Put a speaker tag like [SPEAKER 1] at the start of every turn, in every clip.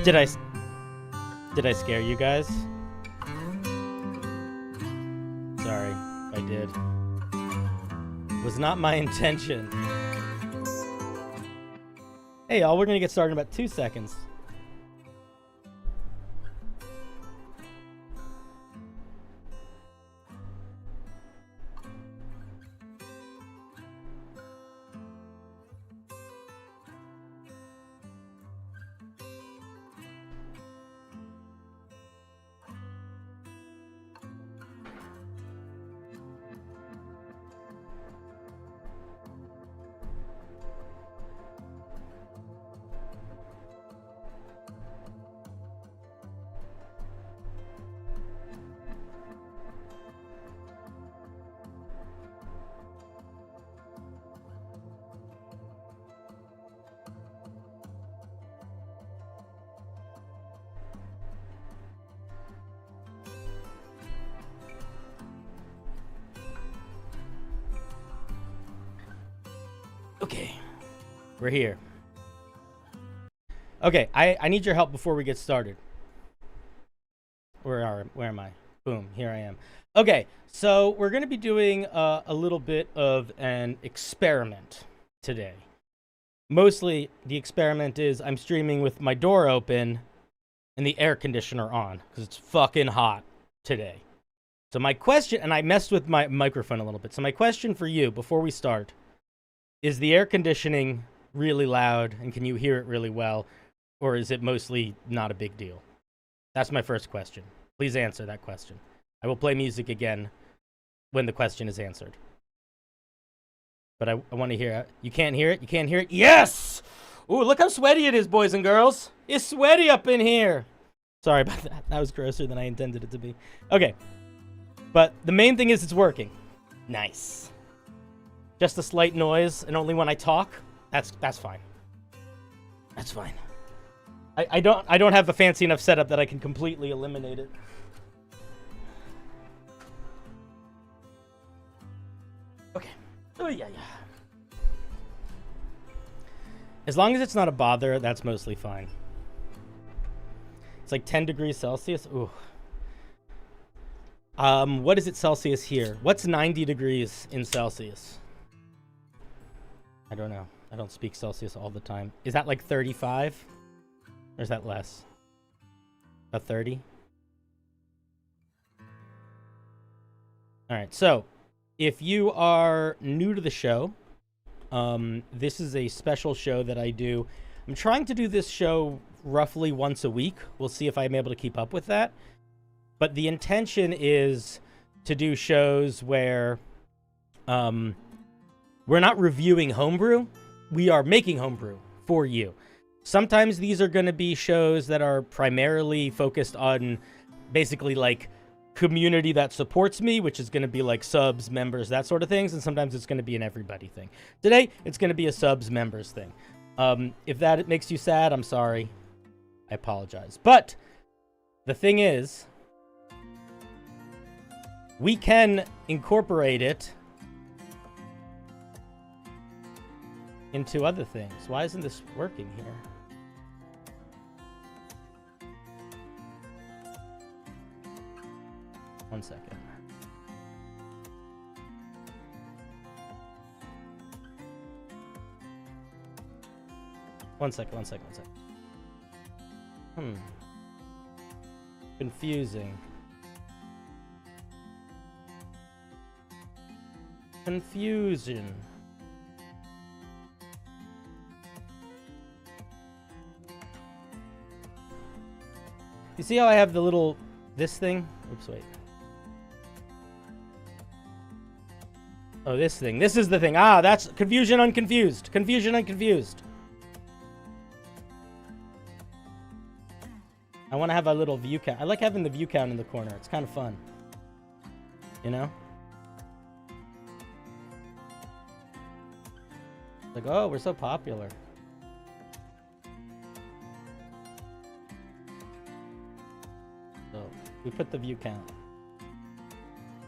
[SPEAKER 1] Did I scare you guys? Sorry, I did. Was not my intention. Hey, y'all, we're gonna get started in about 2 seconds. Okay, we're here. Okay, I need your help before we get started. Where am I? Boom, here I am. Okay, so we're going to be doing a little bit of an experiment today. Mostly, the experiment is I'm streaming with my door open and the air conditioner on because it's fucking hot today. So my question, and I messed with my microphone a little bit. So my question for you before we start, is the air conditioning really loud and can you hear it really well, or is it mostly not a big deal? That's my first question. Please answer that question. I will play music again when the question is answered. But I want to hear it. You can't hear it? You can't hear it? Yes! Ooh, look how sweaty it is, boys and girls. It's sweaty up in here. Sorry about that. That was grosser than I intended it to be. Okay. But the main thing is it's working. Nice. Just a slight noise, and only when I talk. That's fine. That's fine. I don't have a fancy enough setup that I can completely eliminate it. Okay. Oh yeah. As long as it's not a bother, that's mostly fine. It's like 10 degrees Celsius. Ooh. What is it Celsius here? What's 90 degrees in Celsius? I don't know. I don't speak Celsius all the time. Is that like 35? Or is that less? A 30? Alright, so if you are new to the show, this is a special show that I do. I'm trying to do this show roughly once a week. We'll see if I'm able to keep up with that. But the intention is to do shows where we're not reviewing Homebrew. We are making Homebrew for you. Sometimes these are going to be shows that are primarily focused on basically like community that supports me, which is going to be like subs, members, that sort of things. And sometimes it's going to be an everybody thing. Today, it's going to be a subs, members thing. If that makes you sad, I'm sorry. I apologize. But the thing is, we can incorporate it into other things. Why isn't this working here? One second. One second. Confusing. Confusion. You see how I have the little, this thing? Oops, wait. Oh, this thing. This is the thing. Ah, that's confusion unconfused. Confusion unconfused. I want to have a little view count. I like having the view count in the corner. It's kind of fun. You know? Like, oh, we're so popular. So, we put the view count.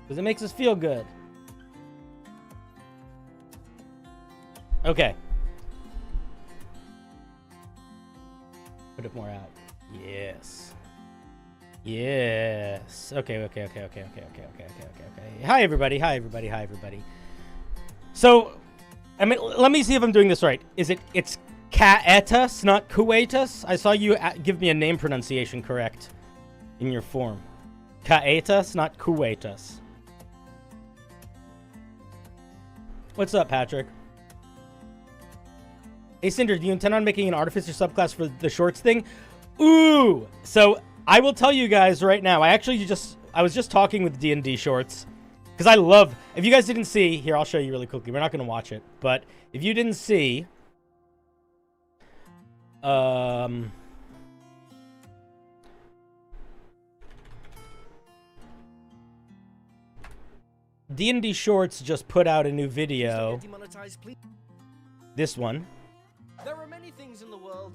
[SPEAKER 1] Because it makes us feel good. Okay. Put it more out. Yes. Yes. Okay. Hi, everybody. So, I mean, let me see if I'm doing this right. It's Caetus, not Kuetus? I saw you give me a name pronunciation correct in your form. Caetus, not Kuetus. What's up, Patrick? Hey, Cinder, do you intend on making an Artificer subclass for the shorts thing? Ooh! So, I will tell you guys right now, I was just talking with D&D Shorts, because I love, if you guys didn't see, here, I'll show you really quickly. We're not going to watch it, but if you didn't see, D&D Shorts just put out a new video, this one, there are many things in the world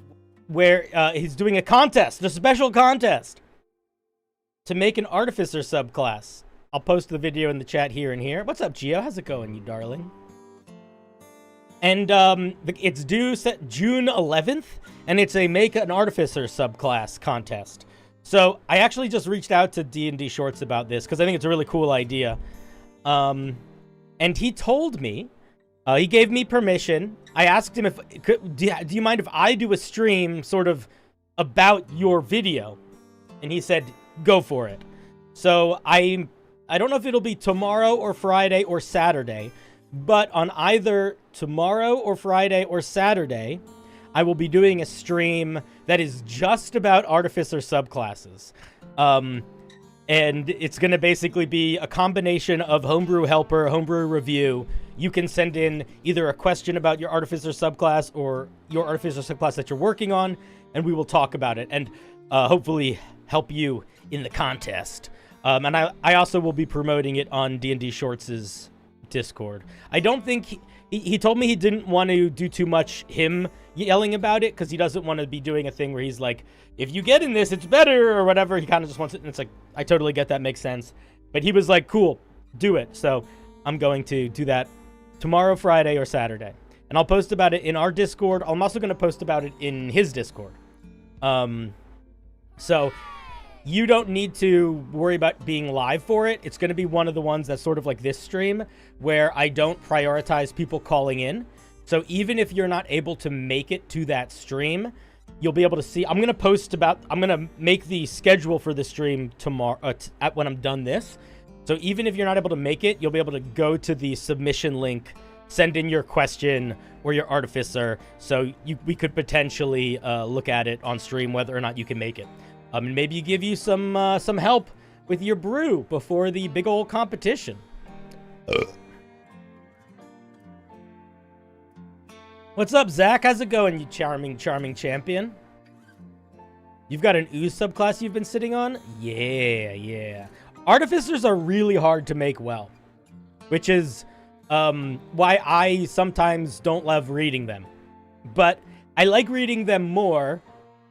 [SPEAKER 1] where he's doing a contest, a special contest, to make an Artificer subclass. I'll post the video in the chat here and here. What's up, Gio? How's it going, you darling? And it's due June 11th, and it's a Make an Artificer subclass contest. So I actually just reached out to D&D Shorts about this, because I think it's a really cool idea. And he told me, he gave me permission. I asked him do you mind if I do a stream sort of about your video? And he said, go for it. So I don't know if it'll be tomorrow or Friday or Saturday, but on either tomorrow or Friday or Saturday, I will be doing a stream that is just about Artificer subclasses. And it's going to basically be a combination of Homebrew Helper, Homebrew Review. You can send in either a question about your Artificer subclass or your Artificer subclass that you're working on, and we will talk about it and hopefully help you in the contest. And I also will be promoting it on D&D Shorts' Discord. I don't think... He told me he didn't want to do too much him yelling about it, because he doesn't want to be doing a thing where he's like, if you get in this, it's better, or whatever. He kind of just wants it, and it's like, I totally get that, makes sense. But he was like, cool, do it. So I'm going to do that tomorrow, Friday, or Saturday. And I'll post about it in our Discord. I'm also going to post about it in his Discord. So you don't need to worry about being live for it. It's going to be one of the ones that's sort of like this stream, where I don't prioritize people calling in. So even if you're not able to make it to that stream, you'll be able to see. I'm going to make the schedule for the stream tomorrow when I'm done this. So even if you're not able to make it, you'll be able to go to the submission link, send in your question or your Artificer. So we could potentially look at it on stream, whether or not you can make it. And maybe give you some help with your brew before the big old competition. What's up, Zach? How's it going, you charming champion? You've got an ooze subclass you've been sitting on? Yeah. Artificers are really hard to make well, which is why I sometimes don't love reading them. But I like reading them more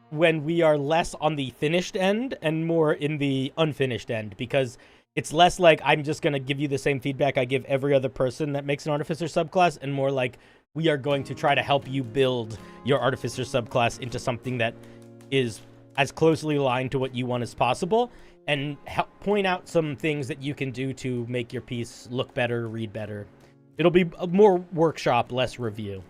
[SPEAKER 1] when we are less on the finished end and more in the unfinished end, because it's less like I'm just going to give you the same feedback I give every other person that makes an Artificer subclass, and more like we are going to try to help you build your Artificer subclass into something that is as closely aligned to what you want as possible, and help point out some things that you can do to make your piece look better, read better. It'll be more workshop, less review.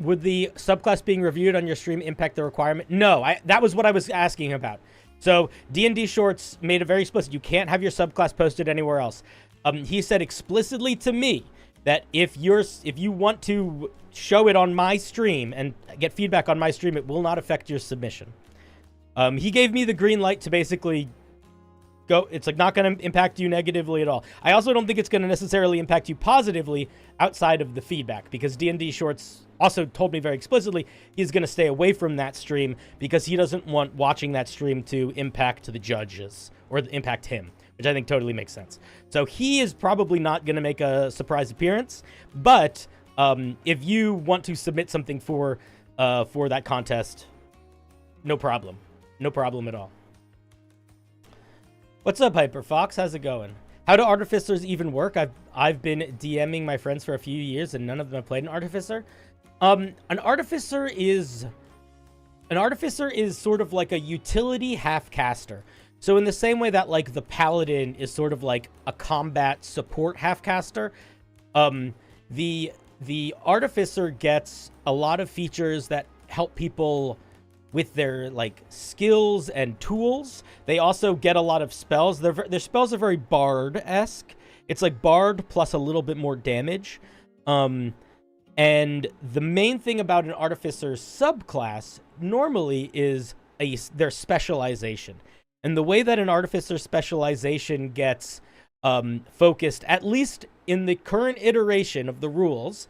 [SPEAKER 1] Would the subclass being reviewed on your stream impact the requirement? No, that was what I was asking about. So D&D Shorts made it very explicit. You can't have your subclass posted anywhere else. He said explicitly to me that if you want to show it on my stream and get feedback on my stream, it will not affect your submission. He gave me the green light to basically go. It's like not going to impact you negatively at all. I also don't think it's going to necessarily impact you positively outside of the feedback, because D&D Shorts also told me very explicitly he's going to stay away from that stream because he doesn't want watching that stream to impact the judges or impact him, which I think totally makes sense. So he is probably not going to make a surprise appearance, but if you want to submit something for that contest, no problem. No problem at all. What's up, Hyper Fox? How's it going? How do artificers even work? I've been DMing my friends for a few years, and none of them have played an artificer. An artificer is sort of like a utility half caster. So in the same way that like the paladin is sort of like a combat support half caster, the artificer gets a lot of features that help people with their like skills and tools. They also get a lot of spells. Their spells are very bard-esque. It's like bard plus a little bit more damage. And the main thing about an artificer's subclass normally is their specialization. And the way that an artificer specialization gets focused, at least in the current iteration of the rules,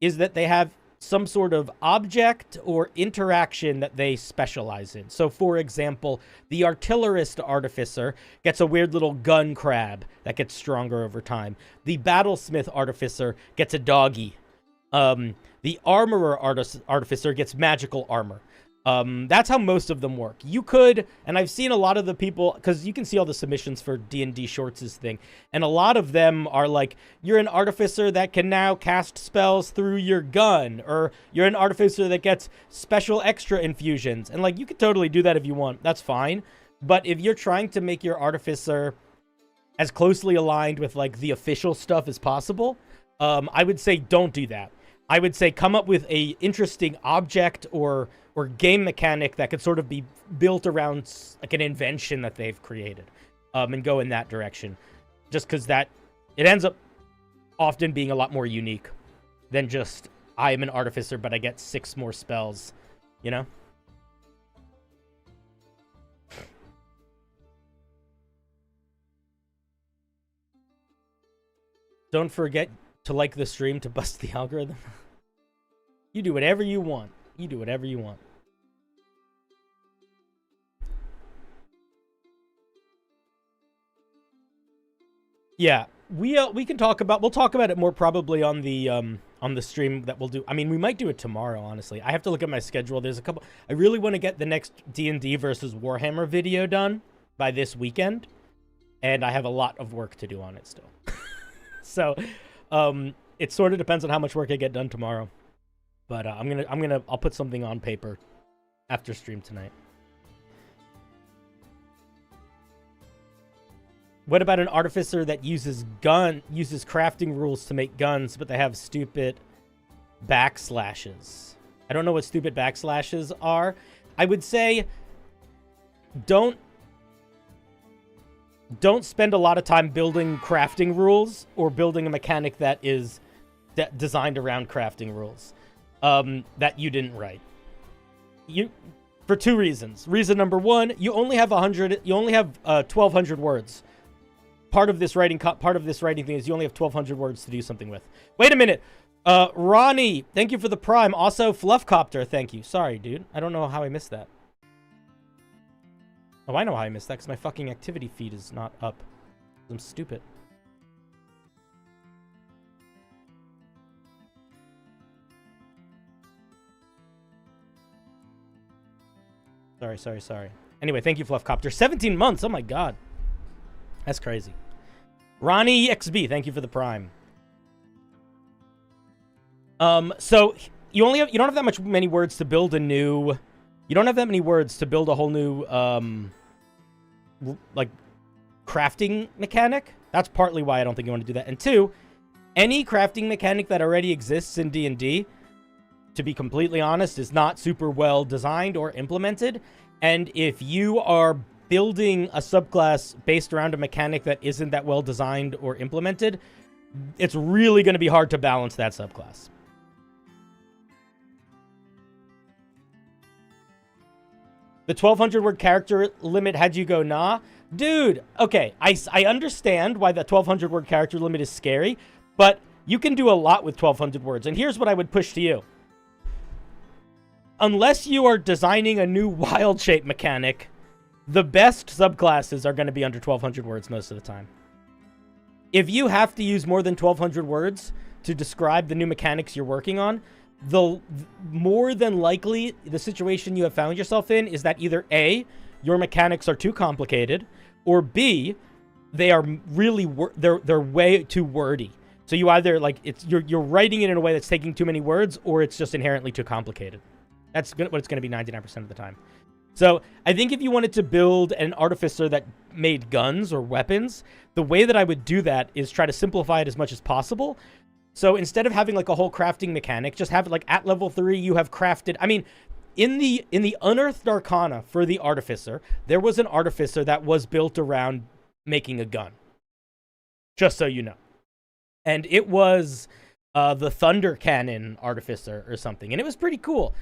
[SPEAKER 1] is that they have some sort of object or interaction that they specialize in. So, for example, the artillerist artificer gets a weird little gun crab that gets stronger over time. The battlesmith artificer gets a doggy. The armorer artificer gets magical armor. That's how most of them work. You could, and I've seen a lot of the people, because you can see all the submissions for D&D Shorts' thing, and a lot of them are like, you're an artificer that can now cast spells through your gun, or you're an artificer that gets special extra infusions, and like, you could totally do that if you want. That's fine. But if you're trying to make your artificer as closely aligned with like the official stuff as possible, I would say don't do that. I would say come up with a interesting object or game mechanic that could sort of be built around like an invention that they've created, and go in that direction. Just because it ends up often being a lot more unique than just, I am an artificer, but I get 6 more spells, you know? Don't forget to like the stream to bust the algorithm. You do whatever you want. You do whatever you want. Yeah, we can talk about, we'll talk about it more probably on the stream that we'll do. I mean, we might do it tomorrow, honestly. I have to look at my schedule. There's a couple, I really want to get the next D&D versus Warhammer video done by this weekend, and I have a lot of work to do on it still. So, it sort of depends on how much work I get done tomorrow. But I'll put something on paper after stream tonight. What about an artificer that uses crafting rules to make guns, but they have stupid backslashes? I don't know what stupid backslashes are. I would say don't spend a lot of time building crafting rules or building a mechanic that is designed around crafting rules that you didn't write. For 2 reasons. Reason number 1, you only have 1,200 words. Part of this writing thing is you only have 1,200 words to do something with. Wait a minute. Ronnie, thank you for the prime. Also, Fluffcopter, thank you. Sorry, dude. I don't know how I missed that. Oh, I know how I missed that, because my fucking activity feed is not up. I'm stupid. Sorry. Anyway, thank you, Fluffcopter. 17 months, oh my god. That's crazy. Ronnie XB, thank you for the prime. So you don't have that many words to build a new. You don't have that many words to build a whole new like crafting mechanic. That's partly why I don't think you want to do that. And 2, any crafting mechanic that already exists in D&D, to be completely honest, is not super well designed or implemented. And if you are building a subclass based around a mechanic that isn't that well designed or implemented, it's really going to be hard to balance that subclass. The 1,200 word character limit had you go, nah? Dude, okay, I understand why the 1,200 word character limit is scary, but you can do a lot with 1,200 words. And here's what I would push to you. Unless you are designing a new wild shape mechanic, the best subclasses are going to be under 1,200 words most of the time. If you have to use more than 1,200 words to describe the new mechanics you're working on, more than likely the situation you have found yourself in is that either A, your mechanics are too complicated, or B, they are really they're way too wordy. So you either like you're writing it in a way that's taking too many words, or it's just inherently too complicated. That's what it's going to be 99% of the time. So I think if you wanted to build an artificer that made guns or weapons, the way that I would do that is try to simplify it as much as possible. So instead of having like a whole crafting mechanic, just have it like at level 3 you have crafted. I mean, in the Unearthed Arcana for the artificer, there was an artificer that was built around making a gun. Just so you know. And it was the Thunder Cannon Artificer or something. And it was pretty cool.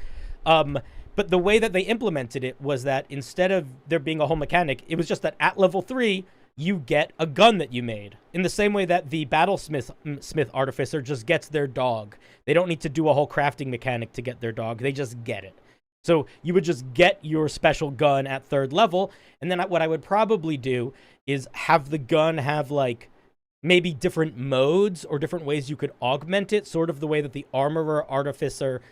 [SPEAKER 1] But the way that they implemented it was that instead of there being a whole mechanic, it was just that at level 3, you get a gun that you made. In the same way that the Battlesmith Artificer just gets their dog. They don't need to do a whole crafting mechanic to get their dog. They just get it. So you would just get your special gun at 3rd level. And then what I would probably do is have the gun have like maybe different modes or different ways you could augment it, sort of the way that the Armorer Artificer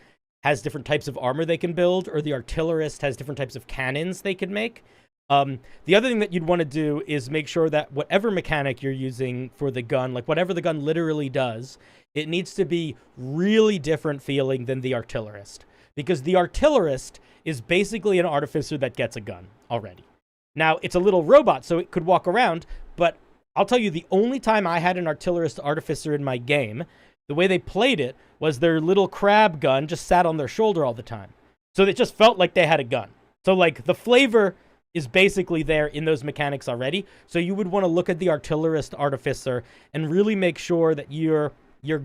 [SPEAKER 1] has different types of armor they can build, or the Artillerist has different types of cannons they could make. The other thing that you'd want to do is make sure that whatever mechanic you're using for the gun, like whatever the gun literally does, it needs to be really different feeling than the Artillerist. Because the Artillerist is basically an artificer that gets a gun already. Now, it's a little robot, so it could walk around, but I'll tell you, the only time I had an Artillerist Artificer in my game, the way they played it was their little crab gun just sat on their shoulder all the time. So it just felt like they had a gun. So, like, the flavor is basically there in those mechanics already. So you would want to look at the Artillerist Artificer and really make sure that your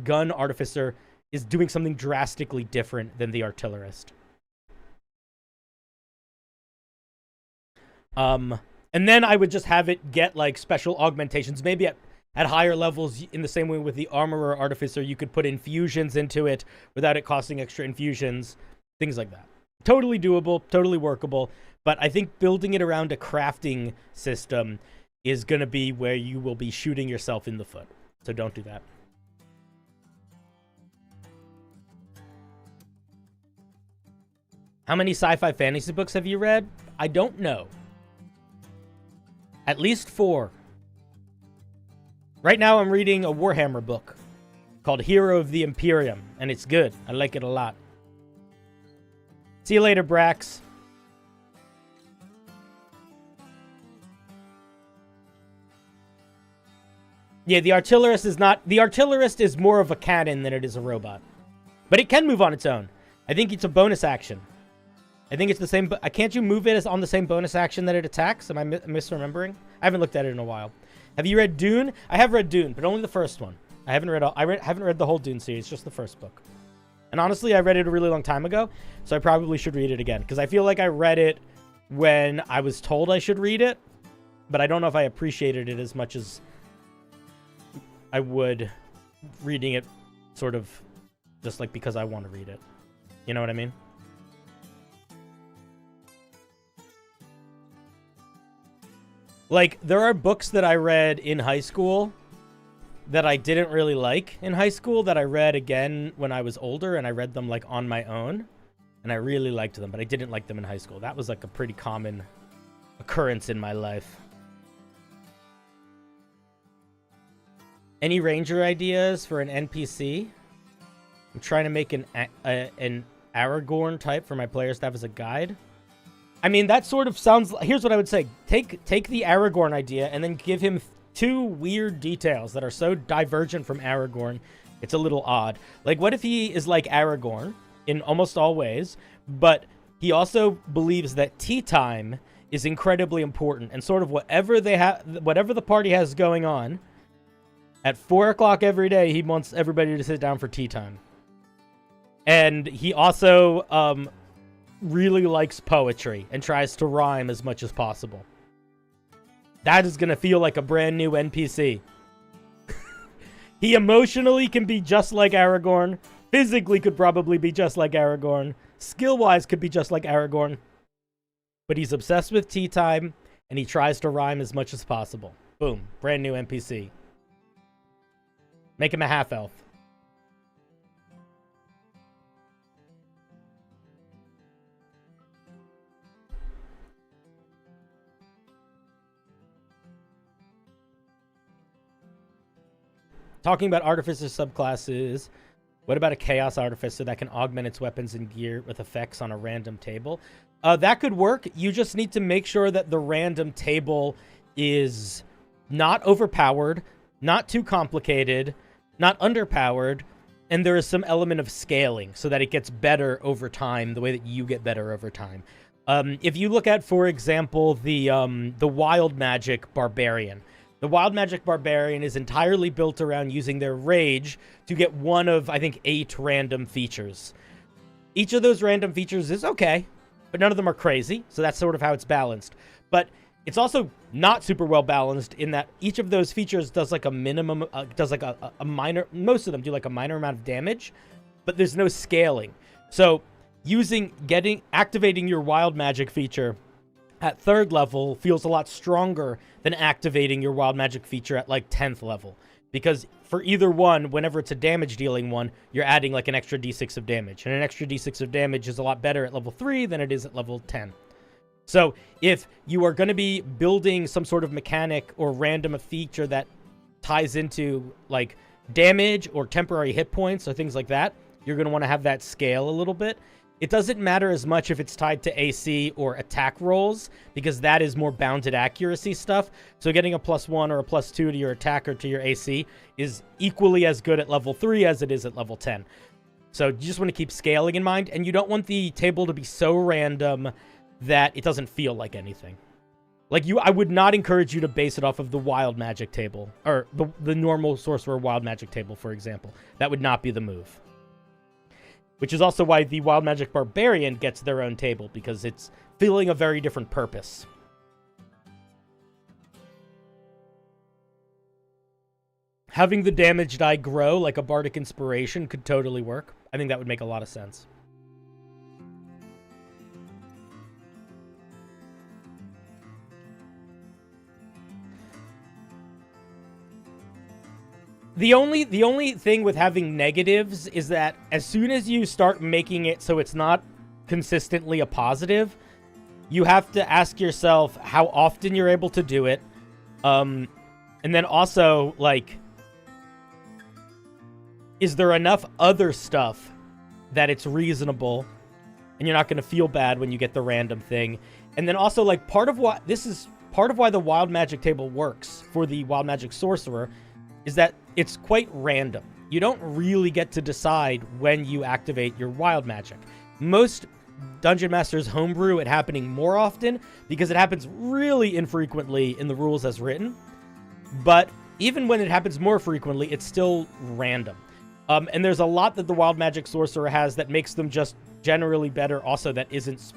[SPEAKER 1] gun Artificer is doing something drastically different than the Artillerist. And then I would just have it get like special augmentations, maybe at higher levels. In the same way with the Armorer Artificer, you could put infusions into it without it costing extra infusions, things like that. Totally doable, totally workable. But I think building it around a crafting system is going to be where you will be shooting yourself in the foot. So don't do that. How many sci-fi fantasy books have you read? I don't know. At least 4. Right now I'm reading a Warhammer book called Hero of the Imperium, and it's good. I like it a lot. See you later, Brax. Yeah, the Artillerist is not... The Artillerist is more of a cannon than it is a robot. But it can move on its own. I think it's a bonus action. I think it's the same... Can't you move it as on the same bonus action that it attacks? Am I misremembering? I haven't looked at it in a while. Have you read Dune? I have read Dune, but only the first one. I haven't read haven't read the whole Dune series, just the first book. And honestly, I read it a really long time ago, so I probably should read it again. Because I feel like I read it when I was told I should read it, but I don't know if I appreciated it as much as I would reading it sort of just like because I want to read it. You know what I mean? Like, there are books that I read in high school that I didn't really like in high school that I read again when I was older, and I read them, like, on my own. And I really liked them, but I didn't like them in high school. That was, like, a pretty common occurrence in my life. Any ranger ideas for an NPC? I'm trying to make an Aragorn type for my players to have as a guide. I mean, that sort of sounds... Here's what I would say. Take the Aragorn idea and then give him 2 weird details that are so divergent from Aragorn, it's a little odd. Like, what if he is like Aragorn in almost all ways, but he also believes that tea time is incredibly important, and sort of whatever the party has going on, at 4 o'clock every day, he wants everybody to sit down for tea time. And he also... really likes poetry and tries to rhyme as much as possible. That is going to feel like a brand new NPC. He emotionally can be just like Aragorn. Physically could probably be just like Aragorn. Skill-wise could be just like Aragorn. But he's obsessed with tea time, and he tries to rhyme as much as possible. Boom. Brand new NPC. Make him a half-elf. talking about artificer subclasses, what about a chaos artificer that can augment its weapons and gear with effects on a random table? That could work. You just need to make sure that the random table is not overpowered, not too complicated, not underpowered, and there is some element of scaling so that it gets better over time, the way that you get better over time. If you look at, for example, the Wild Magic Barbarian. The Wild Magic Barbarian is entirely built around using their rage to get one of, I think, 8 random features. Each of those random features is okay, but none of them are crazy, so that's sort of how it's balanced. But it's also not super well balanced in that each of those features does like a minimum, does like a minor, most of them do like a minor amount of damage, but there's no scaling. So activating your Wild Magic feature at 3rd level feels a lot stronger than activating your Wild Magic feature at like 10th level. Because for either one, whenever it's a damage dealing one, you're adding like an extra d6 of damage. And an extra d6 of damage is a lot better at level 3 than it is at level 10. So if you are going to be building some sort of mechanic or random feature that ties into like damage or temporary hit points or things like that, you're going to want to have that scale a little bit. It doesn't matter as much if it's tied to AC or attack rolls, because that is more bounded accuracy stuff. So getting a +1 or a +2 to your attack or to your AC is equally as good at level 3 as it is at level 10. So you just want to keep scaling in mind, and you don't want the table to be so random that it doesn't feel like anything. Like I would not encourage you to base it off of the Wild Magic table, or the normal Sorcerer Wild Magic table, for example. That would not be the move. Which is also why the Wild Magic Barbarian gets their own table, because it's filling a very different purpose. Having the damage die grow like a Bardic Inspiration could totally work. I think that would make a lot of sense. The only thing with having negatives is that as soon as you start making it so it's not consistently a positive, you have to ask yourself how often you're able to do it. And then also, like, is there enough other stuff that it's reasonable and you're not going to feel bad when you get the random thing? And then also, like, part of why the Wild Magic table works for the Wild Magic Sorcerer is that it's quite random. You don't really get to decide when you activate your Wild Magic. Most Dungeon Masters homebrew it happening more often because it happens really infrequently in the rules as written. But even when it happens more frequently, it's still random. And there's a lot that the Wild Magic Sorcerer has that makes them just generally better also that isn't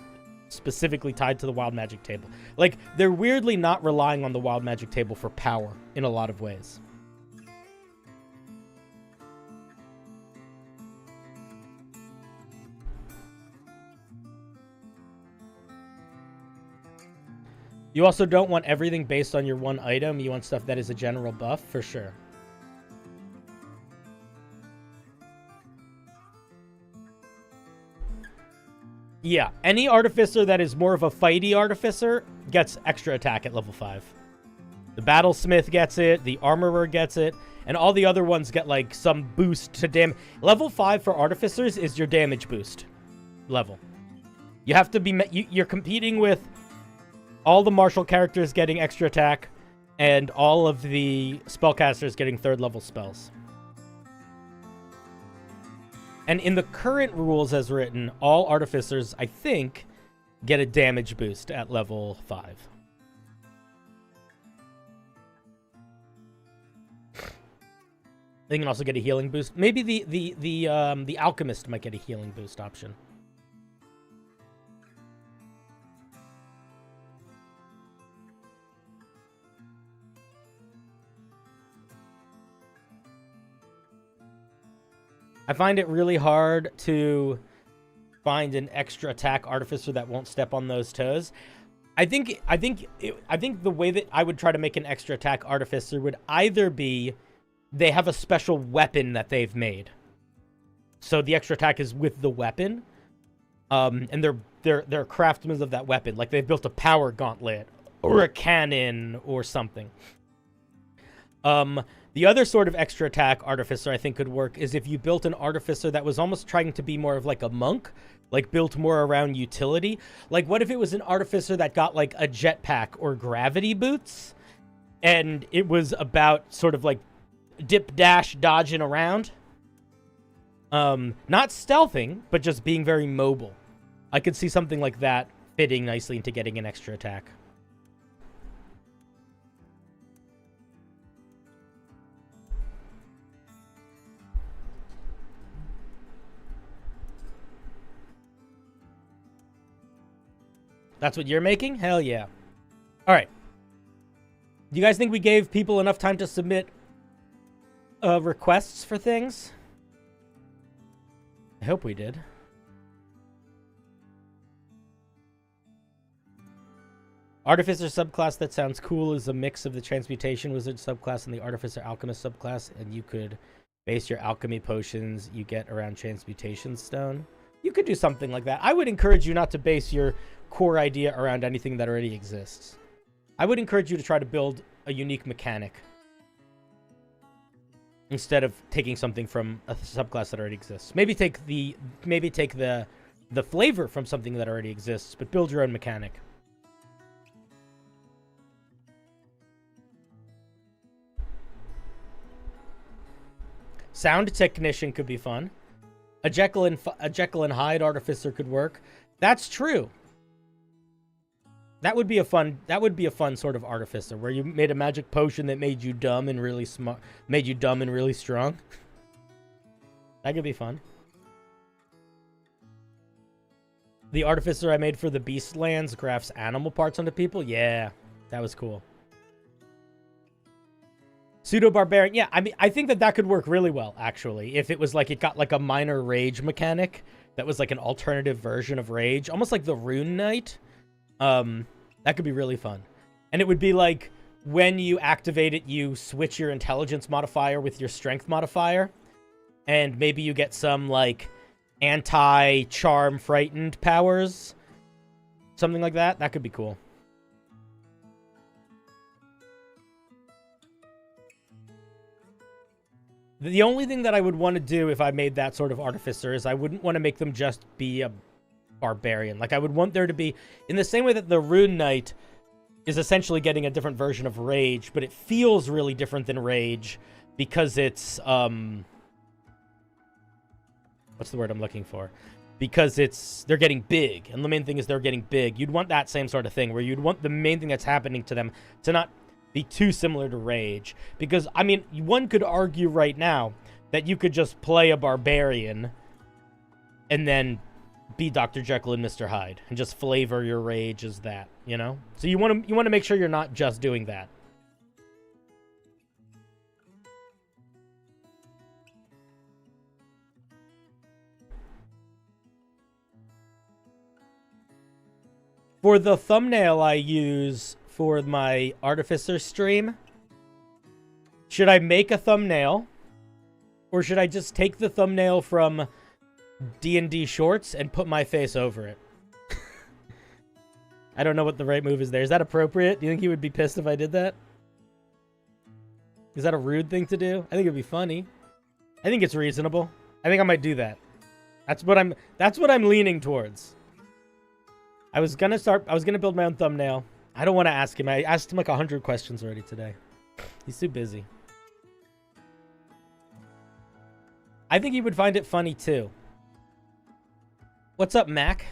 [SPEAKER 1] specifically tied to the Wild Magic table. Like, they're weirdly not relying on the Wild Magic table for power in a lot of ways. You also don't want everything based on your one item. You want stuff that is a general buff, for sure. Yeah, any Artificer that is more of a fighty Artificer gets extra attack at level 5. The Battlesmith gets it, the Armorer gets it, and all the other ones get, like, some boost to damage. Level 5 for Artificers is your damage boost level. You have to be... You're competing with all the martial characters getting extra attack, and all of the spellcasters getting 3rd level spells. And in the current rules as written, all Artificers, I think, get a damage boost at level 5. They can also get a healing boost. Maybe the Alchemist might get a healing boost option. I find it really hard to find an extra attack Artificer that won't step on those toes. I think the way that I would try to make an extra attack Artificer would either be they have a special weapon that they've made, so the extra attack is with the weapon, and they're craftsmen of that weapon, like they've built a power gauntlet or a cannon or something. The other sort of extra attack artificer I think could work is if you built an artificer that was almost trying to be more of like a monk, like built more around utility. Like what if it was an artificer that got like a jetpack or gravity boots, and it was about sort of like dip dash dodging around? Not stealthing, but just being very mobile. I could see something like that fitting nicely into getting an extra attack. That's what you're making? Hell yeah. All right. Do you guys think we gave people enough time to submit requests for things? I hope we did. Artificer subclass that sounds cool is a mix of the Transmutation Wizard subclass and the Artificer Alchemist subclass, and you could base your alchemy potions you get around Transmutation Stone. You could do something like that. I would encourage you not to base your core idea around anything that already exists. I would encourage you to try to build a unique mechanic instead of taking something from a subclass that already exists. Maybe take the flavor from something that already exists, but build your own mechanic. Sound technician could be fun. A Jekyll and Hyde artificer could work. That's true. That would be a fun sort of artificer where you made a magic potion that made you dumb and really smart, made you dumb and really strong. That could be fun. The artificer I made for the Beastlands grafts animal parts onto people. Yeah, that was cool. Pseudo-barbarian. Yeah, I mean, I think that could work really well, actually. If it was like, it got like a minor rage mechanic that was like an alternative version of rage. Almost like the Rune Knight. That could be really fun. And it would be like, when you activate it, you switch your intelligence modifier with your strength modifier. And maybe you get some like anti-charm frightened powers. Something like that. That could be cool. The only thing that I would want to do if I made that sort of artificer is I wouldn't want to make them just be a barbarian. Like, I would want there to be, in the same way that the Rune Knight is essentially getting a different version of Rage, but it feels really different than Rage because it's, what's the word I'm looking for? Because they're getting big, and the main thing is they're getting big. You'd want that same sort of thing, where you'd want the main thing that's happening to them to not be too similar to Rage. Because, I mean, one could argue right now that you could just play a barbarian and then be Dr. Jekyll and Mr. Hyde and just flavor your Rage as that, you know? So you want to make sure you're not just doing that. For the thumbnail I use for my Artificer stream, should I make a thumbnail, or should I just take the thumbnail from D&D Shorts and put my face over it? I don't know what the right move is there. Is that appropriate? Do you think he would be pissed if I did that? Is that a rude thing to do? I think it'd be funny. I think it's reasonable. I think I might do that. That's what I'm leaning towards. I was gonna build my own thumbnail. I don't want to ask him. I asked him like 100 questions already today. He's too busy. I think he would find it funny too. What's up, Mac?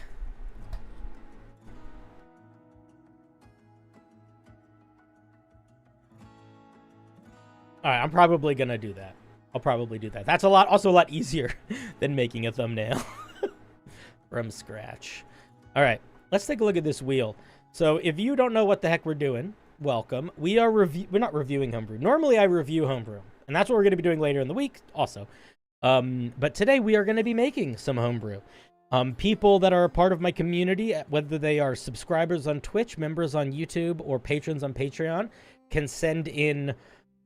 [SPEAKER 1] All right, I'm probably gonna do that. I'll probably do that. That's also a lot easier than making a thumbnail from scratch. All right, let's take a look at this wheel. So if you don't know what the heck we're doing, welcome. We're not reviewing Homebrew. Normally I review Homebrew, and that's what we're going to be doing later in the week also. But today we are going to be making some Homebrew. People that are a part of my community, whether they are subscribers on Twitch, members on YouTube, or patrons on Patreon, can send in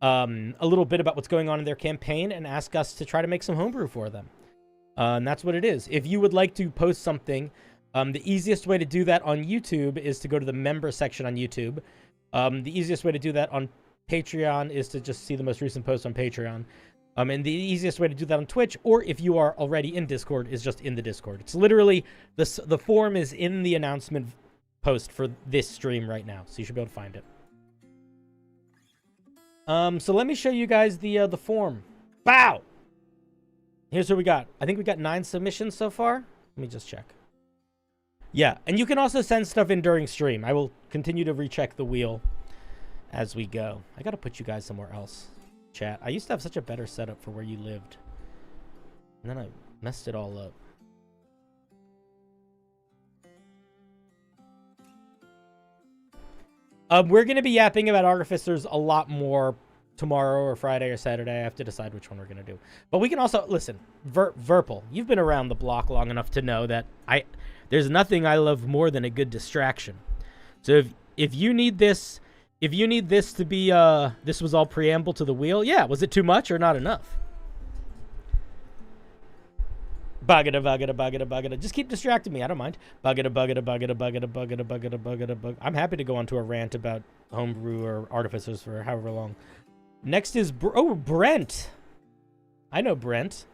[SPEAKER 1] a little bit about what's going on in their campaign and ask us to try to make some Homebrew for them. And that's what it is. If you would like to post something, the easiest way to do that on YouTube is to go to the member section on YouTube. The easiest way to do that on Patreon is to just see the most recent post on Patreon. And the easiest way to do that on Twitch, or if you are already in Discord, is just in the Discord. It's literally, the form is in the announcement post for this stream right now, so you should be able to find it. So let me show you guys the form. Wow! Here's what we got. I think we got 9 submissions so far. Let me just check. Yeah, and you can also send stuff in during stream. I will continue to recheck the wheel as we go. I gotta put you guys somewhere else. Chat. I used to have such a better setup for where you lived. And then I messed it all up. We're going to be yapping about Artificers a lot more tomorrow or Friday or Saturday. I have to decide which one we're going to do. But we can also... Listen, Verpal, you've been around the block long enough to know that there's nothing I love more than a good distraction. So if you need this... If you need this to be, this was all preamble to the wheel, yeah, was it too much or not enough? Bugada, bugada, bugada, bugada. Just keep distracting me, I don't mind. Bugada, bugada, bugada, bugada, bugada, bugada, bugada, bugada. I'm happy to go on to a rant about Homebrew or Artificers for however long. Next is, Brent. I know Brent.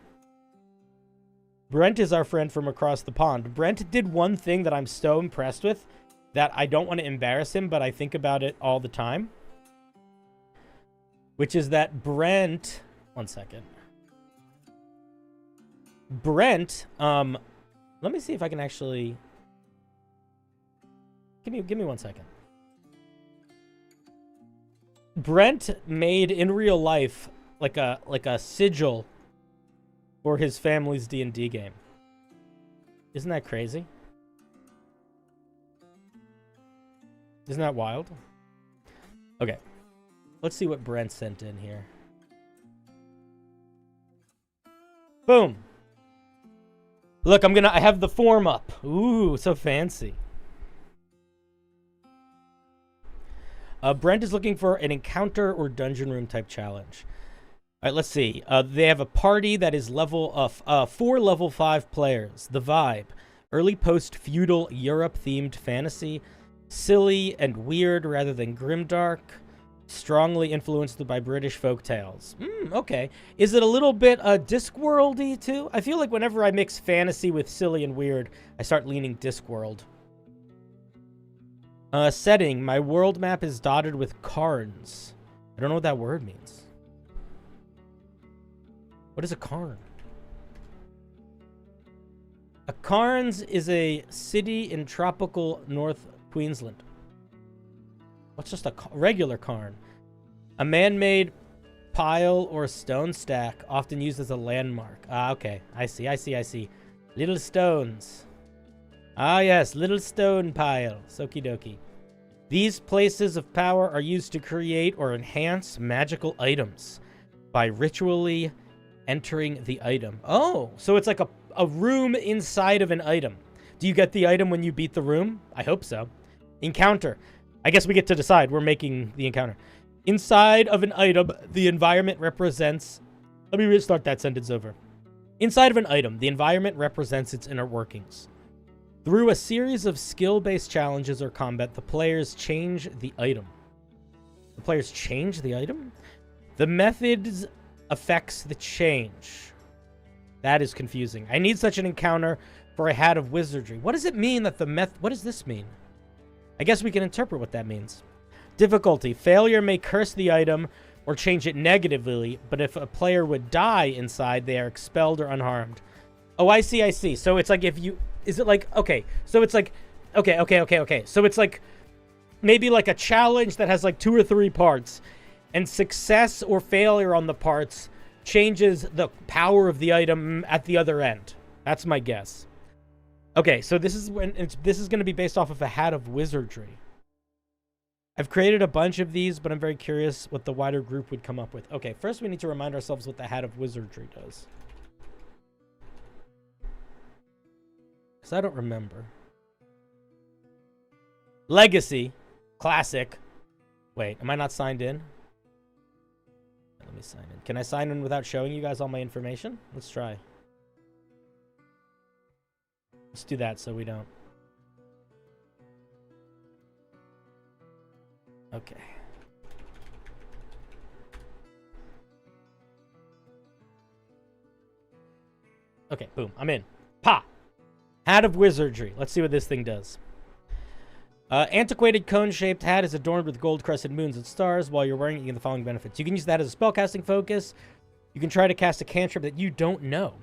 [SPEAKER 1] Brent is our friend from across the pond. Brent did one thing that I'm so impressed with, that I don't want to embarrass him, but I think about it all the time. Which is that Brent... One second. Brent, let me see if I can actually... Give me 1 second. Brent made, in real life, like a sigil for his family's D&D game. Isn't that crazy? Isn't that wild? Okay. Let's see what Brent sent in here. Boom. Look, I have the form up. Ooh, so fancy. Brent is looking for an encounter or dungeon room type challenge. All right, let's see. They have a party that is level 4 level 5 players. The vibe. Early post-feudal Europe-themed fantasy. Silly and weird rather than grimdark. Strongly influenced by British folk tales. Okay. Is it a little bit Discworld-y too? I feel like whenever I mix fantasy with silly and weird, I start leaning Discworld. Setting. My world map is dotted with cairns. I don't know what that word means. What is a cairn? A cairns is a city in tropical North Queensland. What's just a regular cairn? A man-made pile or stone stack, often used as a landmark. Ah, okay. I see. Little stones. Ah, yes. Little stone piles. Okie dokie. These places of power are used to create or enhance magical items by ritually entering the item. Oh, so it's like a room inside of an item. Do you get the item when you beat the room? I hope so. Encounter. I guess we get to decide. We're making the encounter. Inside of an item, the environment represents... Let me restart that sentence over. Inside of an item, the environment represents its inner workings. Through a series of skill-based challenges or combat, the players change the item. The players change the item? The methods affects the change. That is confusing. I need such an encounter for a hat of wizardry. What does it mean that what does this mean? I guess we can interpret what that means. Difficulty. Failure may curse the item or change it negatively, but if a player would die inside, they are expelled or unharmed. Oh, I see. So it's like if you... Is it like... Okay. So it's like... Okay. So it's like... Maybe like a challenge that has like 2 or 3 parts. And success or failure on the parts changes the power of the item at the other end. That's my guess. Okay, so this is going to be based off of a hat of wizardry. I've created a bunch of these, but I'm very curious what the wider group would come up with. Okay, first we need to remind ourselves what the hat of wizardry does. Because I don't remember. Legacy. Classic. Wait, am I not signed in? Let me sign in. Can I sign in without showing you guys all my information? Let's try. Let's do that so we don't. Okay. Okay, boom. I'm in. Pa! Hat of Wizardry. Let's see what this thing does. Antiquated cone-shaped hat is adorned with gold-crested moons and stars. While you're wearing it, you get the following benefits. You can use that as a spellcasting focus. You can try to cast a cantrip that you don't know.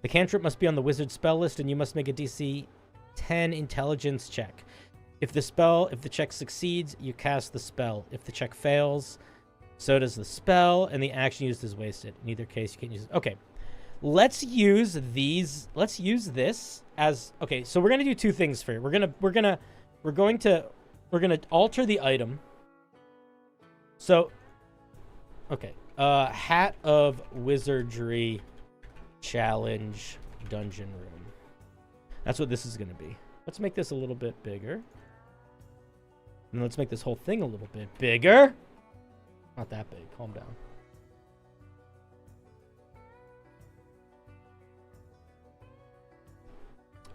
[SPEAKER 1] The cantrip must be on the wizard spell list, and you must make a DC 10 intelligence check. If the check succeeds, you cast the spell. If the check fails, so does the spell, and the action used is wasted. In either case, you can't use it. Okay. Let's use these. Let's use this as... Okay, so we're going to do two things for it. We're going to alter the item. So, okay. Hat of Wizardry Challenge Dungeon Room. That's what this is going to be. Let's make this a little bit bigger. And let's make this whole thing a little bit bigger. Not that big. Calm down.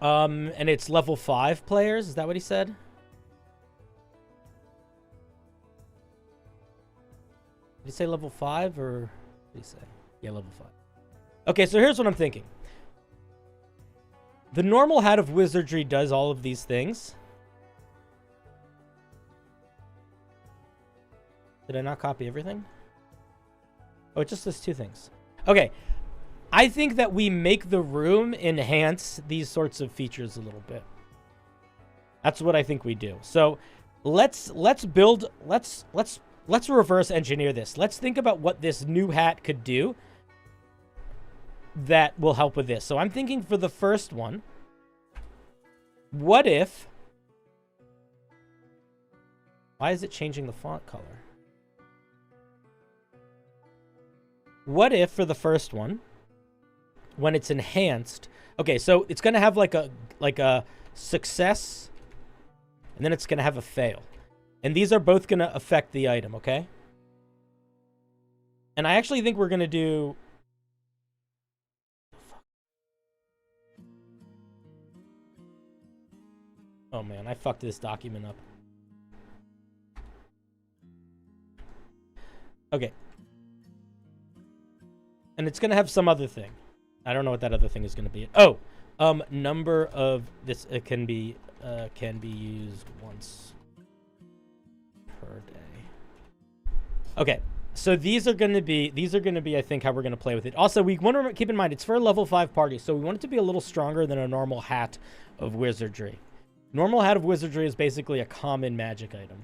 [SPEAKER 1] And it's level 5 players. Is that what he said? Did he say level 5 or what did he say? Yeah, level 5. Okay, so here's what I'm thinking. The normal Hat of Wizardry does all of these things. Did I not copy everything? Oh, it just says 2 things. Okay. I think that we make the room enhance these sorts of features a little bit. That's what I think we do. So let's reverse engineer this. Let's think about what this new hat could do that will help with this. So I'm thinking for the first one, what if... Why is it changing the font color? What if for the first one, when it's enhanced... Okay, so it's going to have like a success, and then it's going to have a fail. And these are both going to affect the item, okay? And I actually think we're going to do... Oh man, I fucked this document up. Okay. And it's going to have some other thing. I don't know what that other thing is going to be. Oh, number of this can be used once per day. Okay. So these are going to be I think how we're going to play with it. Also, we want to keep in mind it's for a level 5 party, so we want it to be a little stronger than a normal Hat of Wizardry. Normal Hat of Wizardry is basically a common magic item.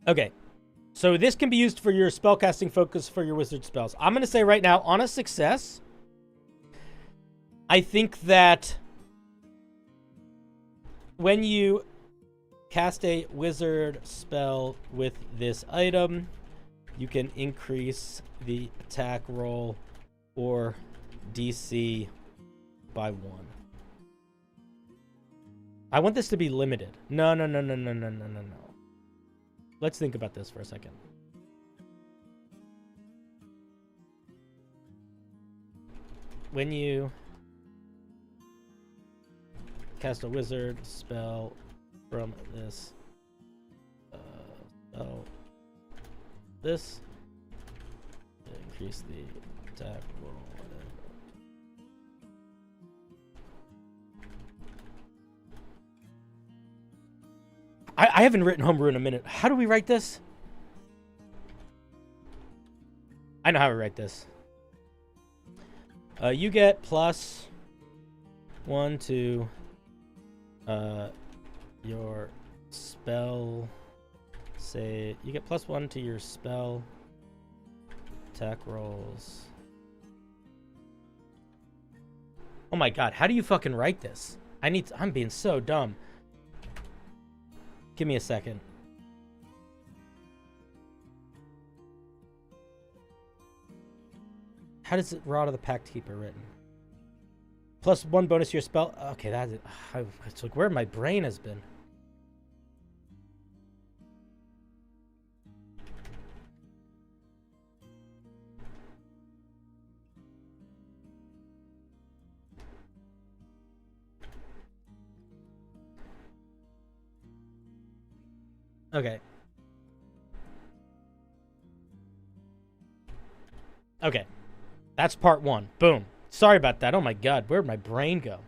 [SPEAKER 1] Okay. So this can be used for your spellcasting focus for your wizard spells. I'm going to say right now, on a success, I think that when you cast a wizard spell with this item, you can increase the attack roll or DC by 1. I want this to be limited. No. Let's think about this for a second. When you cast a wizard spell from this spell, this increase the attack roll. I haven't written Homebrew in a minute. How do we write this? I know how to write this. You get +1 to your spell. Say you get +1 to your spell attack rolls. Oh my god, how do you fucking write this? I'm being so dumb. Give me a second. How does it Rod of the Pact Keeper written? +1 bonus to your spell. Okay, that's it. It's like where my brain has been. Okay. Okay. That's part 1. Boom. Sorry about that. Oh my god, where'd my brain go?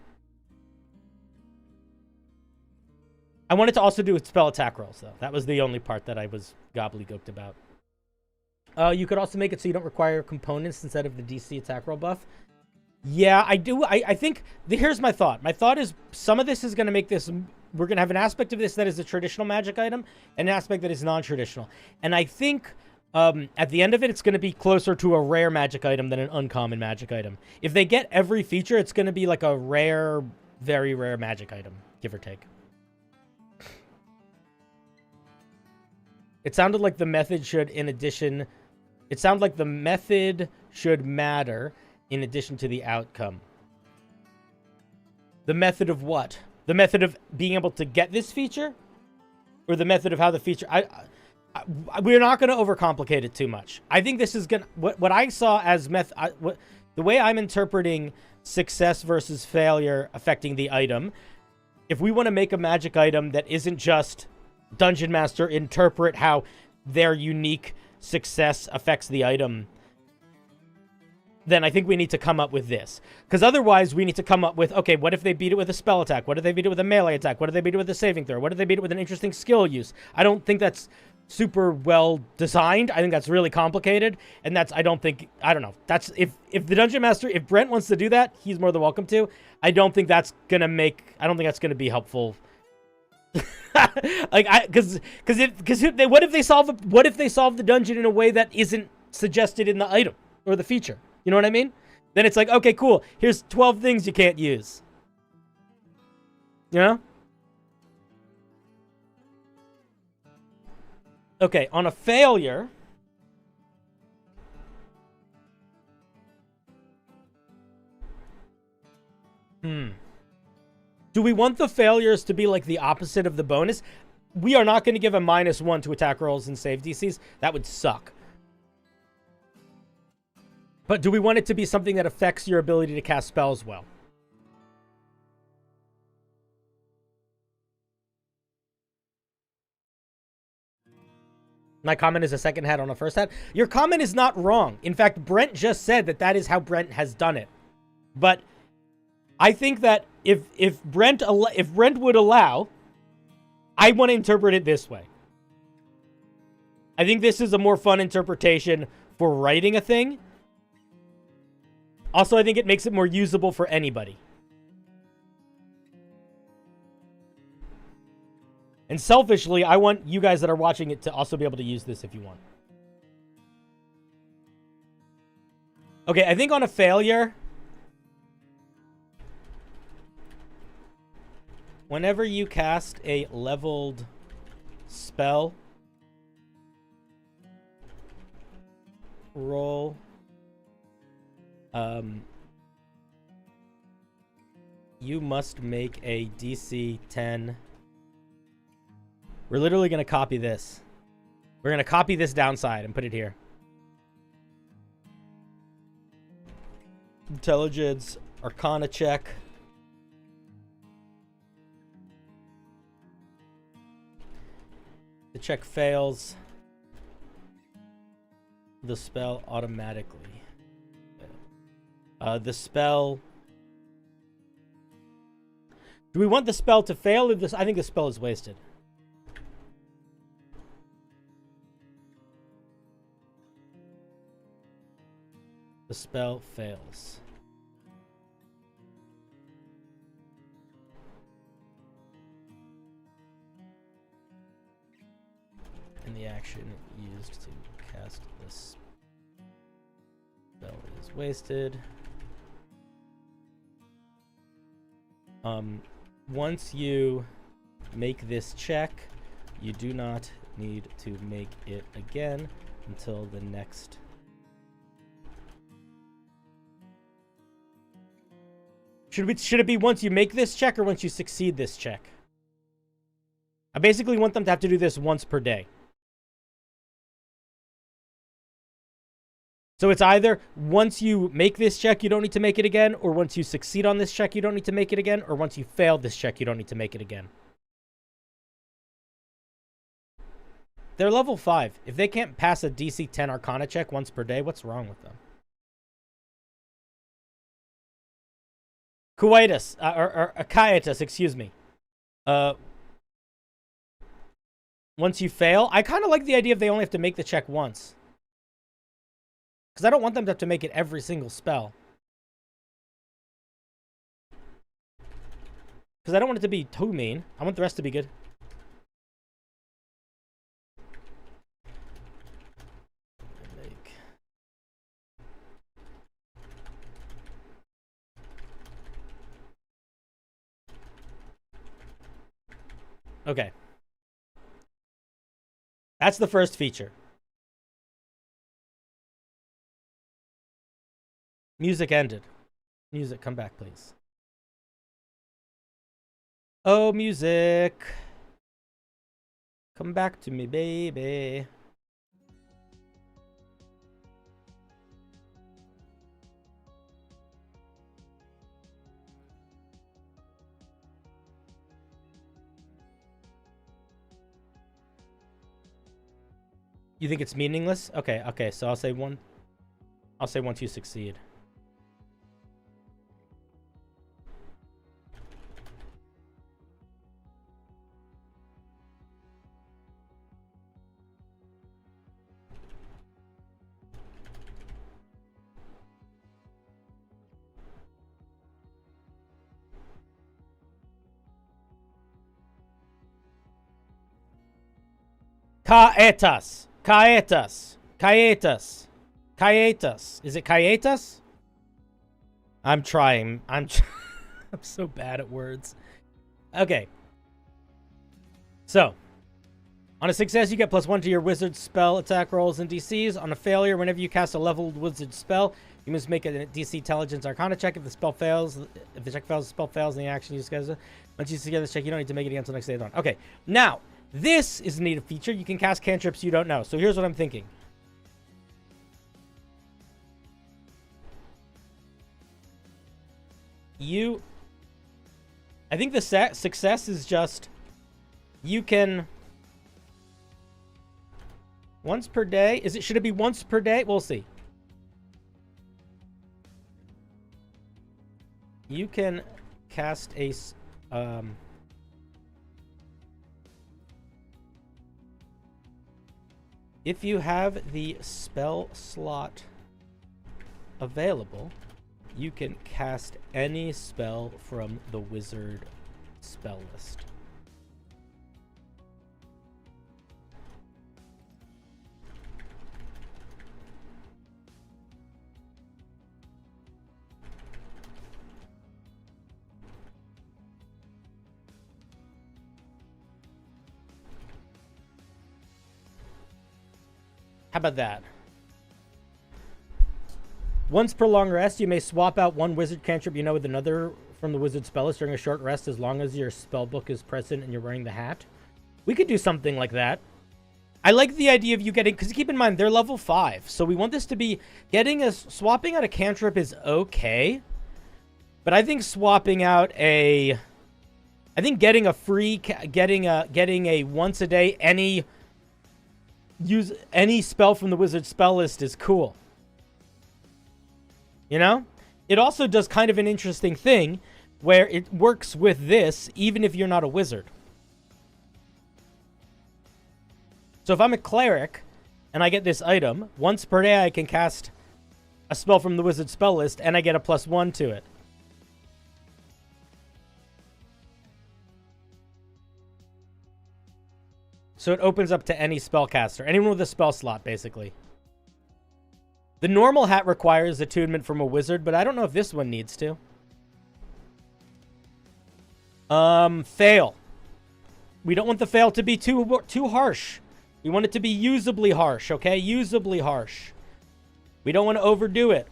[SPEAKER 1] I wanted to also do with spell attack rolls, though. That was the only part that I was gobbledygooked about. You could also make it so you don't require components instead of the DC attack roll buff. Yeah, I do. I think, here's my thought. My thought is some of this is going to make this, we're going to have an aspect of this that is a traditional magic item, and an aspect that is non-traditional. And I think at the end of it, it's going to be closer to a rare magic item than an uncommon magic item. If they get every feature, it's going to be like a rare, very rare magic item, give or take. It sounded like the method should, in addition... It sounded like the method should matter in addition to the outcome. The method of what? The method of being able to get this feature? Or the method of how the feature... we're not going to overcomplicate it too much. I think this is going to... What I saw as... the way I'm interpreting success versus failure affecting the item, if we want to make a magic item that isn't just Dungeon Master interpret how their unique success affects the item, then I think we need to come up with this. Because otherwise, we need to come up with, okay, what if they beat it with a spell attack? What if they beat it with a melee attack? What if they beat it with a saving throw? What if they beat it with an interesting skill use? I don't think that's super well designed. I think that's really complicated. And that's, I don't know. That's, if the Dungeon Master, if Brent wants to do that, he's more than welcome to. I don't think that's going to be helpful. Like, because what if they solve the dungeon in a way that isn't suggested in the item or the feature? You know what I mean? Then it's like, okay, cool. Here's 12 things you can't use. You know? Okay, on a failure, do we want the failures to be like the opposite of the bonus? We are not going to give a -1 to attack rolls and save DCs. That would suck. But do we want it to be something that affects your ability to cast spells well? My comment is a second hat on a first hat. Your comment is not wrong. In fact, Brent just said that that is how Brent has done it. But I think that if Brent would allow, I want to interpret it this way. I think this is a more fun interpretation for writing a thing. Also, I think it makes it more usable for anybody. And selfishly, I want you guys that are watching it to also be able to use this if you want. Okay, I think on a failure, whenever you cast a leveled spell, roll, you must make a DC 10. We're literally going to copy this. We're going to copy this downside and put it here. Intelligence, Arcana check. The check fails. The spell automatically. The spell... Do we want the spell to fail? Or this? I think the spell is wasted. The spell fails. And the action used to cast this spell is wasted. Once you make this check, you do not need to make it again until the next. Should it be once you make this check or once you succeed this check? I basically want them to have to do this once per day. So it's either once you make this check, you don't need to make it again, or once you succeed on this check, you don't need to make it again, or once you fail this check, you don't need to make it again. They're level 5. If they can't pass a DC 10 Arcana check once per day, what's wrong with them? Coitus, or Caiatus, excuse me. Once you fail, I kind of like the idea if they only have to make the check once. Because I don't want them to have to make it every single spell. Because I don't want it to be too mean. I want the rest to be good. Okay. That's the first feature. Music ended. Music, come back, please. Oh, music. Come back to me, baby. You think it's meaningless? Okay, okay, so I'll say once you succeed. Caetas. Caetas. Caetas. Caetas. Is it Caetas? I'm trying. I'm so bad at words. Okay. So, on a success, you get +1 to your wizard spell attack rolls and DCs. On a failure, whenever you cast a leveled wizard spell, you must make a DC Intelligence Arcana check. If the spell fails, if the check fails, the spell fails, and the action you discuss. Once you secure this check, you don't need to make it again until next day dawn. Okay. Now, this is a neat feature. You can cast cantrips you don't know. So here's what I'm thinking. I think the success is just, you can, once per day. Should it be once per day? We'll see. You can cast a, if you have the spell slot available, you can cast any spell from the wizard spell list. How about that? Once per long rest, you may swap out one wizard cantrip you know with another from the wizard spell list during a short rest as long as your spell book is present and you're wearing the hat. We could do something like that. I like the idea of you getting, because keep in mind, they're level 5. So we want this to be, swapping out a cantrip is okay. But I think swapping out I think getting a free, getting a once a day, use any spell from the wizard spell list is cool. You know? It also does kind of an interesting thing where it works with this even if you're not a wizard. So if I'm a cleric and I get this item, once per day I can cast a spell from the wizard spell list and I get a +1 to it. So it opens up to any spellcaster, anyone with a spell slot, basically. The normal hat requires attunement from a wizard, but I don't know if this one needs to. Fail. We don't want the fail to be too harsh. We want it to be usably harsh, okay? Usably harsh. We don't want to overdo it.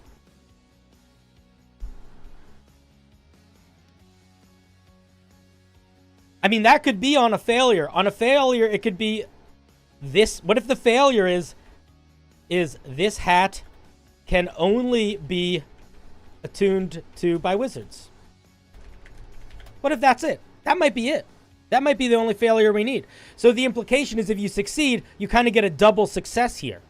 [SPEAKER 1] I mean, that could be on a failure. On a failure, it could be this. What if the failure is this hat can only be attuned to by wizards? What if that's it? That might be it. That might be the only failure we need. So the implication is if you succeed, you kind of get a double success here.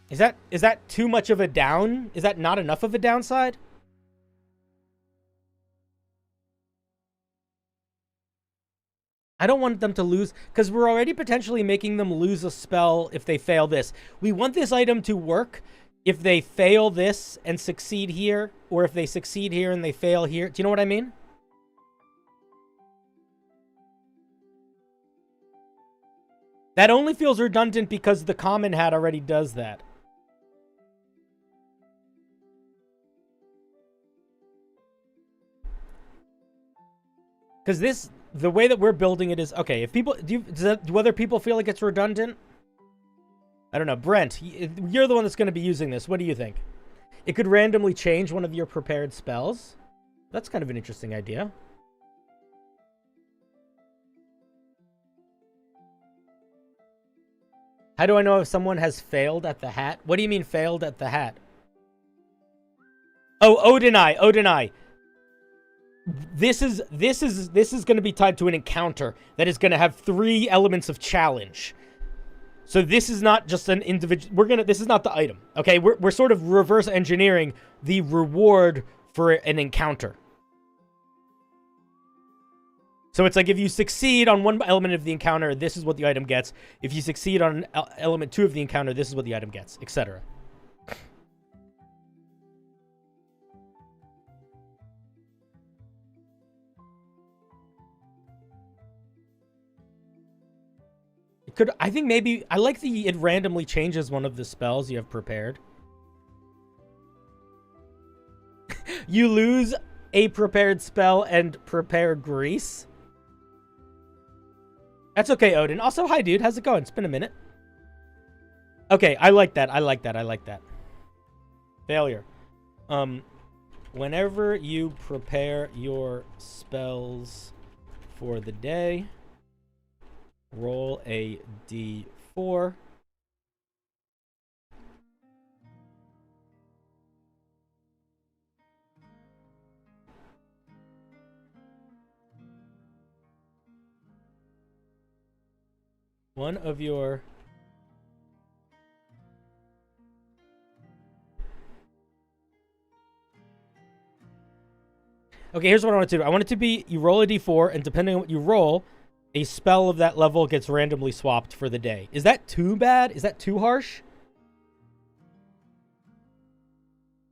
[SPEAKER 1] Is that too much of a down? Is that not enough of a downside? I don't want them to lose, because we're already potentially making them lose a spell if they fail this. We want this item to work if they fail this and succeed here, or if they succeed here and they fail here. Do you know what I mean? That only feels redundant because the common hat already does that. Because this, the way that we're building it is, okay, if people, do other people feel like it's redundant? I don't know. Brent, you're the one that's going to be using this. What do you think? It could randomly change one of your prepared spells. That's kind of an interesting idea. How do I know if someone has failed at the hat? What do you mean failed at the hat? Oh, Odinai. This is going to be tied to an encounter that is going to have 3 elements of challenge. So this is not just an individual. This is not the item. Okay, we're sort of reverse engineering the reward for an encounter. So it's like if you succeed on one element of the encounter, this is what the item gets. If you succeed on element 2 of the encounter, this is what the item gets, etc. I think maybe, I like it randomly changes one of the spells you have prepared. You lose a prepared spell and prepare grease. That's okay, Odin. Also, hi, dude. How's it going? It's been a minute. Okay, I like that. I like that. Failure. Whenever you prepare your spells for the day, roll a d4. One of your okay, here's what I want it to do. I want it to be, you roll a d4, and depending on what you roll, a spell of that level gets randomly swapped for the day. Is that too bad? Is that too harsh?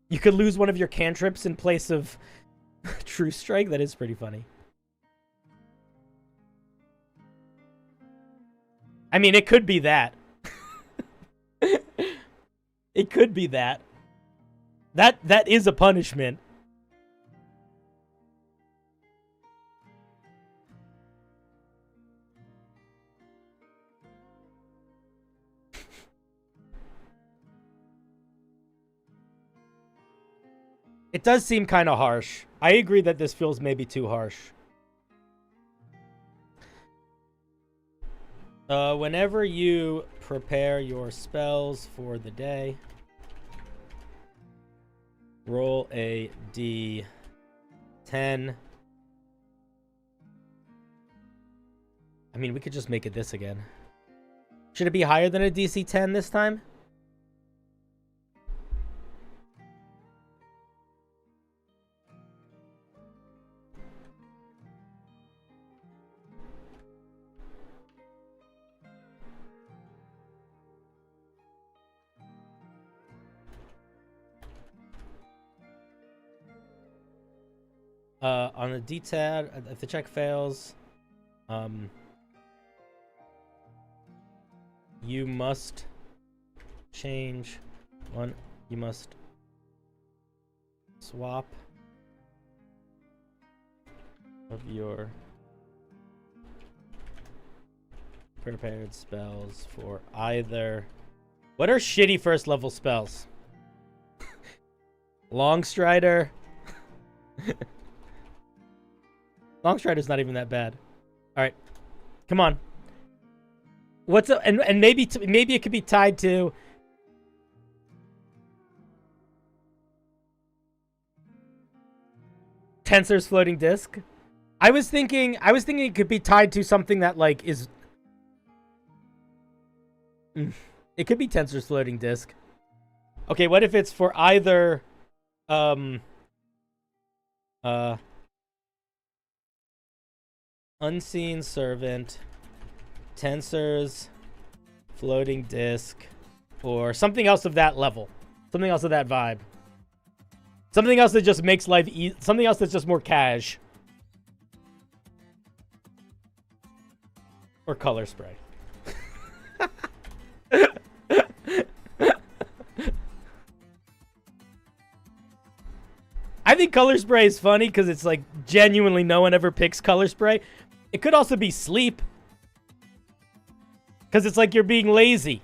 [SPEAKER 1] You could lose one of your cantrips in place of True Strike. That is pretty funny. I mean, it could be that. It could be that. That is a punishment. It does seem kind of harsh. I agree that this feels maybe too harsh. Whenever you prepare your spells for the day, roll a d10. I mean, we could just make it this again. Should it be higher than a DC 10 this time? On the D-tab, if the check fails, you must change one. You must swap of your prepared spells for either. What are shitty first level spells? Longstrider. Longstrider's not even that bad. All right, come on. What's up? And maybe it could be tied to Tensor's floating disk. I was thinking it could be tied to something that like is. It could be Tensor's floating disk. Okay, what if it's for either unseen servant, tensors, floating disk, or something else of that level. Something else of that vibe. Something else that just makes life easy. Something else that's just more cash. Or color spray. I think color spray is funny because it's like genuinely no one ever picks color spray. It could also be sleep. Because it's like you're being lazy.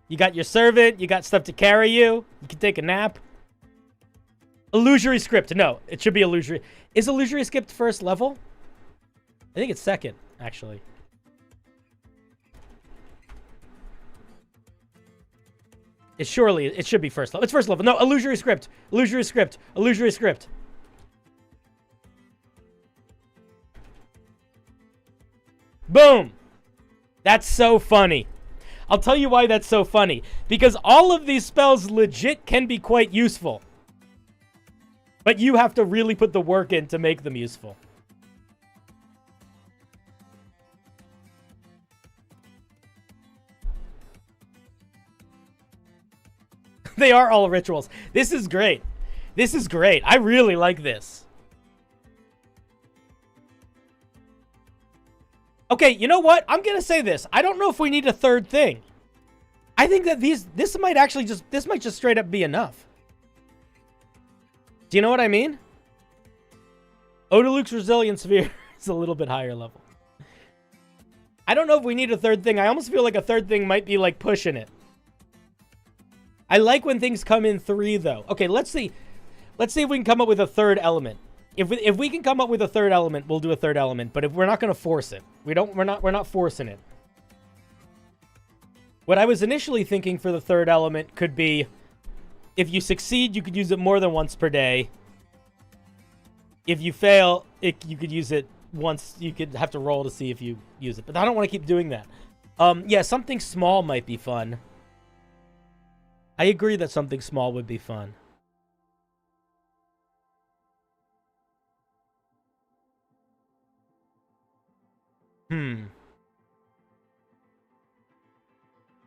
[SPEAKER 1] You got your servant, you got stuff to carry you. You can take a nap. Illusory script. No, it should be illusory. Is illusory script first level? I think it's second, actually. It should be first level. It's first level. No, illusory script. Illusory script. Illusory script. Boom. That's so funny. I'll tell you why that's so funny. Because all of these spells legit can be quite useful. But you have to really put the work in to make them useful. They are all rituals. This is great. This is great. I really like this. Okay, you know what? I'm going to say this. I don't know if we need a third thing. I think that this might just straight up be enough. Do you know what I mean? Odaluke's Resilience Sphere is a little bit higher level. I don't know if we need a third thing. I almost feel like a third thing might be like pushing it. I like when things come in 3, though. Okay, let's see. Let's see if we can come up with a third element. If we can come up with a third element, we'll do a third element. But if we're not going to force it, we're not forcing it. What I was initially thinking for the third element could be, if you succeed, you could use it more than once per day. If you fail, you could use it once. You could have to roll to see if you use it. But I don't want to keep doing that. Yeah, something small might be fun. I agree that something small would be fun.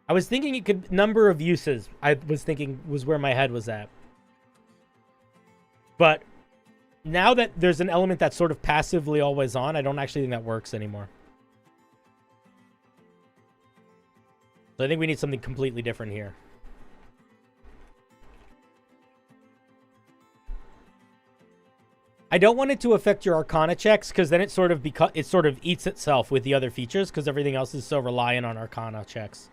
[SPEAKER 1] I was thinking it could... Number of uses, I was thinking was where my head was at. But now that there's an element that's sort of passively always on, I don't actually think that works anymore. So I think we need something completely different here. I don't want it to affect your Arcana checks, because then it sort of eats itself with the other features, because everything else is so reliant on Arcana checks.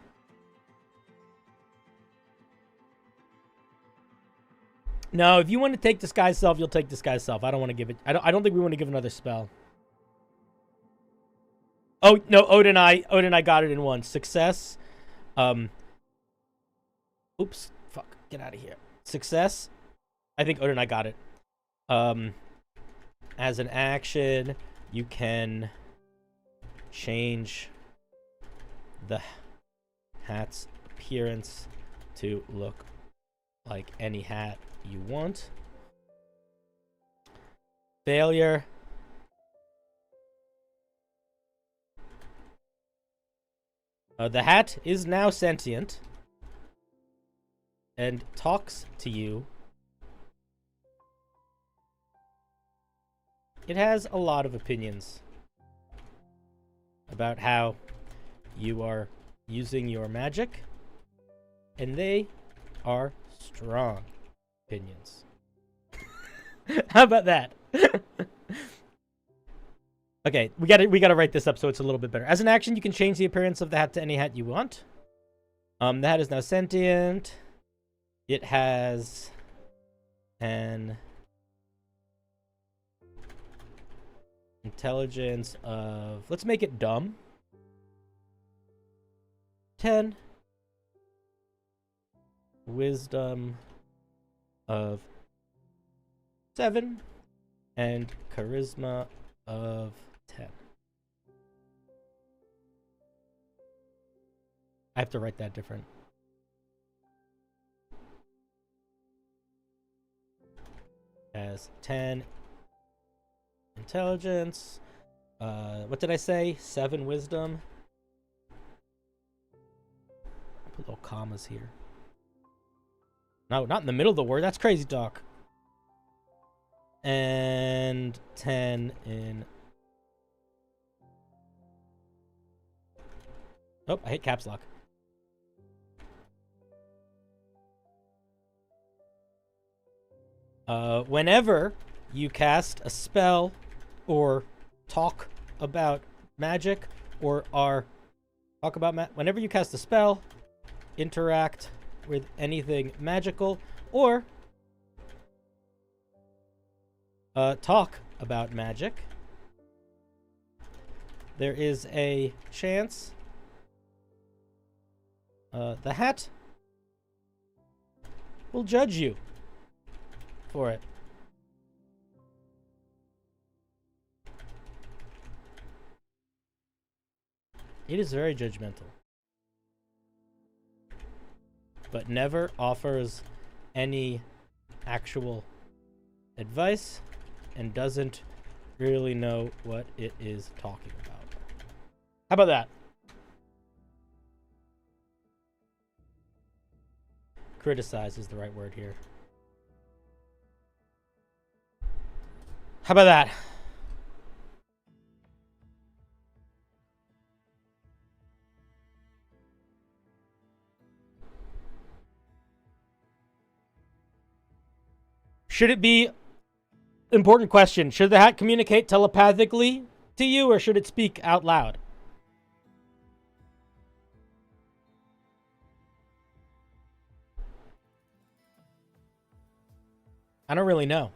[SPEAKER 1] No, if you want to take Disguise Self, you'll take Disguise Self. I don't want to give it... I don't think we want to give another spell. Oh, no, Odin I got it in one. Success. Oops. Fuck. Get out of here. Success. I think Odin I got it. As an action, you can change the hat's appearance to look like any hat you want. Failure. The hat is now sentient and talks to you. It has a lot of opinions about how you are using your magic, and they are strong opinions. How about that? Okay, we gotta write this up so it's a little bit better. As an action, you can change the appearance of the hat to any hat you want. The hat is now sentient. It has an intelligence of... Let's make it dumb. 10. Wisdom of 7. And charisma of 10. I have to write that different. has 10 intelligence. What did I say? 7 wisdom. Put little commas here. No, not in the middle of the word. That's crazy talk. And 10 in... Oh, I hate caps lock. Whenever you cast a spell or talk about magic or whenever you cast a spell, interact with anything magical, or talk about magic, there is a chance the hat will judge you for it. It is very judgmental, but never offers any actual advice and doesn't really know what it is talking about. How about that? Criticize is the right word here. How about that? Should it be... Important question. Should the hat communicate telepathically to you, or should it speak out loud? I don't really know.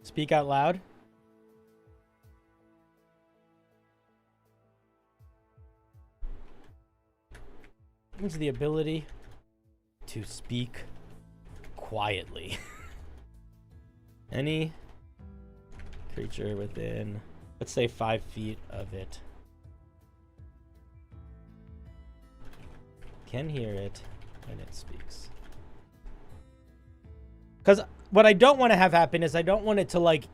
[SPEAKER 1] Speak out loud? Means the ability to speak quietly. Any creature within, let's say, 5 feet of it can hear it when it speaks. Because what I don't want to have happen is I don't want it to, like,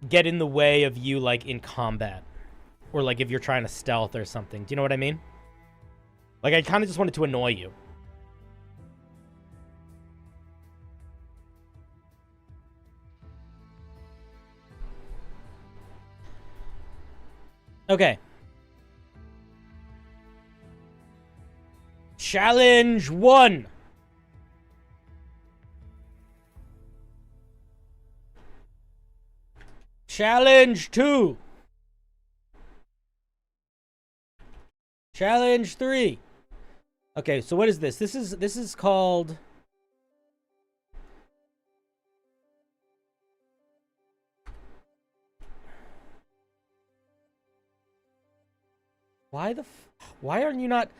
[SPEAKER 1] get in the way of you, like, in combat. Or, like, if you're trying to stealth or something. Do you know what I mean? Like, I kind of just wanted to annoy you. Okay. Challenge 1. Challenge 2. Challenge 3. Okay, so what is this? This is called... Why are you not...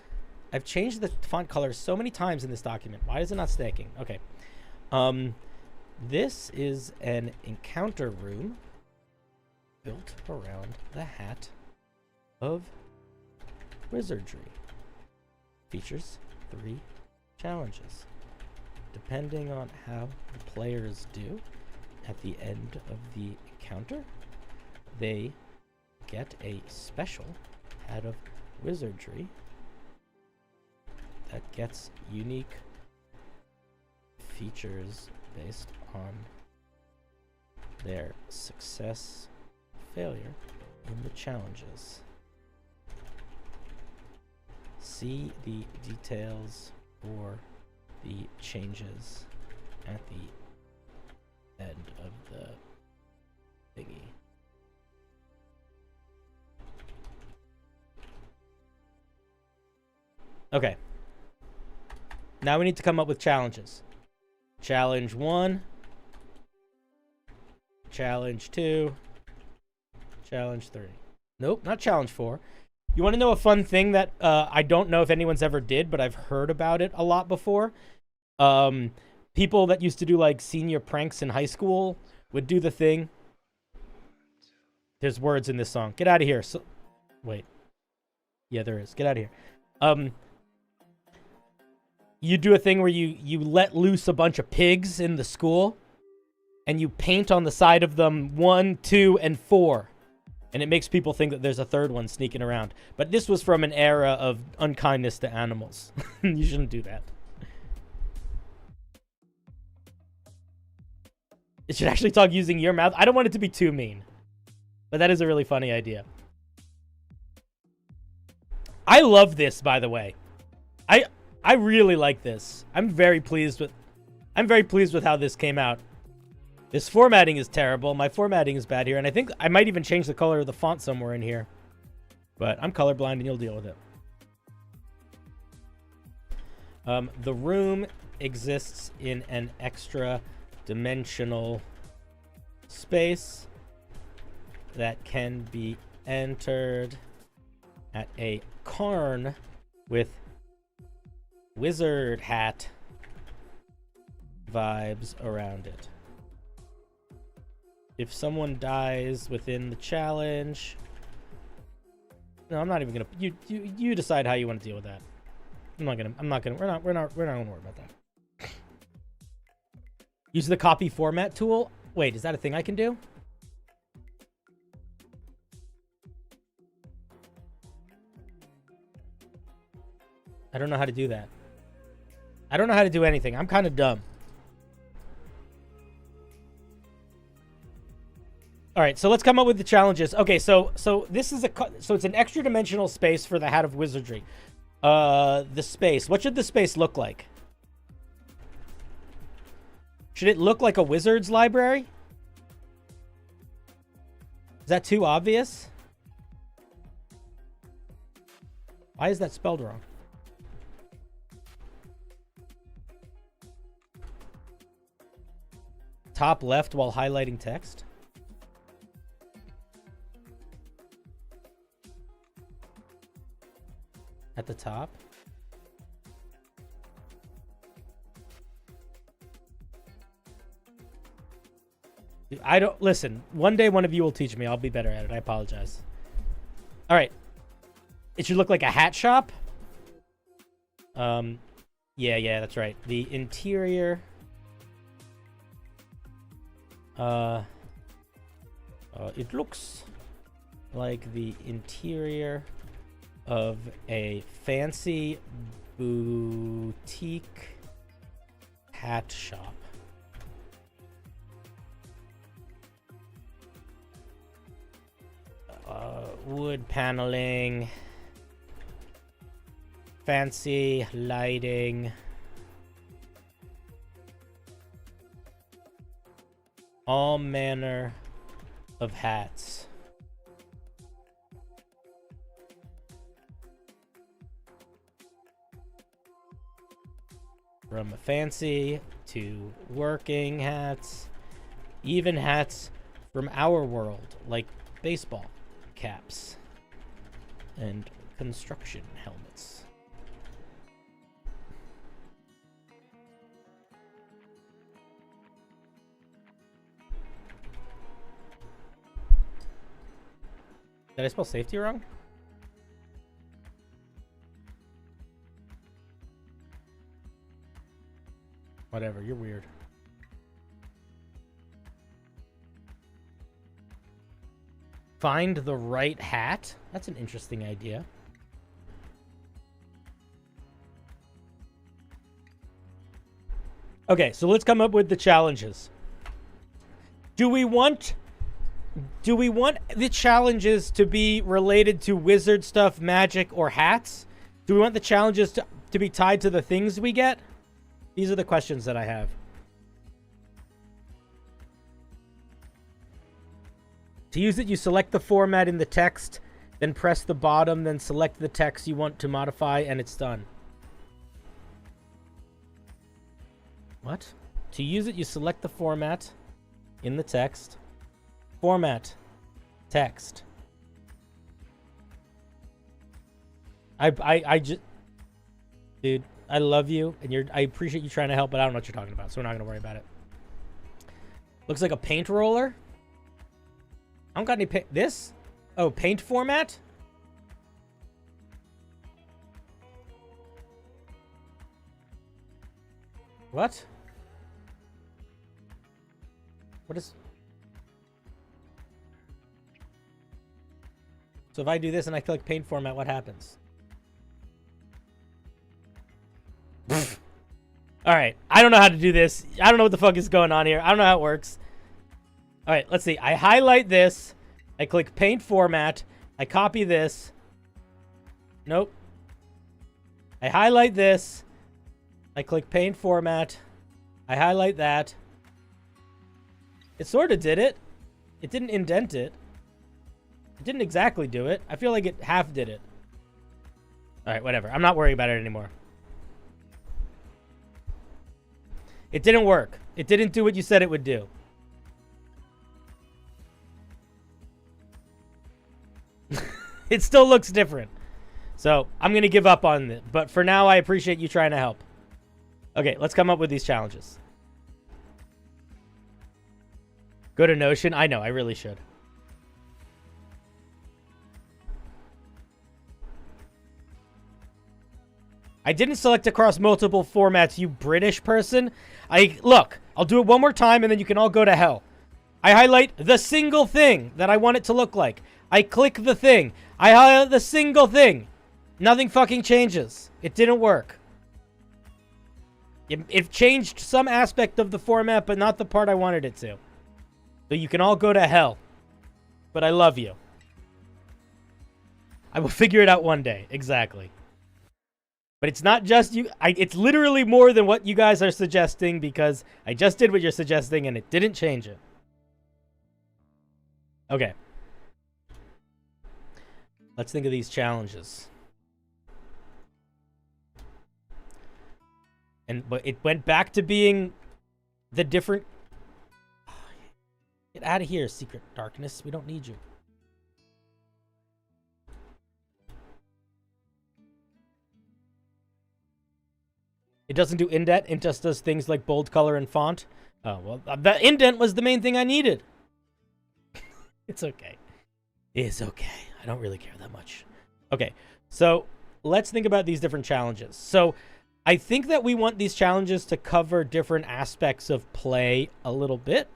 [SPEAKER 1] I've changed the font color so many times in this document. Why is it not stacking? Okay. This is an encounter room built around the hat of wizardry. Features 3 challenges. Depending on how the players do at the end of the encounter, they get a special hat of wizardry that gets unique features based on their success, failure in the challenges. See the details for the changes at the end of the thingy. Okay. Now we need to come up with challenges. Challenge 1. Challenge 2. Challenge 3. Nope, not challenge 4. You want to know a fun thing that I don't know if anyone's ever did, but I've heard about it a lot before? People that used to do, like, senior pranks in high school would do the thing. There's words in this song. Get out of here. So, Wait. Yeah, there is. Get out of here. You do a thing where you let loose a bunch of pigs in the school, and you paint on the side of them 1, 2, and 4. And it makes people think that there's a third one sneaking around. But this was from an era of unkindness to animals. You shouldn't do that. It should actually talk using your mouth. I don't want it to be too mean. But that is a really funny idea. I love this, by the way. I really like this. I'm very pleased with how this came out. This formatting is terrible. My formatting is bad here, and I think I might even change the color of the font somewhere in here. But I'm colorblind, and you'll deal with it. The room exists in an extra dimensional space that can be entered at a cairn with wizard hat vibes around it. If someone dies within the challenge, no, I'm not even gonna. You decide how you want to deal with that. We're not gonna worry about that. Use the copy format tool. Wait, is that a thing I can do? I don't know how to do that. I don't know how to do anything. I'm kind of dumb. All right, so let's come up with the challenges. Okay, so this is it's an extra dimensional space for the Hat of Wizardry. The space. What should the space look like? Should it look like a wizard's library? Is that too obvious? Why is that spelled wrong? Top left while highlighting text. At the top. I don't listen. One day one of you will teach me. I'll be better at it. I apologize. All right. It should look like a hat shop. Yeah, that's right. The interior it looks like the interior of a fancy boutique hat shop. Wood paneling, fancy lighting, all manner of hats. From fancy to working hats, even hats from our world, like baseball caps and construction helmets. Did I spell safety wrong? Whatever, you're weird. Find the right hat? That's an interesting idea. Okay, so let's come up with the challenges. Do we want the challenges to be related to wizard stuff, magic, or hats? Do we want the challenges to be tied to the things we get? These are the questions that I have. To use it, you select the format in the text, then press the bottom, then select the text you want to modify, and it's done. What? To use it, you select the format in the text. Format. Text. I just... Dude, I love you, and I appreciate you trying to help, but I don't know what you're talking about, so we're not going to worry about it. Looks like a paint roller. I don't got any paint. This? Oh, paint format? What? What is... So if I do this and I click paint format, what happens? Alright, I don't know how to do this. I don't know what the fuck is going on here. I don't know how it works. Alright, let's see. I highlight this. I click paint format. I copy this. Nope. I highlight this. I click paint format. I highlight that. It sort of did it. It didn't indent it. It didn't exactly do it. I feel like it half did it. Alright, whatever. I'm not worrying about it anymore. It didn't work. It didn't do what you said it would do. It still looks different. So, I'm going to give up on it. But for now, I appreciate you trying to help. Okay, let's come up with these challenges. Go to Notion. I know, I really should. I didn't select across multiple formats, you British person. Look, I'll do it one more time and then you can all go to hell. I highlight the single thing that I want it to look like. I click the thing. I highlight the single thing. Nothing fucking changes. It didn't work. It changed some aspect of the format, but not the part I wanted it to. So you can all go to hell. But I love you. I will figure it out one day. Exactly. But it's not just you. It's literally more than what you guys are suggesting because I just did what you're suggesting and it didn't change it. Okay. Let's think of these challenges. But it went back to being the different... Get out of here, Secret Darkness. We don't need you. It doesn't do indent. It just does things like bold color and font. Oh, well, the indent was the main thing I needed. It's okay. It's okay. I don't really care that much. Okay, so let's think about these different challenges. So I think that we want these challenges to cover different aspects of play a little bit.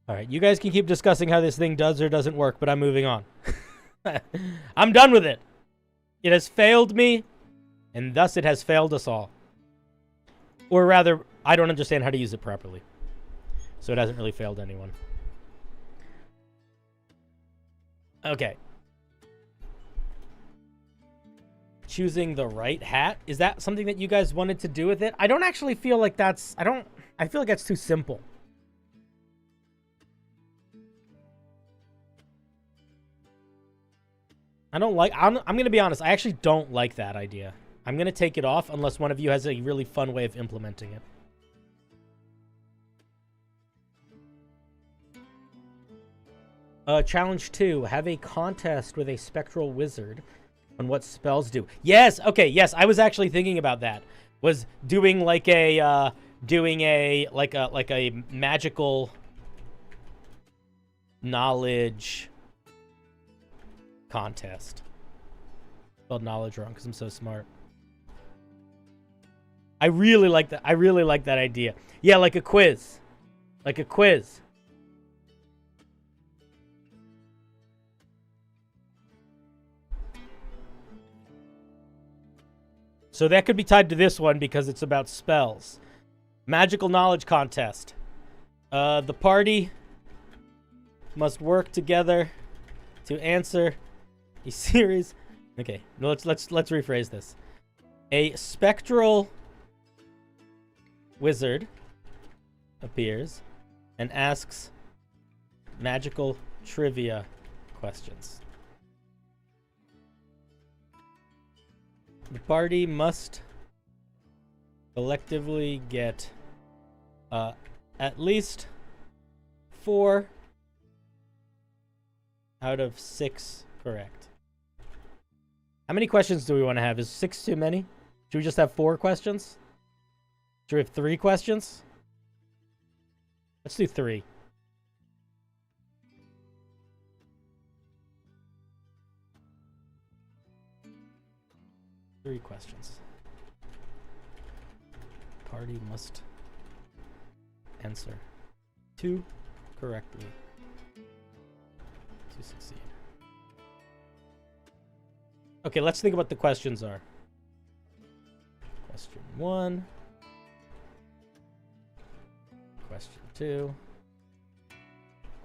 [SPEAKER 1] All right, you guys can keep discussing how this thing does or doesn't work, but I'm moving on. I'm done with it. It has failed me, and thus it has failed us all. Or rather, I don't understand how to use it properly. So it hasn't really failed anyone. Okay. Choosing the right hat. Is that something that you guys wanted to do with it? I don't actually feel like that's... I feel like that's too simple. I'm going to be honest. I actually don't like that idea. I'm going to take it off unless one of you has a really fun way of implementing it. Challenge 2. Have a contest with a spectral wizard on what spells do. Yes. Okay. Yes. I was actually thinking about that. Was doing like a, like a magical knowledge contest. Spelled knowledge wrong because I'm so smart. I really like that. I really like that idea. Yeah, like a quiz. Like a quiz. So that could be tied to this one because it's about spells. Magical knowledge contest. The party must work together to answer a series. Okay, no, let's rephrase this. A spectral wizard appears and asks magical trivia questions. The party must collectively get at least 4 out of 6 correct. How many questions do we want to have? Is 6 too many? Should we just have 4 questions? Should we have 3 questions? Let's do 3. Three questions. Party must answer 2 correctly to succeed. Okay, let's think what the questions are. Question 1. Question 2.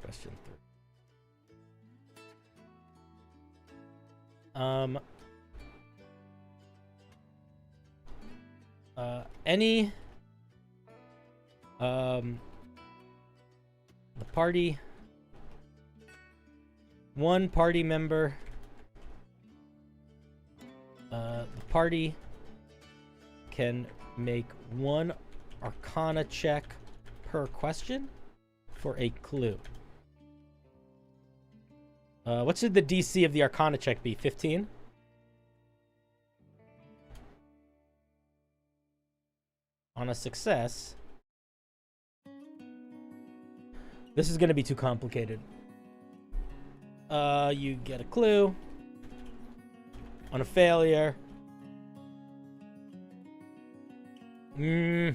[SPEAKER 1] Question 3. Any the party, one party member, the party can make 1 Arcana check per question for a clue. What should the DC of the Arcana check be? 15? On a success, this is going to be too complicated. You get a clue. On a failure, I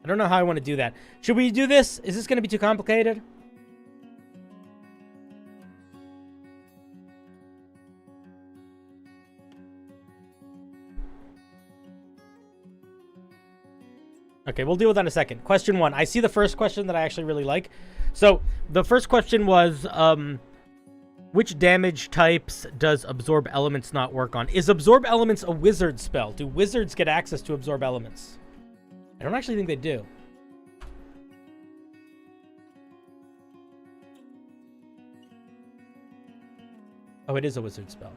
[SPEAKER 1] don't know how I want to do that. Should we do this? Is this going to be too complicated? Okay, we'll deal with that in a second. Question 1. I see the first question that I actually really like. So, the first question was, which damage types does Absorb Elements not work on? Is Absorb Elements a wizard spell? Do wizards get access to Absorb Elements? I don't actually think they do. Oh, it is a wizard spell.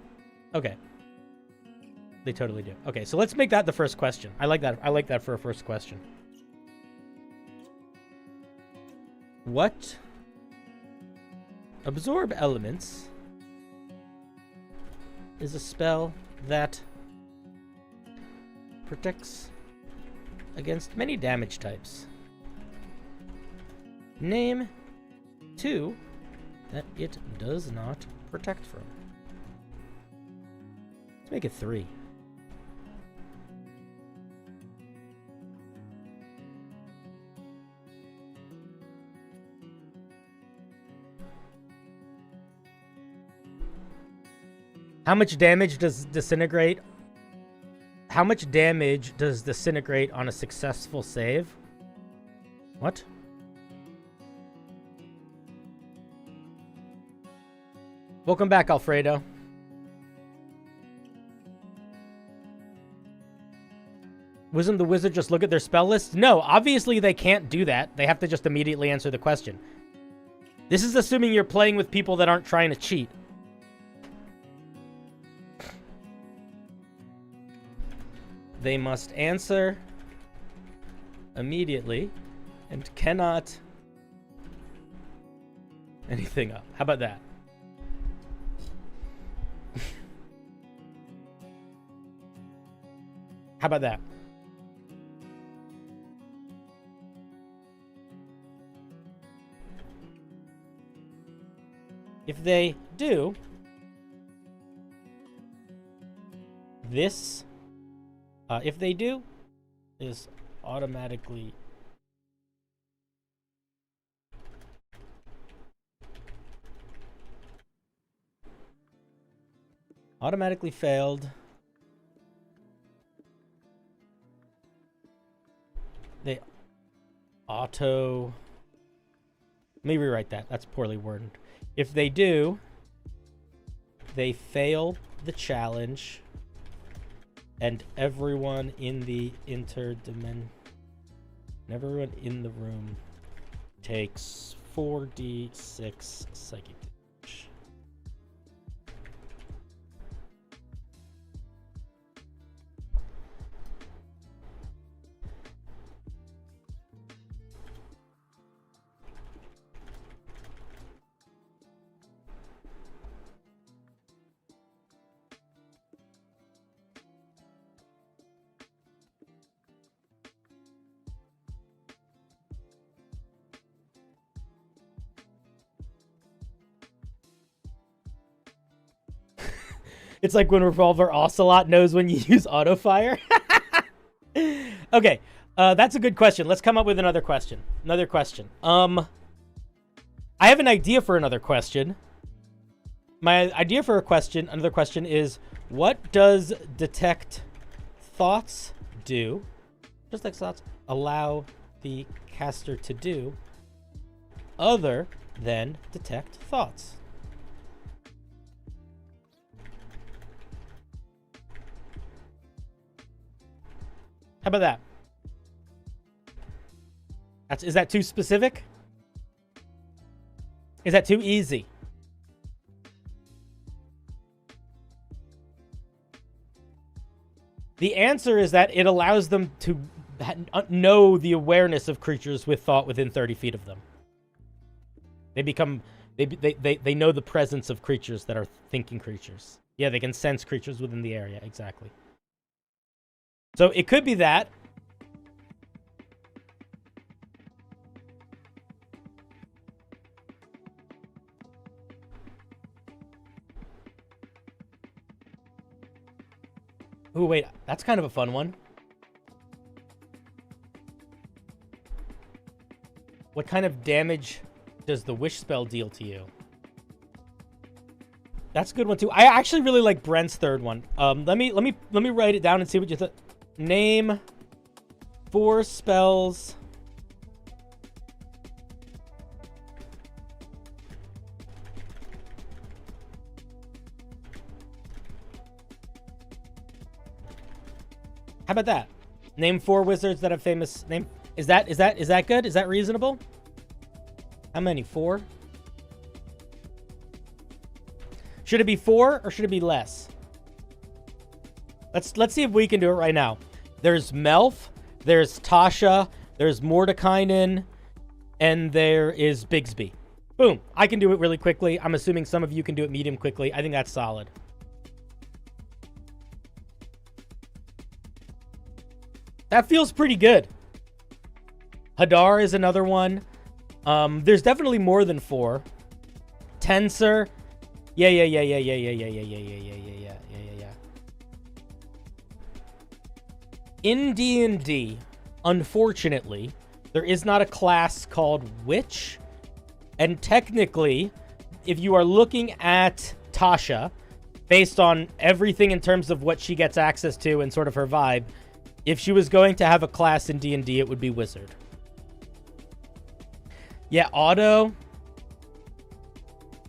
[SPEAKER 1] Okay. They totally do. Okay, so let's make that the first question. I like that. I like that for a first question. What Absorb Elements is a spell that protects against many damage types. Name 2 that it does not protect from. Let's make it 3. How much damage does Disintegrate? How much damage does Disintegrate on a successful save? What? Welcome back, Alfredo. Wasn't the wizard just look at their spell list? No, obviously they can't do that. They have to just immediately answer the question. This is assuming you're playing with people that aren't trying to cheat. They must answer immediately and cannot anything up. How about that? How about that? If they do, this, if they do, is automatically failed. They auto... Let me rewrite that. That's poorly worded. If they do, they fail the challenge, and everyone in the everyone in the room takes 4d6 psychic damage. It's like when Revolver Ocelot knows when you use auto fire. Okay, that's a good question. Let's come up with another question. I have an idea for another question. My idea for another question is, what does detect thoughts do? Just like thoughts allow the caster to do other than detect thoughts. How about that? Is that too specific? Is that too easy? The answer is that it allows them to know the awareness of creatures with thought within 30 feet of them. They know the presence of creatures that are thinking creatures. Yeah, they can sense creatures within the area, exactly. So it could be that. Oh, wait, that's kind of a fun one. What kind of damage does the wish spell deal to you? That's a good one too. I actually really like Brent's third one. Let me write it down and see what you think. Name 4 spells How about that? Name 4 wizards that have famous name. Is that good? Is that reasonable? How many? 4? Should it be 4 or should it be less? Let's see if we can do it right now. There's Melf, there's Tasha, there's Mordekainen, and there is Bigsby. Boom. I can do it really quickly. I'm assuming some of you can do it medium quickly. I think that's solid. That feels pretty good. Hadar is another one. There's definitely more than 4. Tensor. Yeah. In D&D, unfortunately, there is not a class called Witch. And technically, if you are looking at Tasha, based on everything in terms of what she gets access to and sort of her vibe, if she was going to have a class in D&D, it would be Wizard. Yeah, Auto.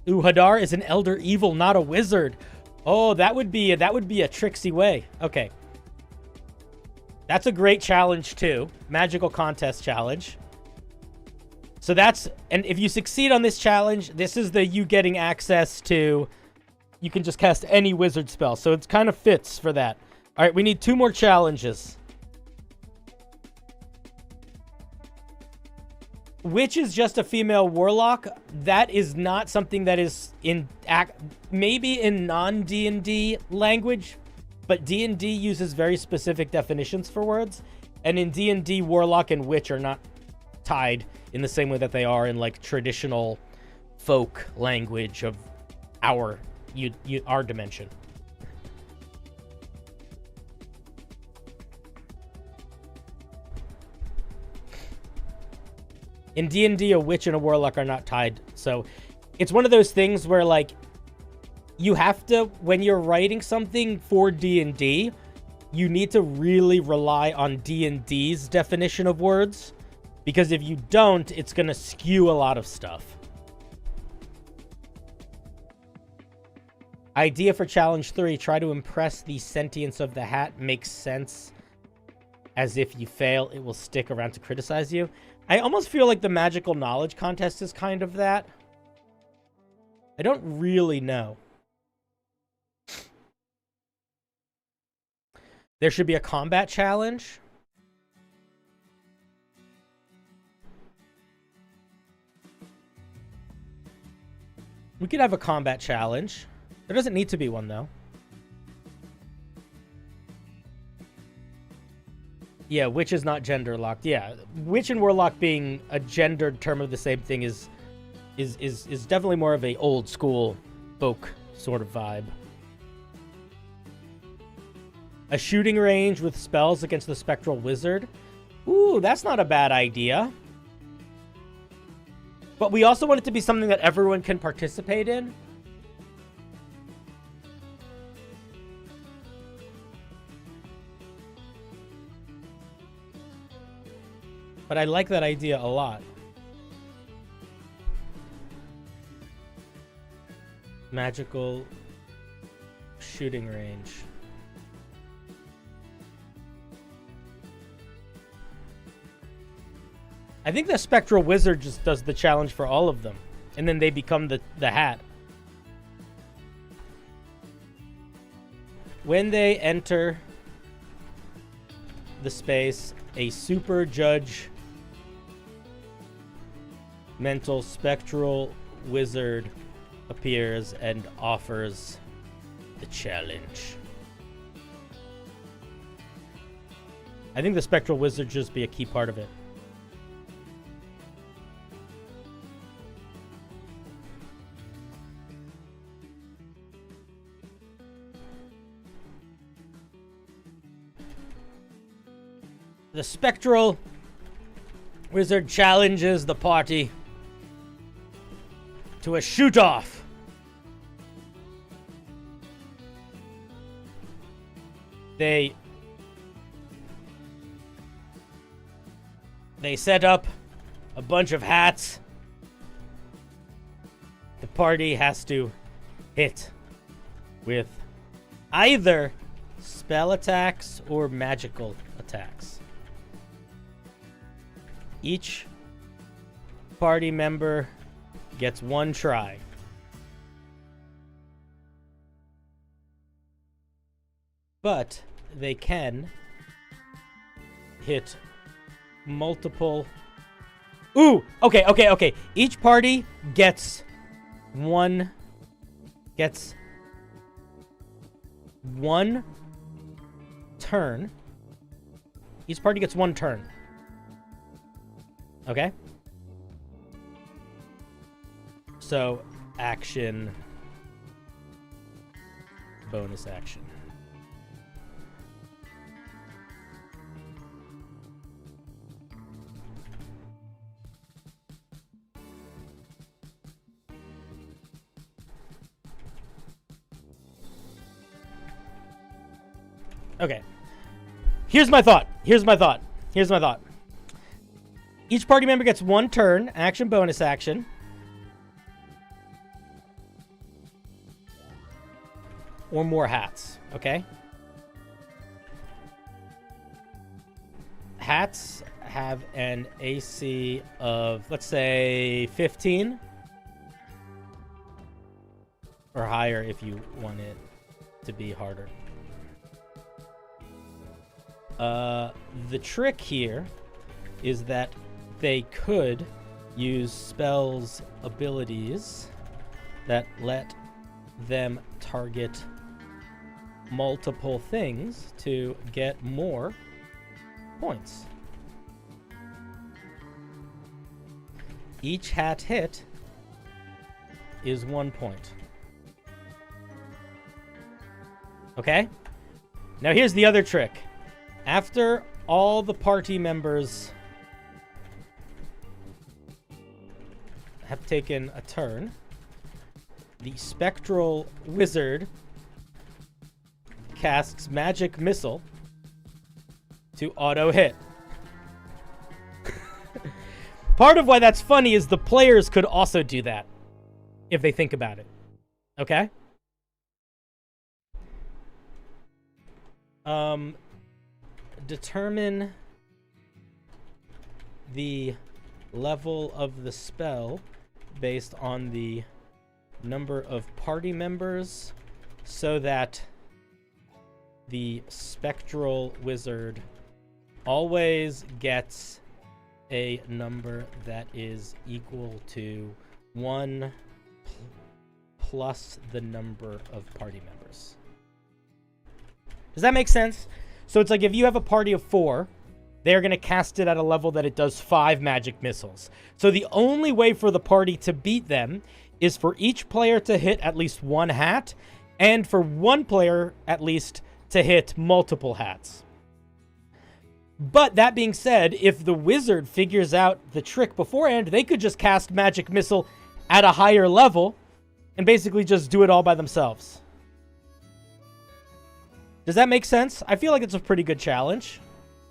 [SPEAKER 1] Ooh, Hadar is an Elder Evil, not a Wizard. Oh, that would be a tricksy way. Okay. That's a great challenge, too. Magical contest challenge. So that's... And if you succeed on this challenge, this is the you getting access to... You can just cast any wizard spell. So it kind of fits for that. All right, we need 2 more challenges. Witch is just a female warlock. That is not something that is in... Maybe in non-D&D language... But D&D uses very specific definitions for words. And in D&D, warlock and witch are not tied in the same way that they are in, like, traditional folk language of our dimension. In D&D, a witch and a warlock are not tied. So it's one of those things where, like, you have to, when you're writing something for D&D, you need to really rely on D&D's definition of words. Because if you don't, it's going to skew a lot of stuff. Idea for challenge 3. Try to impress the sentience of the hat. Makes sense. As if you fail, it will stick around to criticize you. I almost feel like the magical knowledge contest is kind of that. I don't really know. There should be a combat challenge. We could have a combat challenge. There doesn't need to be one, though. Yeah, witch is not gender locked. Yeah, witch and warlock being a gendered term of the same thing is definitely more of a old school folk sort of vibe. A shooting range with spells against the spectral wizard. Ooh, that's not a bad idea. But we also want it to be something that everyone can participate in. But I like that idea a lot. Magical shooting range. I think the Spectral Wizard just does the challenge for all of them. And then they become the hat. When they enter the space, a super judge mental spectral wizard appears and offers the challenge. I think the spectral wizard should just be a key part of it. The spectral wizard challenges the party to a shoot-off. They set up a bunch of hats. The party has to hit with either spell attacks or magical attacks. Each party member gets one try. But they can hit multiple... Ooh! Okay. Each party gets one turn. Each party gets one turn. Okay? So, action, bonus action. Okay. Here's my thought. Each party member gets one turn, action, bonus action. Or more hats, okay? Hats have an AC of, let's say, 15. Or higher if you want it to be harder. The trick here is that they could use spells abilities that let them target multiple things to get more points. Each hat hit is 1 point. Okay? Now here's the other trick. After all the party members have taken a turn, the spectral wizard casts magic missile to auto hit. Part of why that's funny is the players could also do that if they think about it. Okay? Determine the level of the spell based on the number of party members so that the spectral wizard always gets a number that is equal to 1 plus the number of party members. Does that make sense? So it's like if you have a party of 4, they're going to cast it at a level that it does 5 magic missiles. So the only way for the party to beat them is for each player to hit at least 1 hat, and for one player at least to hit multiple hats. But that being said, if the wizard figures out the trick beforehand, they could just cast Magic Missile at a higher level and basically just do it all by themselves. Does that make sense? I feel like it's a pretty good challenge.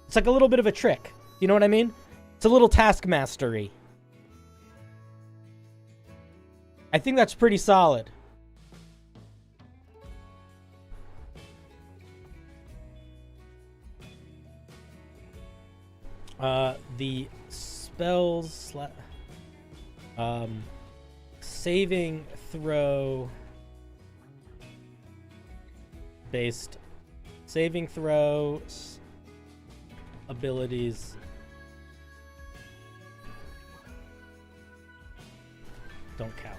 [SPEAKER 1] It's like a little bit of a trick. You know what I mean? It's a little task mastery. I think that's pretty solid. The spells, saving throw based, saving throw abilities don't count.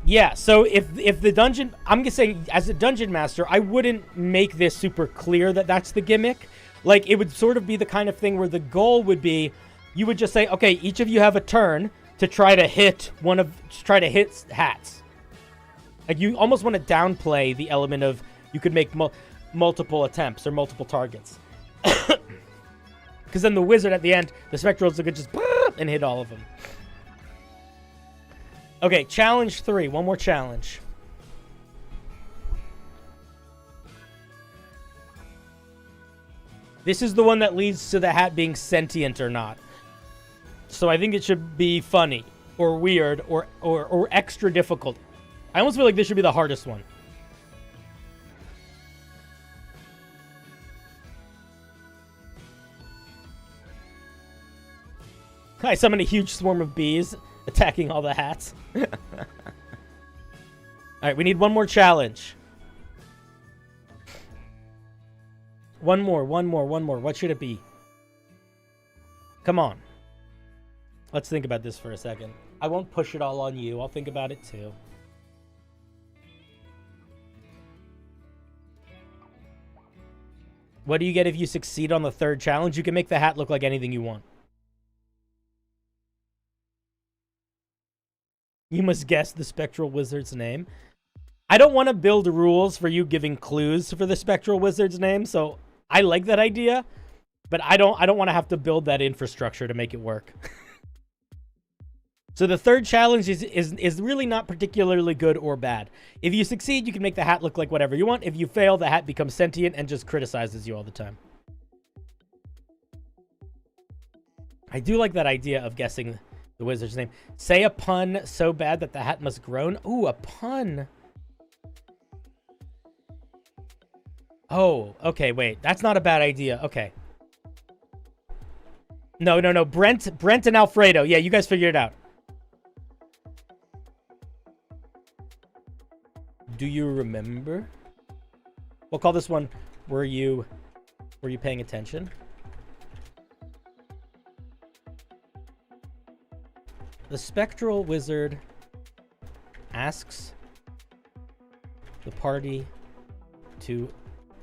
[SPEAKER 1] Yeah, so if the dungeon, I'm just saying, as a dungeon master, I wouldn't make this super clear that that's the gimmick. Like, it would sort of be the kind of thing where the goal would be, you would just say, okay, each of you have a turn to try to hit hats. Like, you almost want to downplay the element of you could make multiple attempts or multiple targets. Because then the wizard at the end, the spectrals could just and hit all of them. Okay, challenge 3. One more challenge. This is the one that leads to the hat being sentient or not. So I think it should be funny or weird or extra difficult. I almost feel like this should be the hardest one. I summon a huge swarm of bees attacking all the hats. All right, we need one more challenge. One more. What should it be? Come on. Let's think about this for a second. I won't push it all on you. I'll think about it too. What do you get if you succeed on the third challenge? You can make the hat look like anything you want. You must guess the spectral wizard's name. I don't want to build rules for you giving clues for the spectral wizard's name, so I like that idea, but I don't want to have to build that infrastructure to make it work. So the third challenge is really not particularly good or bad. If you succeed, you can make the hat look like whatever you want. If you fail, the hat becomes sentient and just criticizes you all the time. I do like that idea of guessing the wizard's name. Say a pun so bad that the hat must groan. Ooh, a pun. Oh, okay, wait. That's not a bad idea. Okay. No. Brent and Alfredo. Yeah, you guys figure it out. Do you remember? We'll call this one, were you paying attention? The spectral wizard asks the party to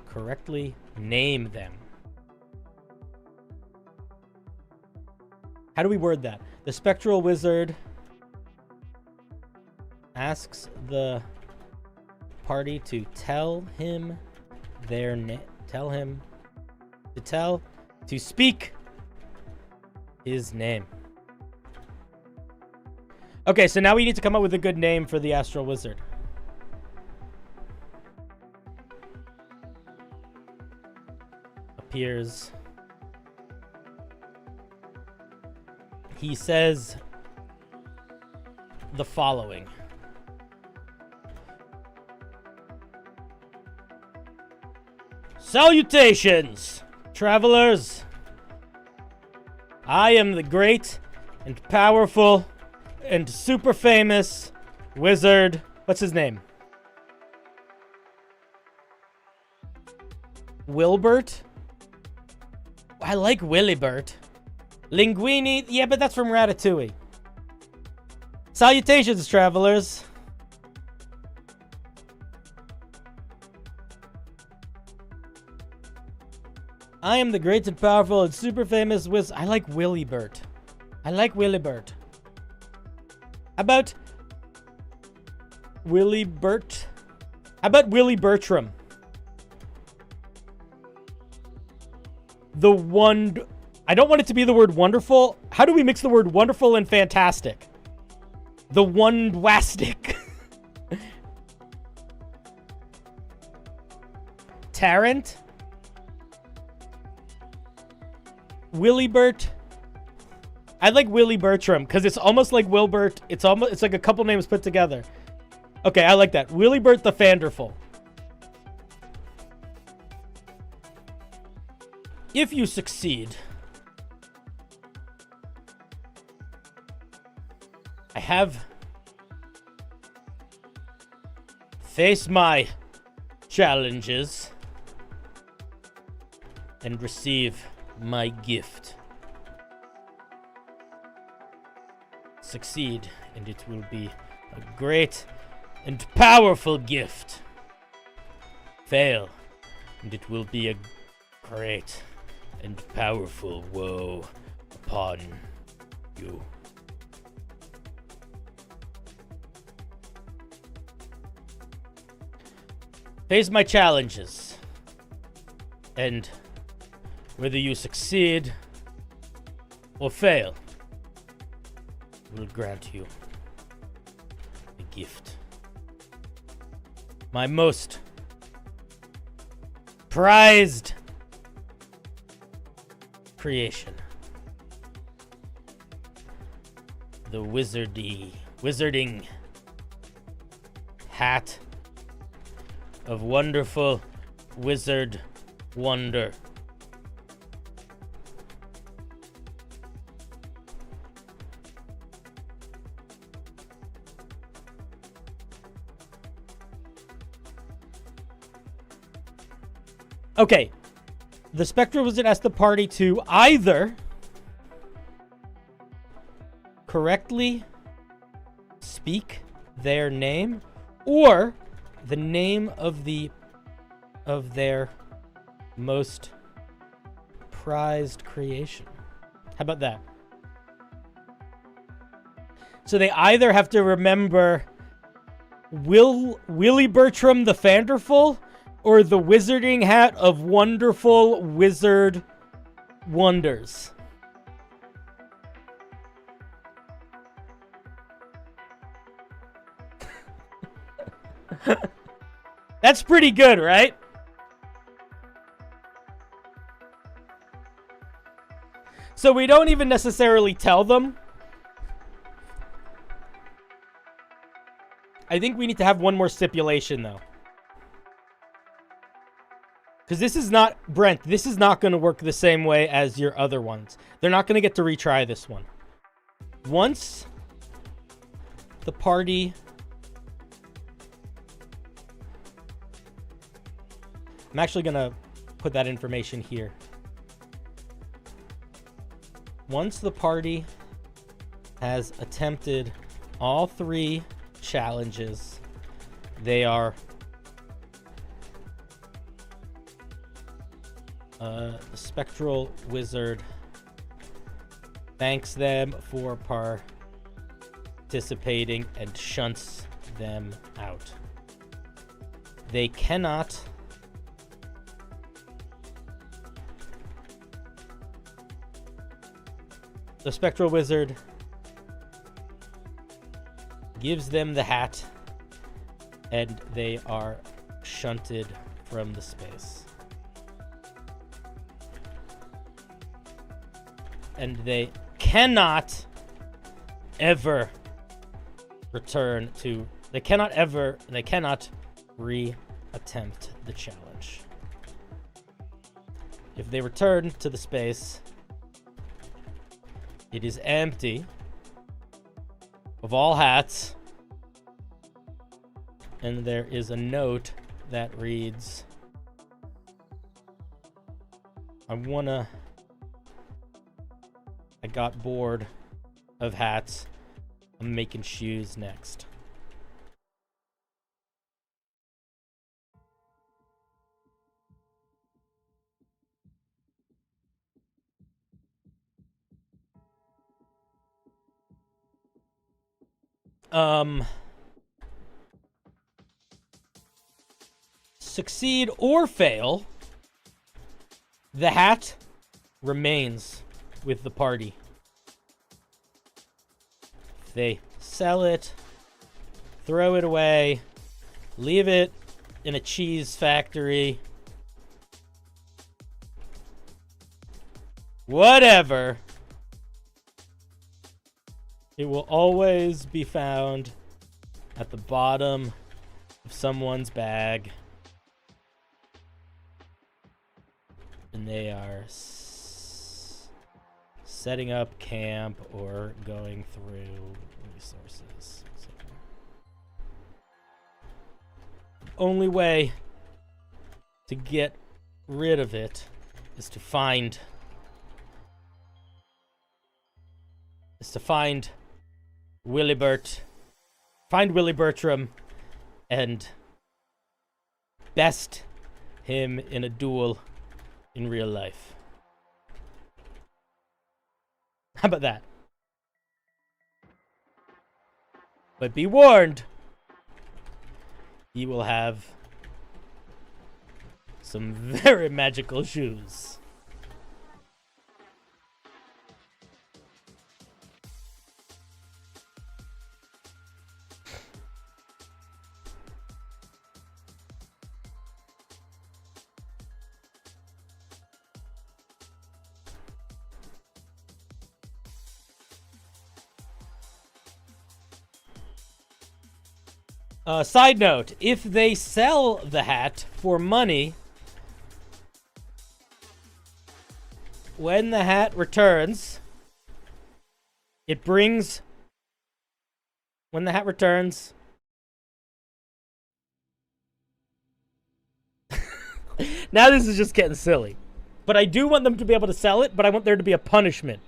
[SPEAKER 1] correctly name them. How do we word that? The spectral wizard asks the party to tell him their name. To speak his name. Okay, so now we need to come up with a good name for the astral wizard. Appears. He says the following. Salutations, travelers. I am the great and powerful and super famous wizard. What's his name? Wilbert? I like Willibert. Linguini? Yeah, but that's from Ratatouille. Salutations, travelers. I am the great and powerful and super famous wizard. I like Willibert. How about Willie Bert. How about Willie Bertram? The one. I don't want it to be the word wonderful. How do we mix the word wonderful and fantastic? The one-wastic. Tarrant. Willibert. I like Willie Bertram because it's almost like Wilbert. It's like a couple names put together. Okay, I like that. Willibert the Fanderful. If you succeed, I have faced my challenges and receive my gift. Succeed, and it will be a great and powerful gift. Fail, and it will be a great and powerful woe upon you. Face my challenges, and whether you succeed or fail, will grant you a gift. My most prized creation. The wizarding hat of wonderful wizard wonder. Okay, the Spectral Wizard asked the party to either correctly speak their name or the name of their most prized creation. How about that? So they either have to remember Willie Bertram the Fanderful or the wizarding hat of wonderful wizard wonders. That's pretty good, right? So we don't even necessarily tell them. I think we need to have one more stipulation, though. Because this is not, Brent, this is not going to work the same way as your other ones. They're not going to get to retry this one. Once the party... I'm actually going to put that information here. Once the party has attempted all 3 challenges, they are... the Spectral Wizard thanks them for participating and shunts them out. They cannot the Spectral Wizard gives them the hat and they are shunted from the space. And they cannot ever return to... They cannot re-attempt the challenge. If they return to the space, it is empty of all hats. And there is a note that reads, I got bored of hats. I'm making shoes next. succeed or fail, the hat remains with the party. If they sell it, throw it away, leave it in a cheese factory, whatever, it will always be found at the bottom of someone's bag. And they are setting up camp or going through resources. So, the only way to get rid of it is to find Willie Bertram and best him in a duel in real life. How about that? But be warned, he will have some very magical shoes. Side note, if they sell the hat for money, when the hat returns, when the hat returns, now this is just getting silly. But I do want them to be able to sell it, but I want there to be a punishment.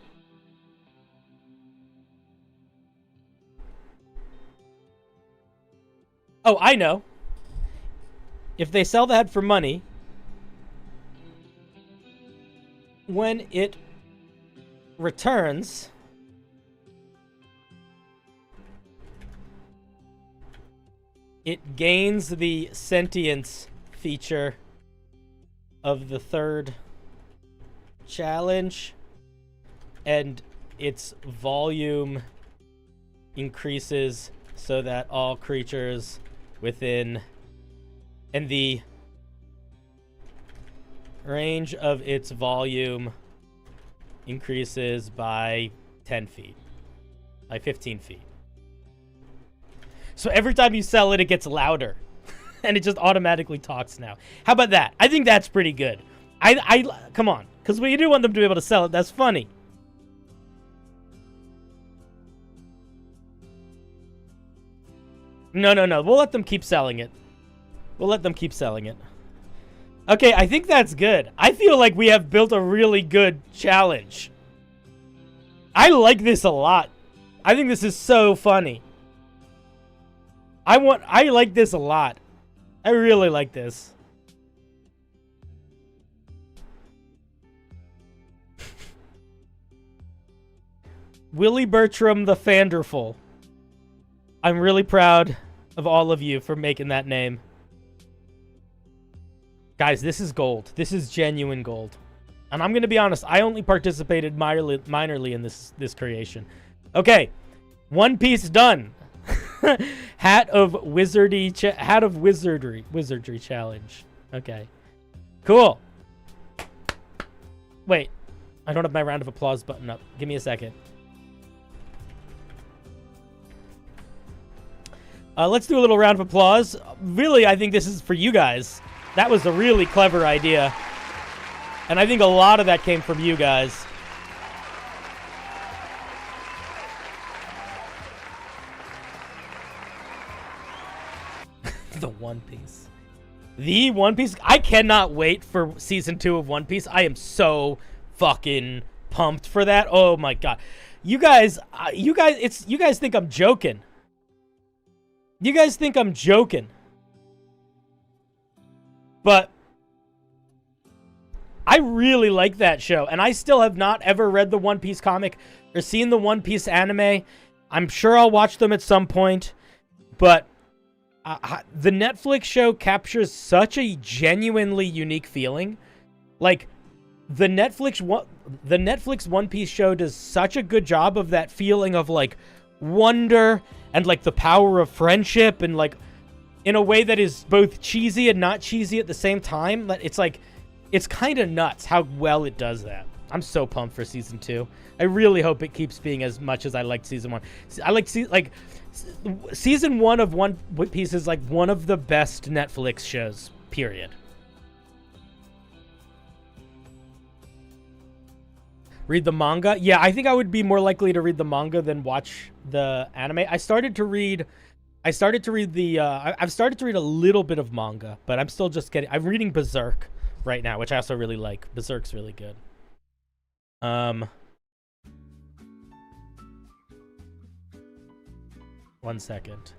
[SPEAKER 1] Oh, I know. If they sell the hat for money, when it returns, it gains the sentience feature of the third challenge, and its volume increases so that all creatures within and the range of its volume increases by 10 feet, by 15 feet. So every time you sell it, it gets louder. And it just automatically talks now. How about that? I think that's pretty good. I come on, because we do want them to be able to sell it. That's funny. No. We'll let them keep selling it. Okay, I think that's good. I feel like we have built a really good challenge. I like this a lot. I think this is so funny. I like this a lot. I really like this. Willie Bertram the Fanderful. I'm really proud of all of you for making that name. Guys, this is gold. This is genuine gold. And I'm going to be honest, I only participated minorly in this creation. Okay, One Piece done. Hat of Wizardry challenge. Okay. Cool. Wait. I don't have my round of applause button up. Give me a second. Let's do a little round of applause. Really, I think this is for you guys. That was a really clever idea. And I think a lot of that came from you guys. The One Piece. The One Piece. I cannot wait for season 2 of One Piece. I am so fucking pumped for that. Oh my god. You guys think I'm joking. You guys think I'm joking. But I really like that show, and I still have not ever read the One Piece comic or seen the One Piece anime. I'm sure I'll watch them at some point, but The Netflix show captures such a genuinely unique feeling. Like, the Netflix One Piece show does such a good job of that feeling of, like, wonder and, like, the power of friendship, and, like, in a way that is both cheesy and not cheesy at the same time. It's like, it's kind of nuts how well it does that. I'm so pumped for season 2. I really hope it keeps being as much as I liked season 1. I like season 1 of One Piece is like one of the best Netflix shows, period. Read the manga? Yeah, I think I would be more likely to read the manga than watch the anime. I've started to read a little bit of manga, but I'm still just I'm reading Berserk right now, which I also really like. Berserk's really good. One second.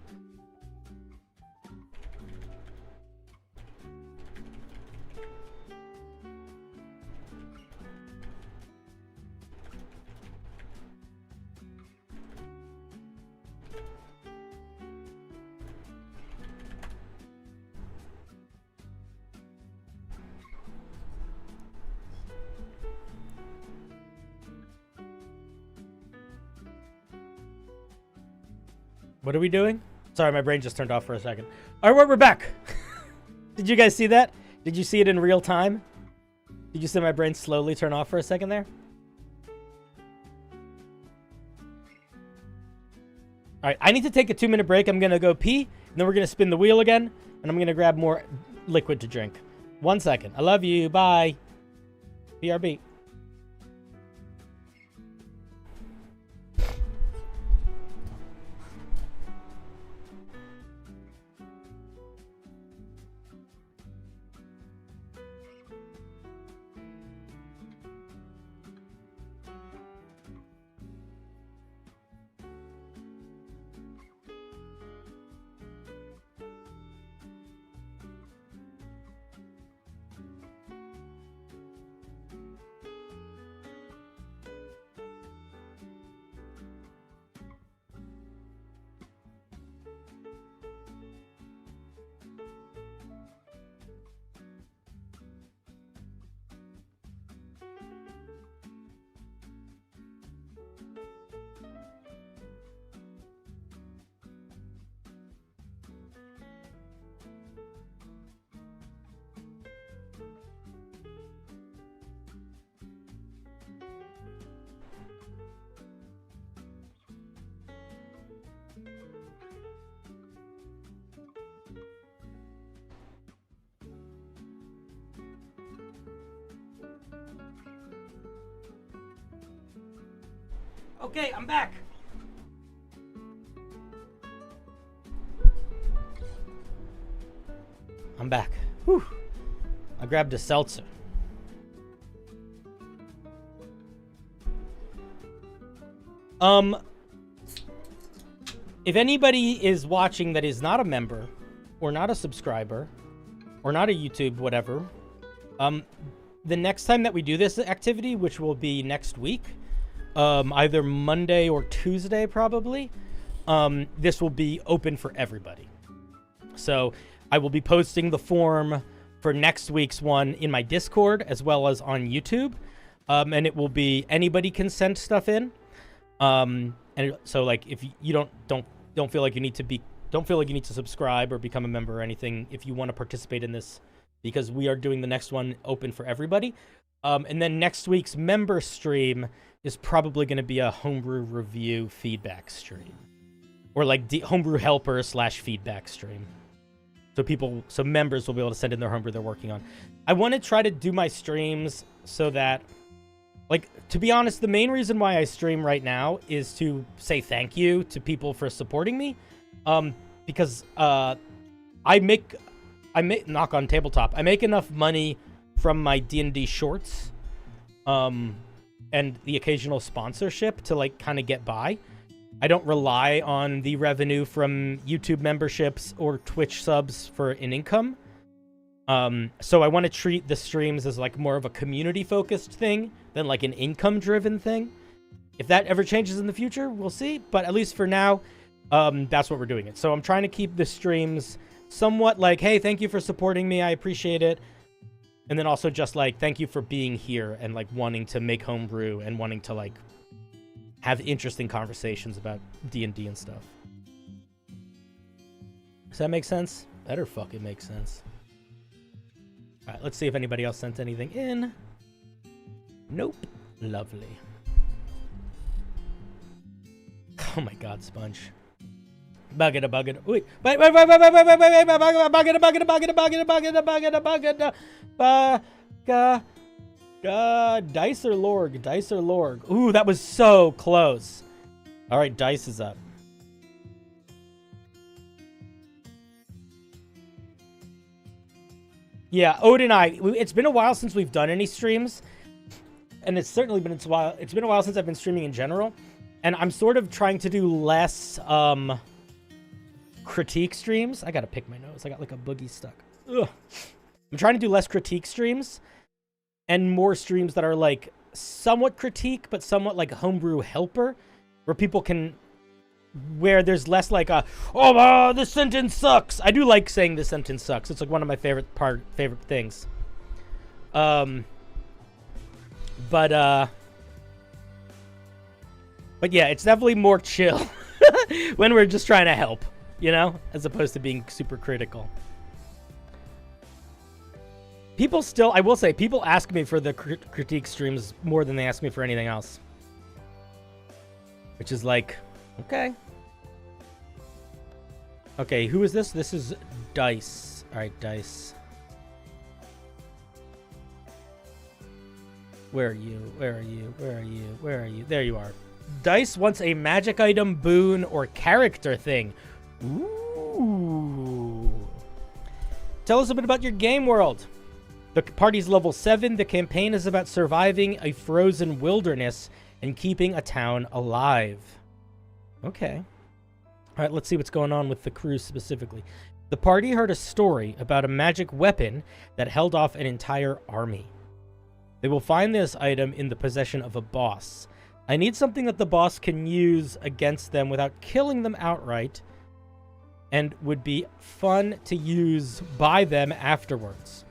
[SPEAKER 1] What are we doing? Sorry, my brain just turned off for a second. All right, we're back. Did you guys see that? Did you see it in real time? Did you see my brain slowly turn off for a second there? All right, I need to take a 2-minute break. I'm going to go pee, and then we're going to spin the wheel again, and I'm going to grab more liquid to drink. 1 second. I love you. Bye. BRB. Okay, I'm back. I'm back. Whew. I grabbed a seltzer. If anybody is watching that is not a member, or not a subscriber, or not a YouTube, whatever, the next time that we do this activity, which will be next week, either Monday or Tuesday probably, this will be open for everybody. So I will be posting the form for next week's one in my Discord as well as on YouTube, and it will be anybody can send stuff in. And so, like, if you don't feel like you need to subscribe or become a member or anything, if you want to participate in this, because we are doing the next one open for everybody. And then next week's member stream is probably going to be a homebrew review feedback stream, or like homebrew helper / feedback stream. So members will be able to send in their homebrew they're working on. I want to try to do my streams so that, like, to be honest, the main reason why I stream right now is to say thank you to people for supporting me. Because I make knock on tabletop. I make enough money from my D&D shorts, and the occasional sponsorship to, like, kind of get by. I don't rely on the revenue from YouTube memberships or Twitch subs for an income. So I want to treat the streams as, like, more of a community-focused thing than, like, an income-driven thing. If that ever changes in the future, we'll see. But at least for now, That's what we're doing it. So I'm trying to keep the streams somewhat like, hey, thank you for supporting me. I appreciate it. And then also just like, thank you for being here and like wanting to make homebrew and wanting to like have interesting conversations about D&D and stuff. Does that make sense? Better fucking make sense. All right, let's see if anybody else sent anything in. Nope. Lovely. Oh my God, Sponge. Bucket. Wait. Dice or Lorg? Ooh, that was so close. All right, Dice is up. Yeah, Ode and I, it's been a while since we've done any streams. And it's certainly been a while since I've been streaming in general. And I'm sort of trying to do less critique streams. I gotta pick my nose. I got like a boogie stuck. Ugh. I'm trying to do less critique streams and more streams that are like somewhat critique, but somewhat like homebrew helper, where people can, where there's less like a, oh, this sentence sucks. I do like saying this sentence sucks. It's like one of my favorite things. But yeah, it's definitely more chill when we're just trying to help, you know, as opposed to being super critical. People still, I will say, people ask me for the critique streams more than they ask me for anything else. Which is like, okay. Okay, who is this? This is Dice. All right, Dice. Where are you? Where are you? Where are you? Where are you? There you are. Dice wants a magic item, boon, or character thing. Ooh. Tell us a bit about your game world. The party's level 7. The campaign is about surviving a frozen wilderness and keeping a town alive. Okay. All right, let's see what's going on with the crew specifically. The party heard a story about a magic weapon that held off an entire army. They will find this item in the possession of a boss. I need something that the boss can use against them without killing them outright, and would be fun to use by them afterwards.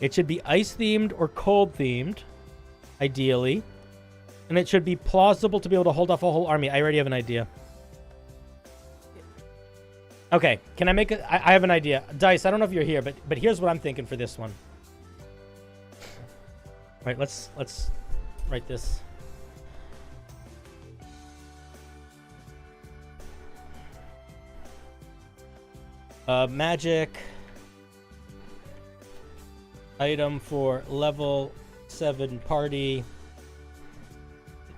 [SPEAKER 1] It should be ice-themed or cold-themed, ideally. And it should be plausible to be able to hold off a whole army. I already have an idea. Okay, can I make it? I have an idea. Dice, I don't know if you're here, but here's what I'm thinking for this one. All right, let's write this. Magic item for level 7 party.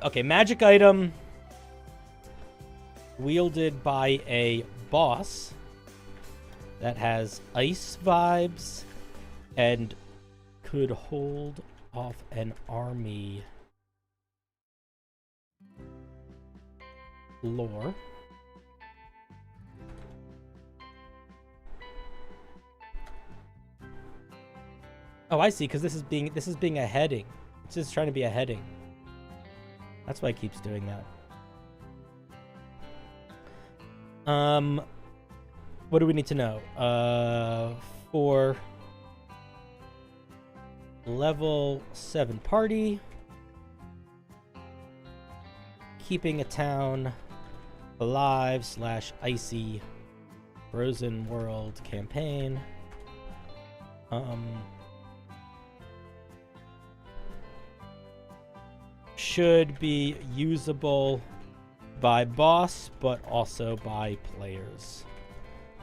[SPEAKER 1] Okay, magic item wielded by a boss that has ice vibes and could hold off an army. Lore. Oh, I see, because this is being a heading. It's just trying to be a heading. That's why it keeps doing that. What do we need to know? For level 7 party, keeping a town alive / icy frozen world campaign. Should be usable by boss, but also by players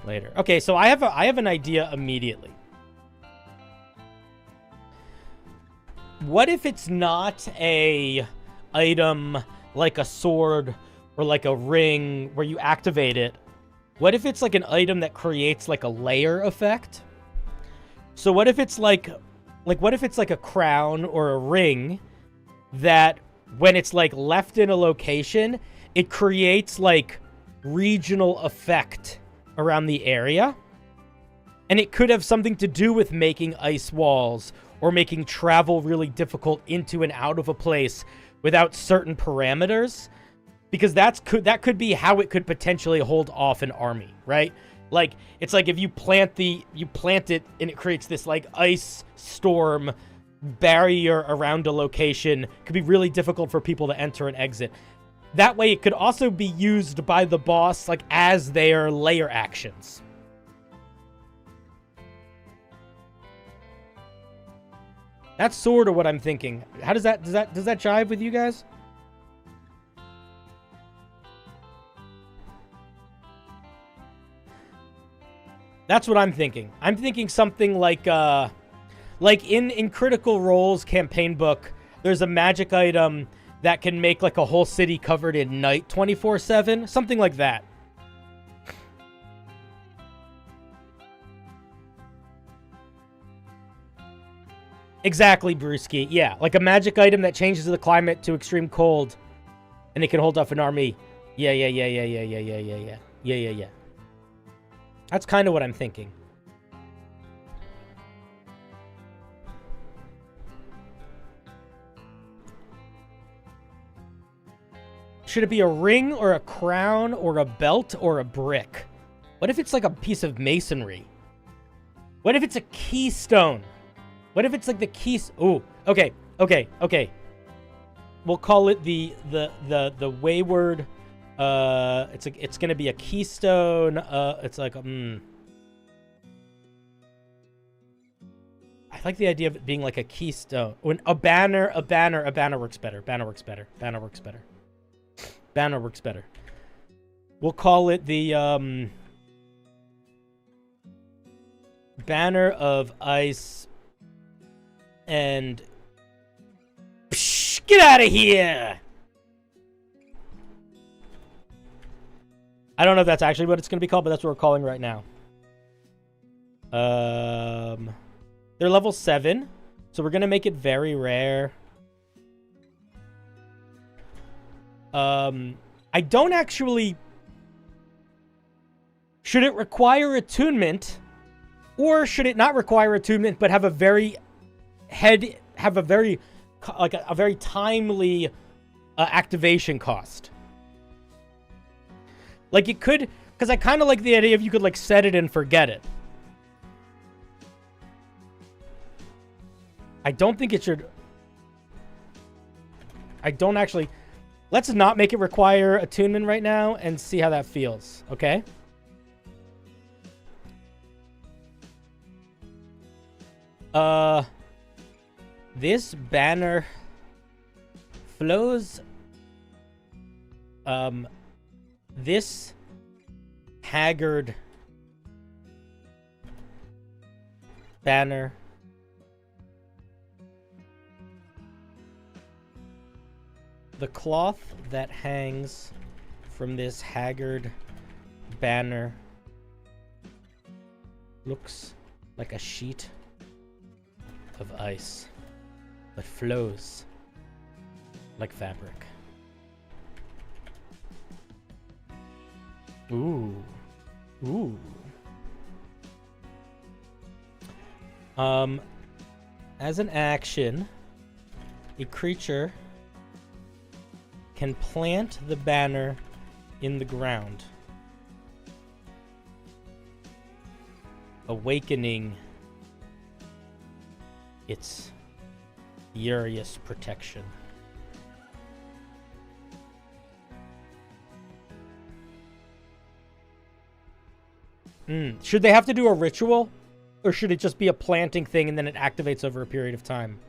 [SPEAKER 1] later. Okay, so I have an idea immediately. What if it's not a item like a sword or like a ring where you activate it? What if it's like an item that creates like a layer effect? So what if it's like what if it's like a crown or a ring that when it's like left in a location, it creates like regional effect around the area? And it could have something to do with making ice walls or making travel really difficult into and out of a place without certain parameters. Because that could be how it could potentially hold off an army, right? Like, it's like if you plant it and it creates this like ice storm barrier around a location. It could be really difficult for people to enter and exit. That way it could also be used by the boss like as their layer actions. That's sort of what I'm thinking. How does that jive with you guys? That's what I'm thinking. I'm thinking something like in Critical Role's campaign book, there's a magic item that can make like a whole city covered in night 24/7, something like that. Exactly, Brewski. Yeah, like a magic item that changes the climate to extreme cold, and it can hold off an army. Yeah. That's kind of what I'm thinking. Should it be a ring or a crown or a belt or a brick? What if it's like a piece of masonry? What if it's a keystone? What if it's like the keys? Oh, okay. We'll call it the wayward. It's gonna be a keystone. It's like I like the idea of it being like a keystone. When a banner works better. Banner works better. We'll call it the banner of ice and get out of here. I don't know if that's actually what it's going to be called, but that's what we're calling right now. They're level 7, so we're going to make it very rare. I don't actually... Should it require attunement, or should it not require attunement, but have a very timely activation cost? Like it could, because I kind of like the idea if you could like set it and forget it. I don't think it should. I don't actually. Let's not make it require attunement right now and see how that feels. Okay. This banner flows. This haggard banner the cloth that hangs from this haggard banner looks like a sheet of ice that flows like fabric. Ooh. As an action, a creature can plant the banner in the ground, awakening its furious protection. Should they have to do a ritual? Or should it just be a planting thing and then it activates over a period of time?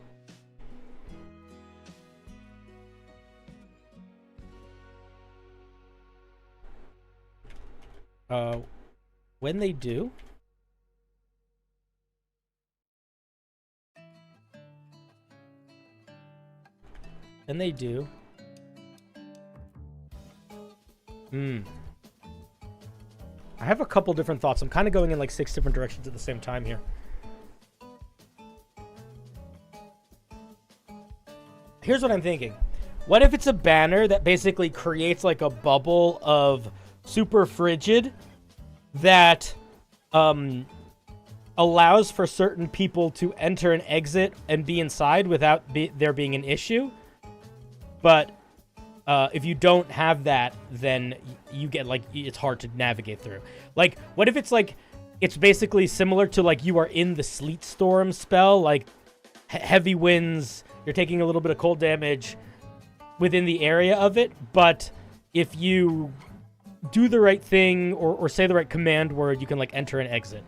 [SPEAKER 1] When they do... And they do... I have a couple different thoughts. I'm kind of going in like 6 different directions at the same time here. Here's what I'm thinking. What if it's a banner that basically creates like a bubble of super frigid that allows for certain people to enter and exit and be inside without there being an issue, but if you don't have that, then you get, like, it's hard to navigate through. Like, what if it's, like, it's basically similar to, like, you are in the Sleet Storm spell, like, heavy winds, you're taking a little bit of cold damage within the area of it, but if you do the right thing or say the right command word, you can, like, enter and exit.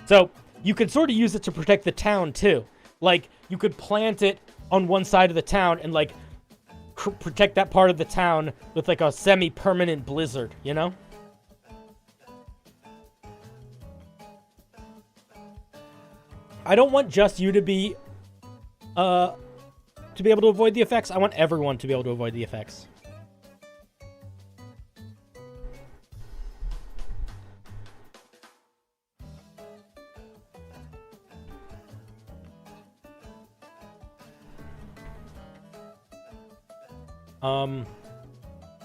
[SPEAKER 1] So you could sort of use it to protect the town, too. Like, you could plant it on one side of the town and, like, protect that part of the town with, like, a semi-permanent blizzard, you know? I don't want just you to be able to avoid the effects. I want everyone to be able to avoid the effects.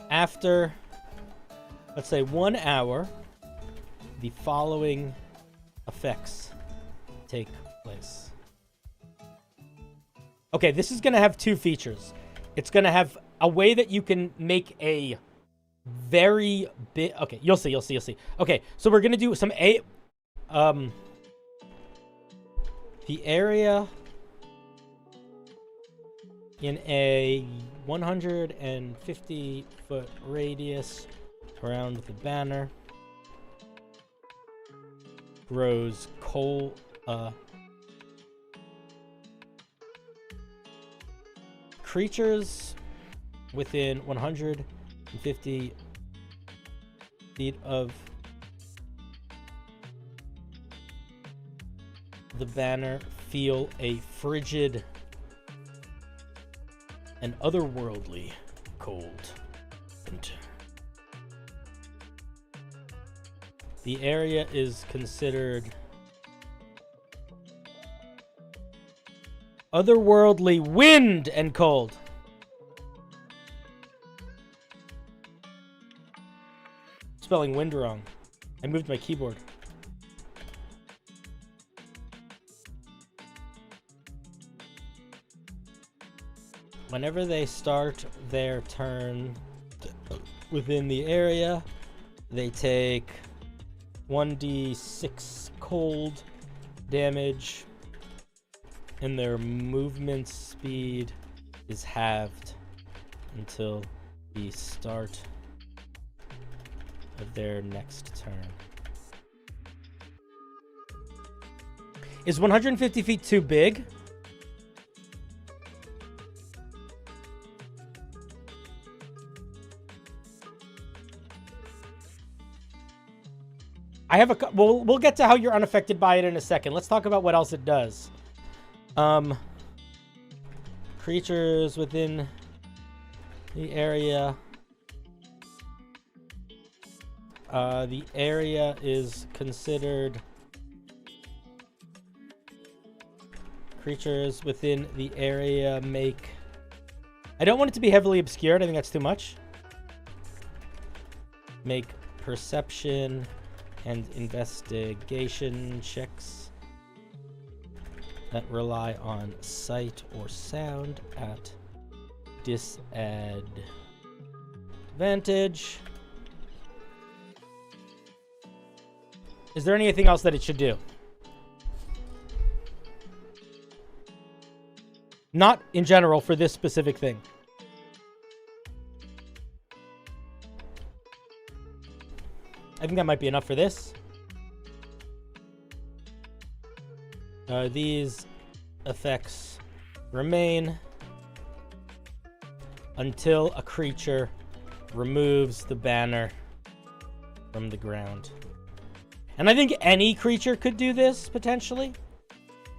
[SPEAKER 1] After, let's say, 1 hour, the following effects take place. Okay, this is going to have 2 features. It's going to have a way that you can make a very big... Okay, you'll see. Okay, so we're going to do some... the area in a 150-foot radius around the banner grows coal... creatures within 150 feet of the banner feel a frigid and otherworldly cold. The area is considered otherworldly wind and cold. Spelling wind wrong. I moved my keyboard. Whenever they start their turn within the area, they take 1d6 cold damage, and their movement speed is halved until the start of their next turn. Is 150 feet too big? I have a... We'll get to how you're unaffected by it in a second. Let's talk about what else it does. Creatures within the area. The area is considered... Creatures within the area make... I don't want it to be heavily obscured. I think that's too much. Make perception and investigation checks that rely on sight or sound at disadvantage. Is there anything else that it should do? Not in general for this specific thing. I think that might be enough for this. These effects remain until a creature removes the banner from the ground. And I think any creature could do this, potentially.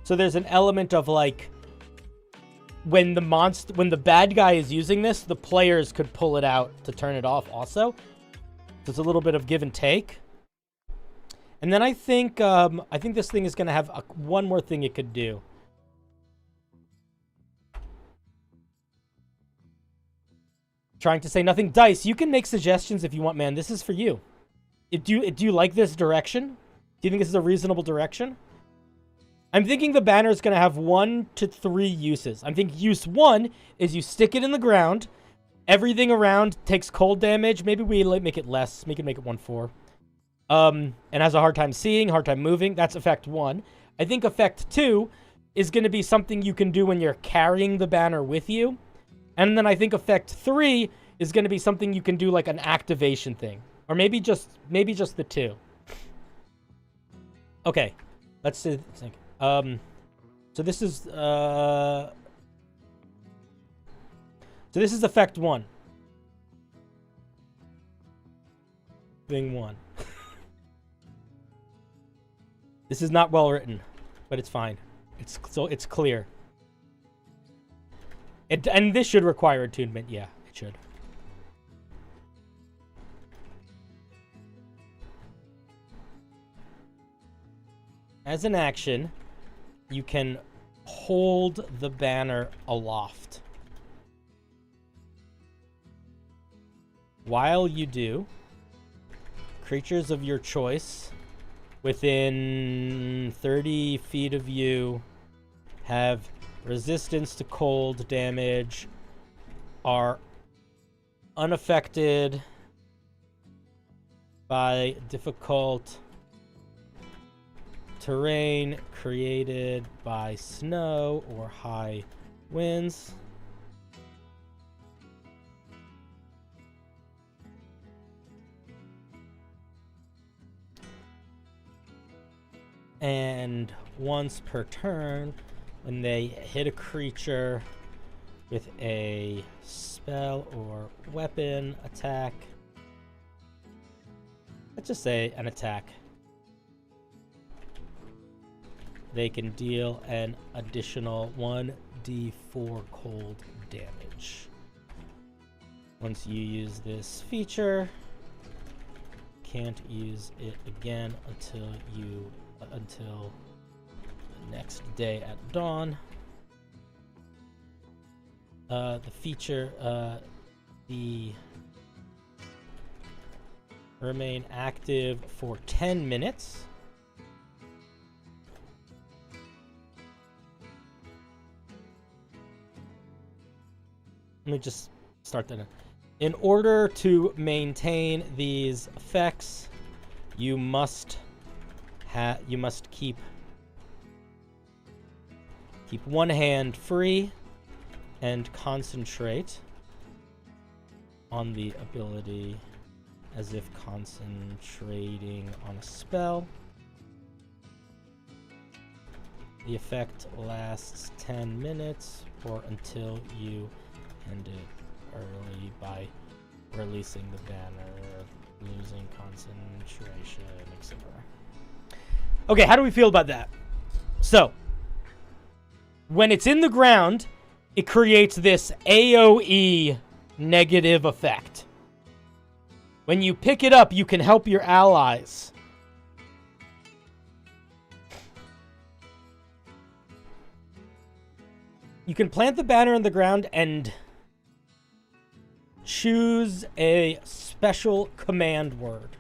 [SPEAKER 1] So there's an element of, like, when the bad guy is using this, the players could pull it out to turn it off also. There's a little bit of give and take. And then I think this thing is going to have one more thing it could do. Trying to say nothing. Dice, you can make suggestions if you want, man. This is for you. Do you like this direction? Do you think this is a reasonable direction? I'm thinking the banner is going to have 1 to 3 uses. I'm thinking use 1 is you stick it in the ground, Everything around takes cold damage. Maybe we make it less. We can make it 1/4. And has a hard time seeing, hard time moving. That's effect 1. I think effect 2 is going to be something you can do when you're carrying the banner with you. And then I think effect 3 is going to be something you can do like an activation thing. Or maybe just the 2. Okay. Let's see. So this is effect 1. Thing 1. This is not well written, but it's fine. It's clear. And this should require attunement. Yeah, it should. As an action, you can hold the banner aloft. While you do, creatures of your choice within 30 feet of you have resistance to cold damage, are unaffected by difficult terrain created by snow or high winds. And once per turn, when they hit a creature with a spell or weapon attack, let's just say an attack, they can deal an additional 1d4 cold damage. Once you use this feature, can't use it again until the next day at dawn. The feature, the remain active for 10 minutes. Let me just start that. In order to maintain these effects, you must keep one hand free and concentrate on the ability as if concentrating on a spell. The effect lasts 10 minutes or until you end it early by releasing the banner, losing concentration, etc. Okay, how do we feel about that? So, when it's in the ground, it creates this AoE negative effect. When you pick it up, you can help your allies. You can plant the banner in the ground and choose a special command word.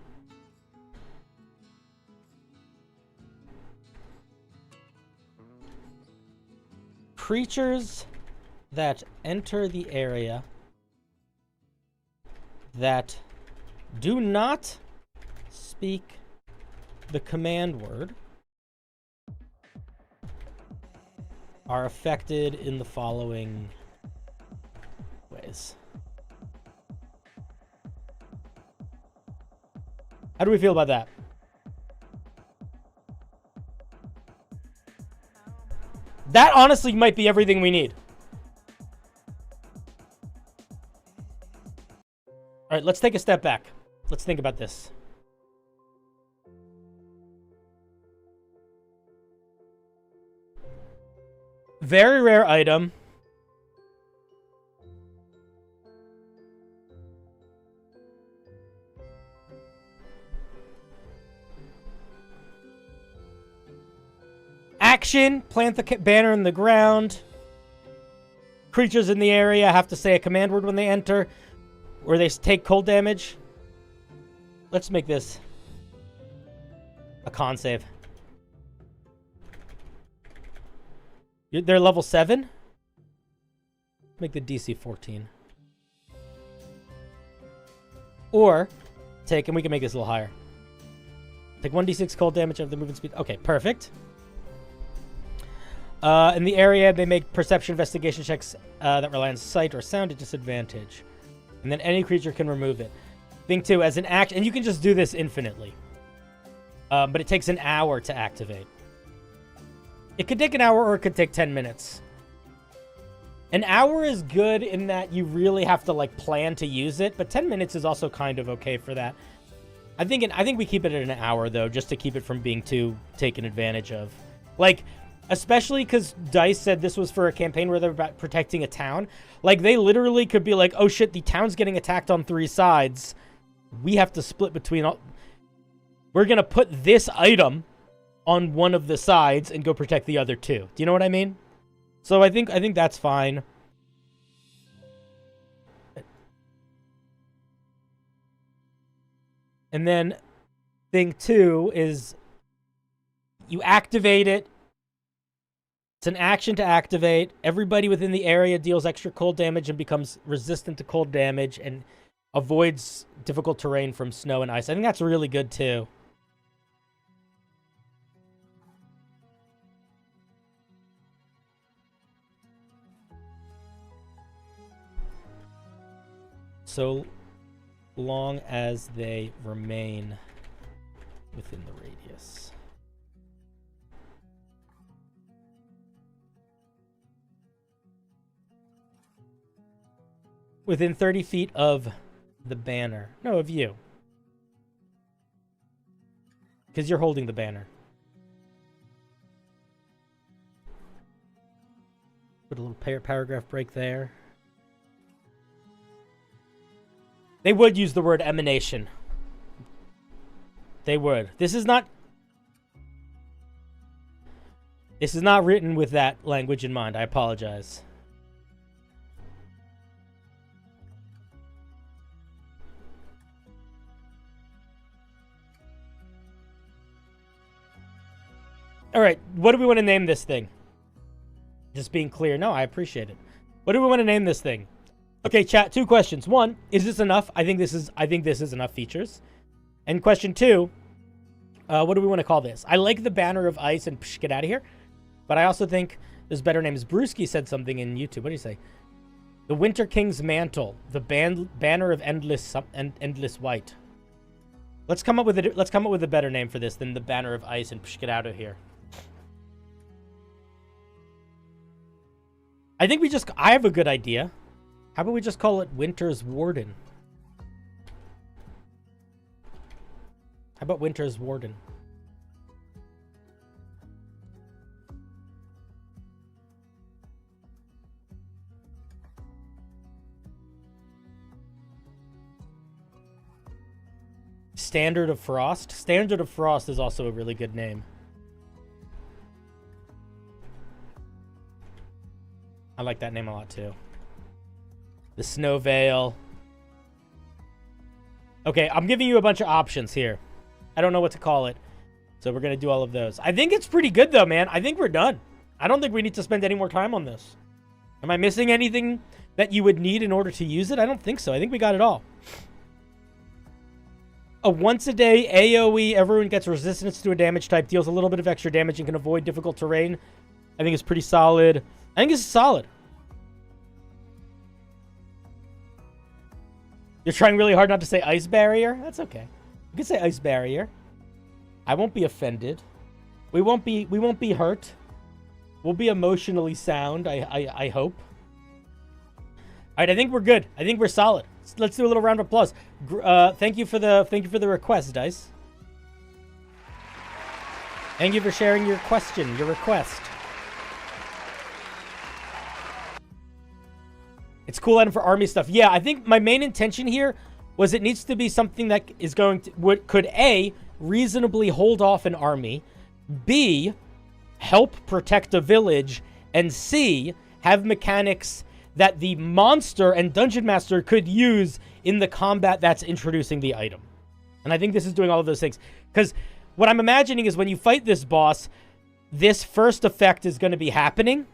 [SPEAKER 1] Creatures that enter the area that do not speak the command word are affected in the following ways. How do we feel about that? That honestly might be everything we need. All right, let's take a step back. Let's think about this. Very rare item. Action, plant the banner in the ground. Creatures in the area have to say a command word when they enter, or they take cold damage. Let's make this a con save. They're level 7. Make the DC 14. Or take, and we can make this a little higher. Take 1d6 cold damage of the movement speed. Okay, perfect. In the area, they make perception investigation checks that rely on sight or sound at disadvantage. And then any creature can remove it. Thing 2, as an action, and you can just do this infinitely. But it takes an hour to activate. It could take an hour or it could take 10 minutes. An hour is good in that you really have to like plan to use it, but 10 minutes is also kind of okay for that. I think we keep it at an hour though, just to keep it from being too taken advantage of. Like, especially because DICE said this was for a campaign where they're about protecting a town. Like, they literally could be like, oh shit, the town's getting attacked on 3 sides. We have to split between all... We're going to put this item on one of the sides and go protect the other 2. Do you know what I mean? So I think that's fine. And then thing 2 is you activate it. It's an action to activate. Everybody within the area deals extra cold damage and becomes resistant to cold damage and avoids difficult terrain from snow and ice. I think that's really good too. So long as they remain within the radius. Within 30 feet of the banner. No, of you. Because you're holding the banner. Put a little paragraph break there. They would use the word emanation. They would. This is not written with that language in mind. I apologize. All right, what do we want to name this thing? Just being clear. No, I appreciate it. What do we want to name this thing? Okay, chat, 2 questions. 1, is this enough? I think this is enough features. And question 2, what do we want to call this? I like the banner of ice and get out of here. But I also think there's better names. Brewski said something in YouTube. What do you say? The Winter King's Mantle, the banner of endless white. Let's come up with a better name for this than the banner of ice and get out of here. I have a good idea. How about we just call it Winter's Warden? How about Winter's Warden? Standard of Frost? Standard of Frost is also a really good name. I like that name a lot too. The Snow Veil. Okay, I'm giving you a bunch of options here. I don't know what to call it. So we're going to do all of those. I think it's pretty good though, man. I think we're done. I don't think we need to spend any more time on this. Am I missing anything that you would need in order to use it? I don't think so. I think we got it all. A once a day AoE, everyone gets resistance to a damage type, deals a little bit of extra damage and can avoid difficult terrain. I think it's pretty solid. I think it's solid. You're trying really hard not to say ice barrier? That's okay. You can say ice barrier. I won't be offended. We won't be hurt. We'll be emotionally sound, I hope. All right, I think we're good. I think we're solid. Let's do a little round of applause. Thank you for the request, Dice. Thank you for sharing your request. It's cool item for army stuff. Yeah, I think my main intention here was it needs to be something that is going to could A, reasonably hold off an army, B, help protect a village, and C, have mechanics that the monster and dungeon master could use in the combat that's introducing the item. And I think this is doing all of those things. Because what I'm imagining is when you fight this boss, this first effect is going to be happening.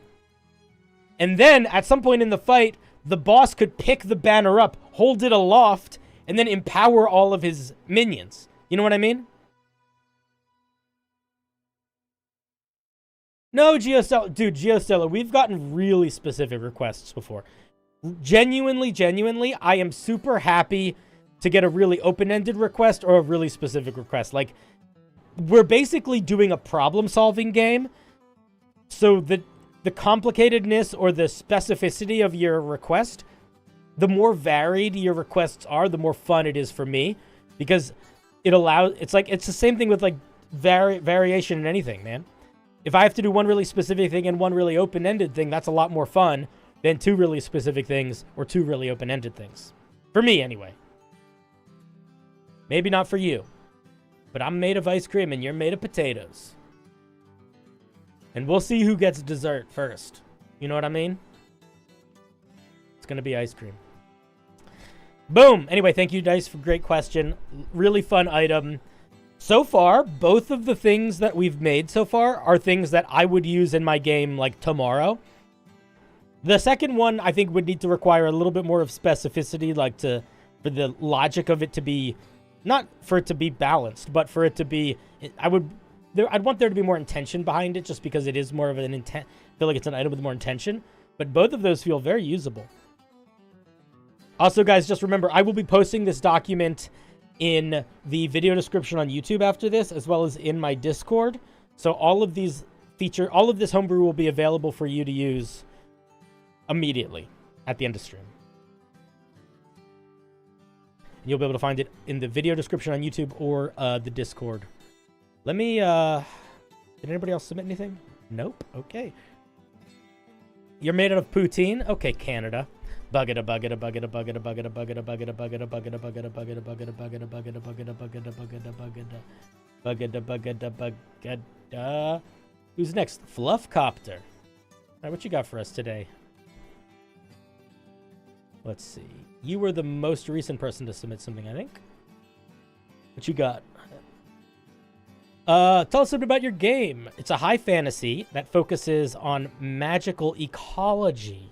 [SPEAKER 1] And then, at some point in the fight, the boss could pick the banner up, hold it aloft, and then empower all of his minions. You know what I mean? No, Geostella. Dude, Geostella, we've gotten really specific requests before. Genuinely, I am super happy to get a really open-ended request or a really specific request. Like, we're basically doing a problem-solving game, so the complicatedness or the specificity of your request, the more varied your requests are, the more fun it is for me, because it allows, it's the same thing with like variation in anything, man. If I have to do one really specific thing and one really open-ended thing, that's a lot more fun than two really specific things or two really open-ended things. For me, anyway. Maybe not for you, but I'm made of ice cream and you're made of potatoes. And we'll see who gets dessert first. You know what I mean? It's going to be ice cream. Boom! Anyway, thank you, Dice, for a great question. Really fun item. So far, both of the things that we've made so far are things that I would use in my game, like, tomorrow. The second one, I think, would need to require a little bit more of specificity, like, for the logic of it to be, not for it to be balanced, but for it to be, I'd want there to be more intention behind it, just because it is more of an intent, I feel like it's an item with more intention, but both of those feel very usable. Also, guys, just remember, I will be posting this document in the video description on YouTube after this, as well as in my Discord. So all of this homebrew will be available for you to use immediately at the end of stream. And you'll be able to find it in the video description on YouTube or the Discord. Let me, did anybody else submit anything? Nope. Okay. You're made out of poutine? Okay, Canada. Buggada buggada buggada buggada buggada buggada buggada buggada buggada buggada buggada buggada buggada buggada buggada buggada buggada buggada buggada buggada. Who's next? Fluffcopter. Alright, what you got for us today? Let's see. You were the most recent person to submit something, I think. What you got? Tell us a bit about your game. It's a high fantasy that focuses on magical ecology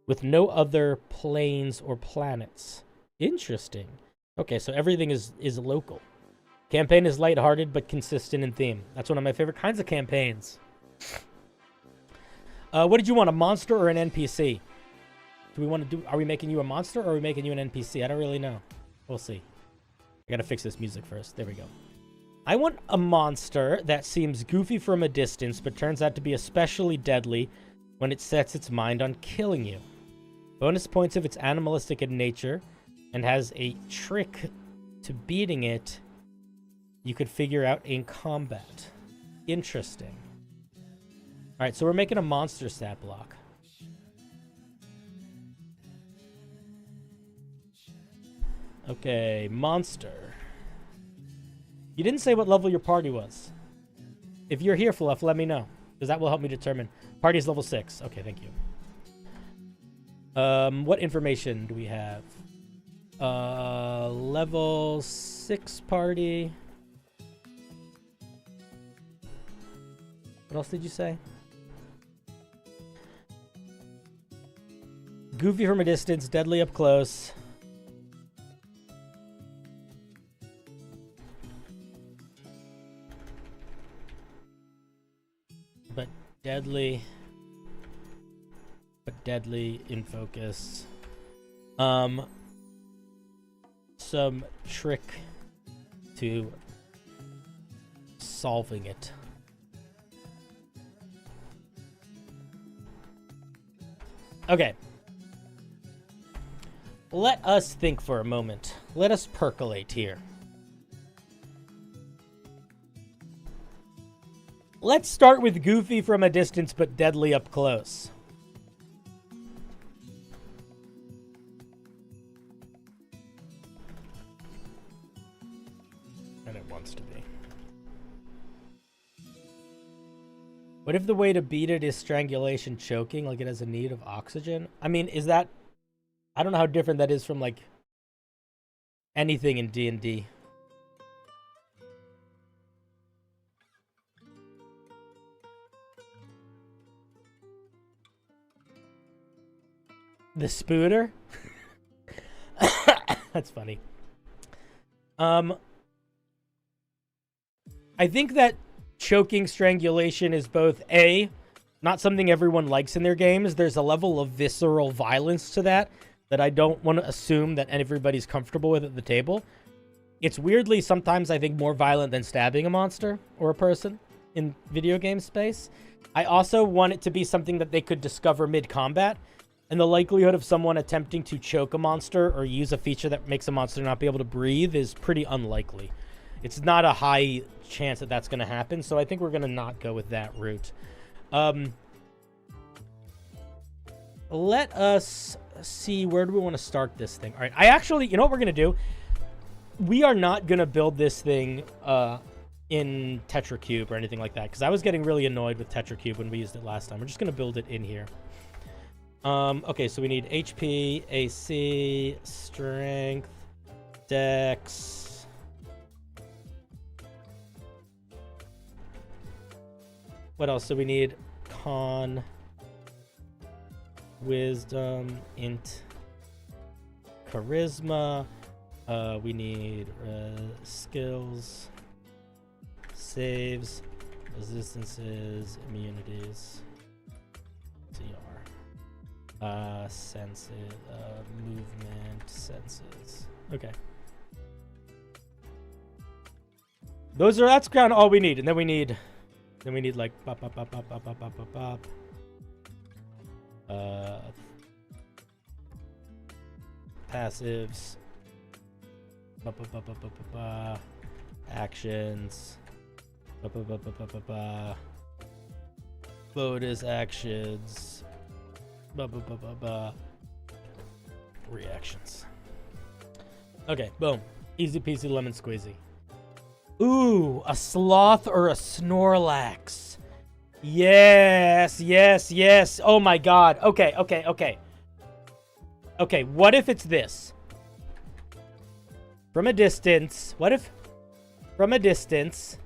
[SPEAKER 1] with no other planes or planets. Interesting. Okay, so everything is local. Campaign is lighthearted but consistent in theme. That's one of my favorite kinds of campaigns. What did you want, a monster or an NPC? Do we want to do? Are we making you a monster or are we making you an NPC? I don't really know. We'll see. I gotta fix this music first. There we go. I want a monster that seems goofy from a distance but turns out to be especially deadly when it sets its mind on killing you. Bonus points if it's animalistic in nature and has a trick to beating it you could figure out in combat. Interesting. Alright, so we're making a monster stat block. Okay, monster. You didn't say what level your party was. If you're here, Fluff, let me know, because that will help me determine. Party is level 6. Okay, thank you. What information do we have? Level 6 party. What else did you say? Goofy from a distance, deadly up close. But deadly in focus. Some trick to solving it. Okay. Let us think for a moment. Let us percolate here. Let's start with goofy from a distance but deadly up close. And it wants to be. What if the way to beat it is strangulation choking, like it has a need of oxygen? I mean, is that... I don't know how different that is from, like, anything in D&D. The spooter? That's funny. I think that choking strangulation is both not something everyone likes in their games. There's a level of visceral violence to that I don't want to assume that everybody's comfortable with at the table. It's weirdly sometimes, I think, more violent than stabbing a monster or a person in video game space. I also want it to be something that they could discover mid-combat, and the likelihood of someone attempting to choke a monster or use a feature that makes a monster not be able to breathe is pretty unlikely. It's not a high chance that that's going to happen, so I think we're going to not go with that route. Let us see, where do we want to start this thing? All right, you know what we're going to do? We are not going to build this thing in ttrcube or anything like that, because I was getting really annoyed with ttrcube when we used it last time. We're just going to build it in here. Okay, so we need HP, AC, Strength, Dex. What else do we need? Con, Wisdom, Int, Charisma. We need skills, saves, resistances, immunities, TR, senses, movement, senses. Okay. That's kind of all we need, and then we need like pop. Passives. Actions. Bonus actions. Reactions. Okay, boom. Easy peasy lemon squeezy. Ooh, a sloth or a Snorlax. Yes, yes, yes. Oh my god. Okay. Okay, what if it's this? From a distance, from a distance,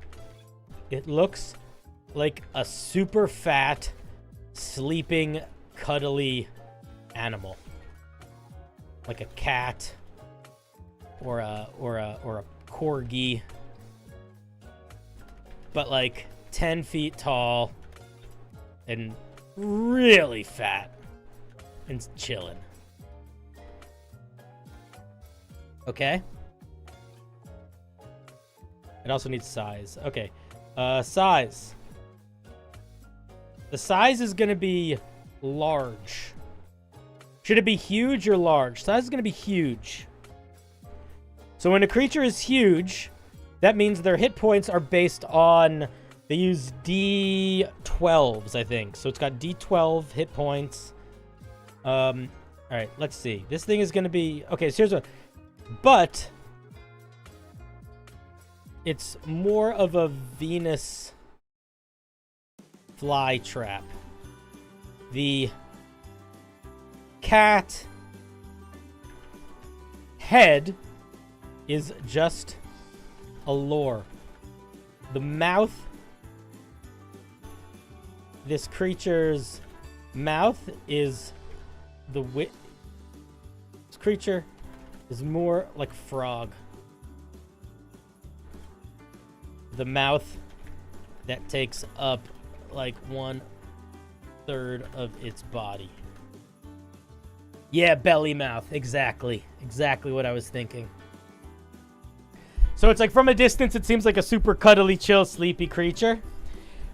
[SPEAKER 1] it looks like a super fat, sleeping, cuddly animal. Like a cat or a corgi. But like 10 feet tall and really fat and chilling. Okay. It also needs size. Okay. Size. The size is going to be large. Should it be huge or large? Size is going to be huge. So when a creature is huge, that means their hit points are based on... They use D12s, I think. So it's got D12 hit points. All right, let's see. This thing is going to be... Okay, so here's what... But... It's more of a Venus flytrap. The cat head is just a lure. The mouth, this creature's mouth is this creature is more like frog. The mouth that takes up like 1/3 of its body. Yeah, belly mouth. Exactly. Exactly what I was thinking. So it's like from a distance, it seems like a super cuddly, chill, sleepy creature.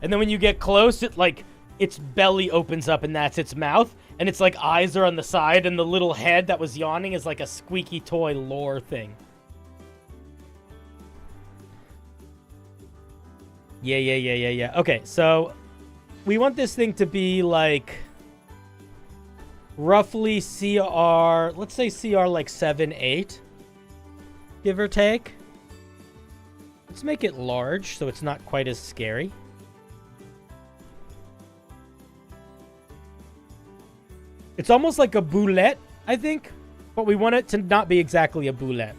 [SPEAKER 1] And then when you get close, its belly opens up and that's its mouth. And it's like eyes are on the side and the little head that was yawning is like a squeaky toy lore thing. Yeah. Okay, so we want this thing to be like roughly CR, let's say CR like 7, 8, give or take. Let's make it large so it's not quite as scary. It's almost like a boulette, I think, but we want it to not be exactly a boulette.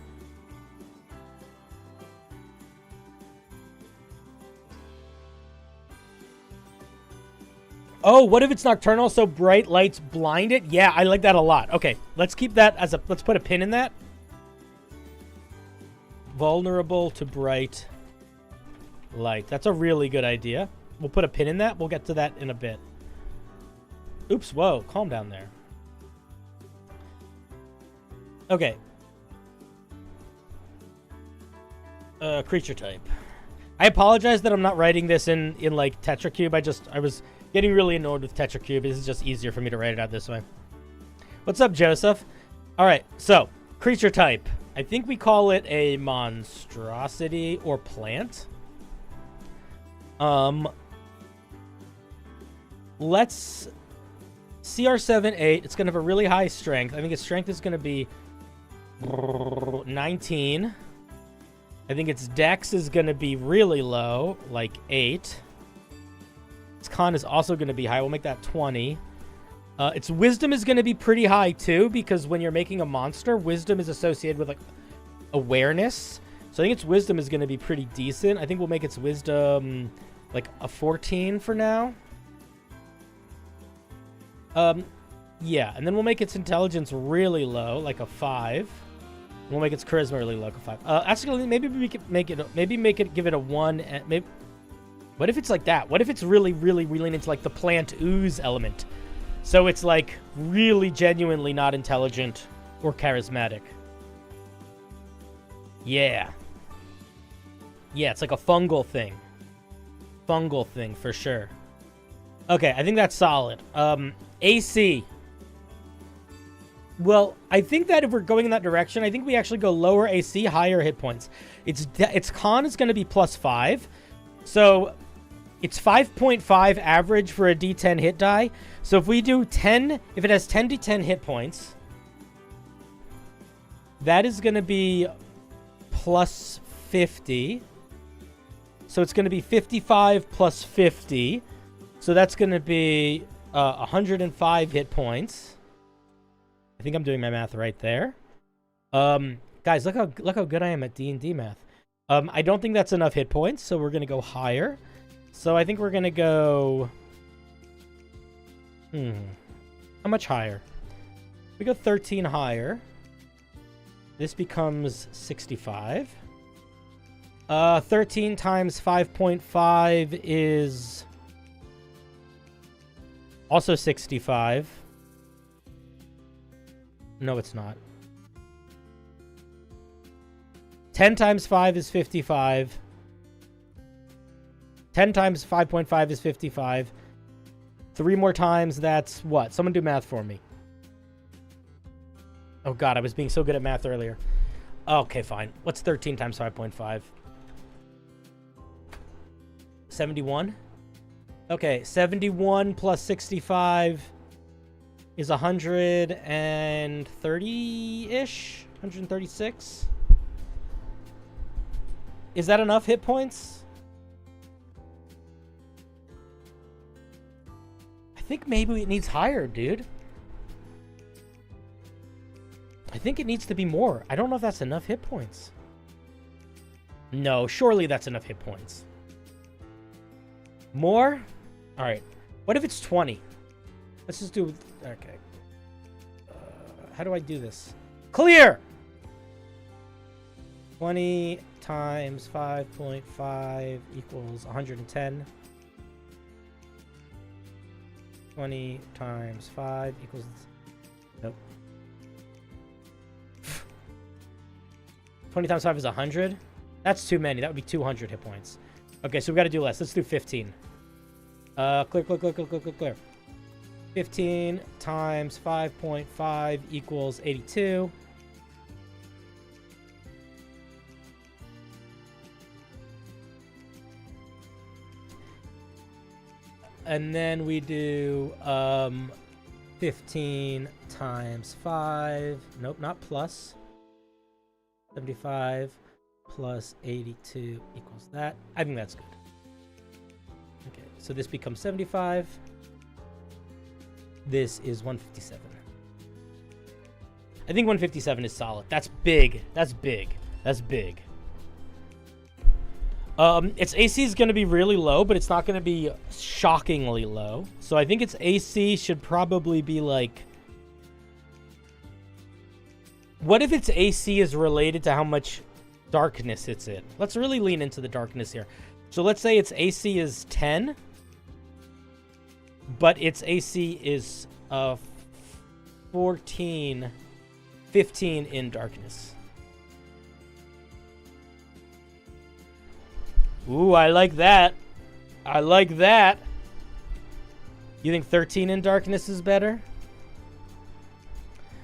[SPEAKER 1] Oh, what if it's nocturnal so bright lights blind it? Yeah, I like that a lot. Okay, let's keep that as let's put a pin in that. Vulnerable to bright light. That's a really good idea. We'll put a pin in that. We'll get to that in a bit. Oops, whoa, calm down there. Okay. Creature type. I apologize that I'm not writing this in like ttrcube. I was getting really annoyed with ttrcube. This is just easier for me to write it out this way. What's up, Joseph? All right, so creature type. I think we call it a monstrosity or plant. Let's CR7-8. It's gonna have a really high strength. I think its strength is gonna be 19. I think its dex is gonna be really low, like 8. Its con is also gonna be high. We'll make that 20. Its wisdom is gonna be pretty high too, because when you're making a monster, wisdom is associated with like awareness. So I think its wisdom is gonna be pretty decent. I think we'll make its wisdom like a 14 for now. Yeah, and then we'll make its intelligence really low, like a 5. We'll make its charisma really low, like a 5. Actually, maybe we could make it, give it a 1. And maybe, what if it's like that? What if it's really, really, really into like the plant ooze element? So it's like really genuinely not intelligent or charismatic. Yeah. Yeah, it's like a fungal thing. Fungal thing for sure. Okay, I think that's solid. AC. Well, I think that if we're going in that direction, I think we actually go lower AC, higher hit points. Its con is going to be +5. So it's 5.5 average for a D10 hit die. So if we do 10, if it has 10 D10 hit points, that is going to be +50. So it's going to be 55 plus 50. So that's going to be 105 hit points. I think I'm doing my math right there. Guys, look how good I am at D&D math. I don't think that's enough hit points, so we're going to go higher. So I think we're going to go... How much higher? We go 13 higher. This becomes 65. 13 times 5.5 is also 65. No, it's not. 10 times 5 is 55. 10 times 5.5 is 55. 3 more times, that's what? Someone do math for me. Oh, God, I was being so good at math earlier. Okay, fine. What's 13 times 5.5? 71? Okay, 71 plus 65 is 130-ish? 136? Is that enough hit points? I think maybe it needs higher, dude. I think it needs to be more. I don't know if that's enough hit points. No, surely that's enough hit points. More? All right. What if it's 20? Let's just do... Okay. How do I do this? Clear! 20 times 5.5 equals 110. 20 times 5 equals... Nope. 20 times 5 is 100? That's too many. That would be 200 hit points. Okay, so we've got to do less. Let's do 15. Clear. 15 times 5.5 equals 82. And then we do 15 times 5. Nope, not plus. 75 plus 82 equals that. I think that's good. Okay, so this becomes 75. This is 157. I think 157 is solid. That's big. That's big. That's big. Its AC is going to be really low, but it's not going to be shockingly low. So I think its AC should probably be like... What if its AC is related to how much darkness it's in. Let's really lean into the darkness here. So let's say its AC is 10, but its AC is 15 in darkness. Ooh, I like that. I like that. You think 13 in darkness is better?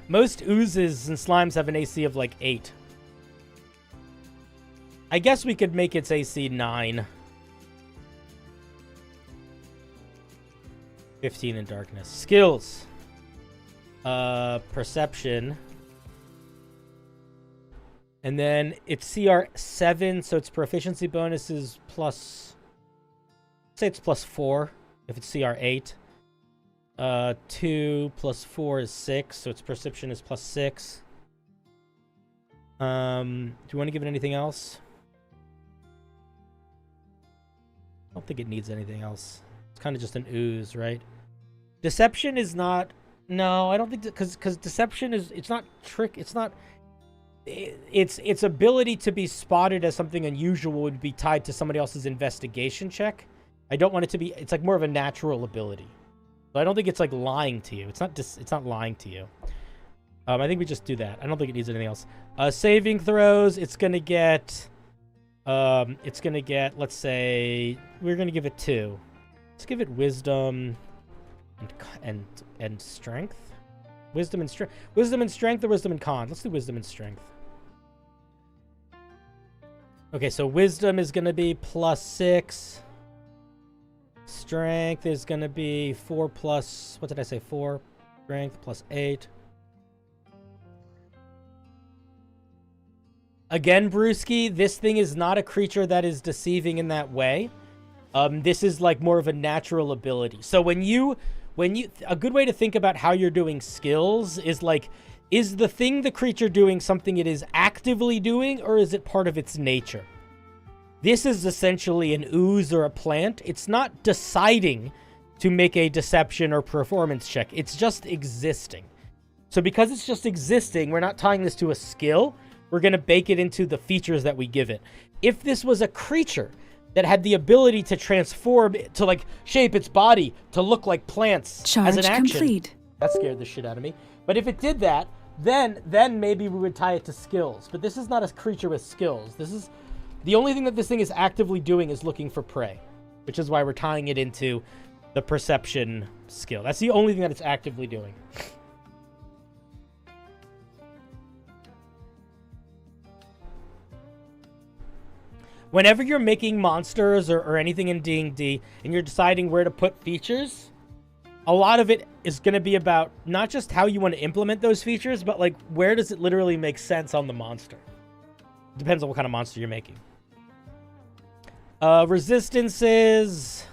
[SPEAKER 1] Most oozes and slimes have an AC of like 8. I guess we could make its AC 9. 15 in darkness. Skills. Perception. And then it's CR 7, so its proficiency bonus is plus... say it's plus 4 if it's CR 8. 2 plus 4 is 6, so its perception is plus 6. Do you want to give it anything else? I don't think it needs anything else. It's kind of just an ooze, right? Deception is not... No, I don't think... Because deception is... It's not trick... It's not... Its ability to be spotted as something unusual would be tied to somebody else's investigation check. I don't want it to be... It's like more of a natural ability. So I don't think it's like lying to you. It's not lying to you. I think we just do that. I don't think it needs anything else. Saving throws, it's gonna get... let's say... We're gonna give it 2. Let's give it wisdom and strength. Wisdom and strength. Wisdom and strength or wisdom and con? Let's do wisdom and strength. Okay, so wisdom is gonna be plus 6. Strength is gonna be 4 plus... What did I say? 4. Strength plus 8. Again, Brewski, this thing is not a creature that is deceiving in that way. This is like more of a natural ability. So when you, a good way to think about how you're doing skills is like, is the thing the creature doing something it is actively doing, or is it part of its nature? This is essentially an ooze or a plant. It's not deciding to make a deception or performance check. It's just existing. So because it's just existing, we're not tying this to a skill. We're going to bake it into the features that we give it. If this was a creature that had the ability to transform, to like shape its body to look like plants as an action, complete. That scared the shit out of me. But if it did that, then maybe we would tie it to skills. But this is not a creature with skills. This is the only thing that this thing is actively doing is looking for prey, which is why we're tying it into the perception skill. That's the only thing that it's actively doing. Whenever you're making monsters or anything in D&D and you're deciding where to put features, a lot of it is going to be about not just how you want to implement those features, but like where does it literally make sense on the monster. Depends on what kind of monster you're making. Resistances.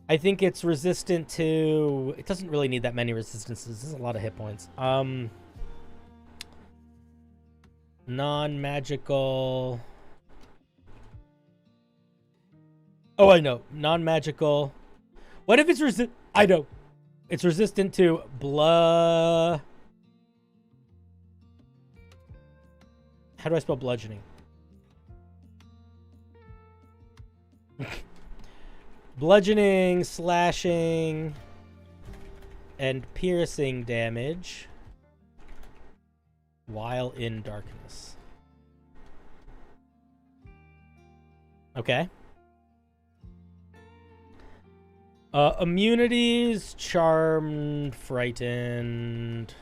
[SPEAKER 1] I think it's resistant to... It doesn't really need that many resistances. There's a lot of hit points. Non-magical... Oh, I know. Non-magical. What if it's I know. It's resistant to blood... How do I spell bludgeoning? Bludgeoning, slashing, and piercing damage while in darkness. Okay. Immunities, charmed, frightened.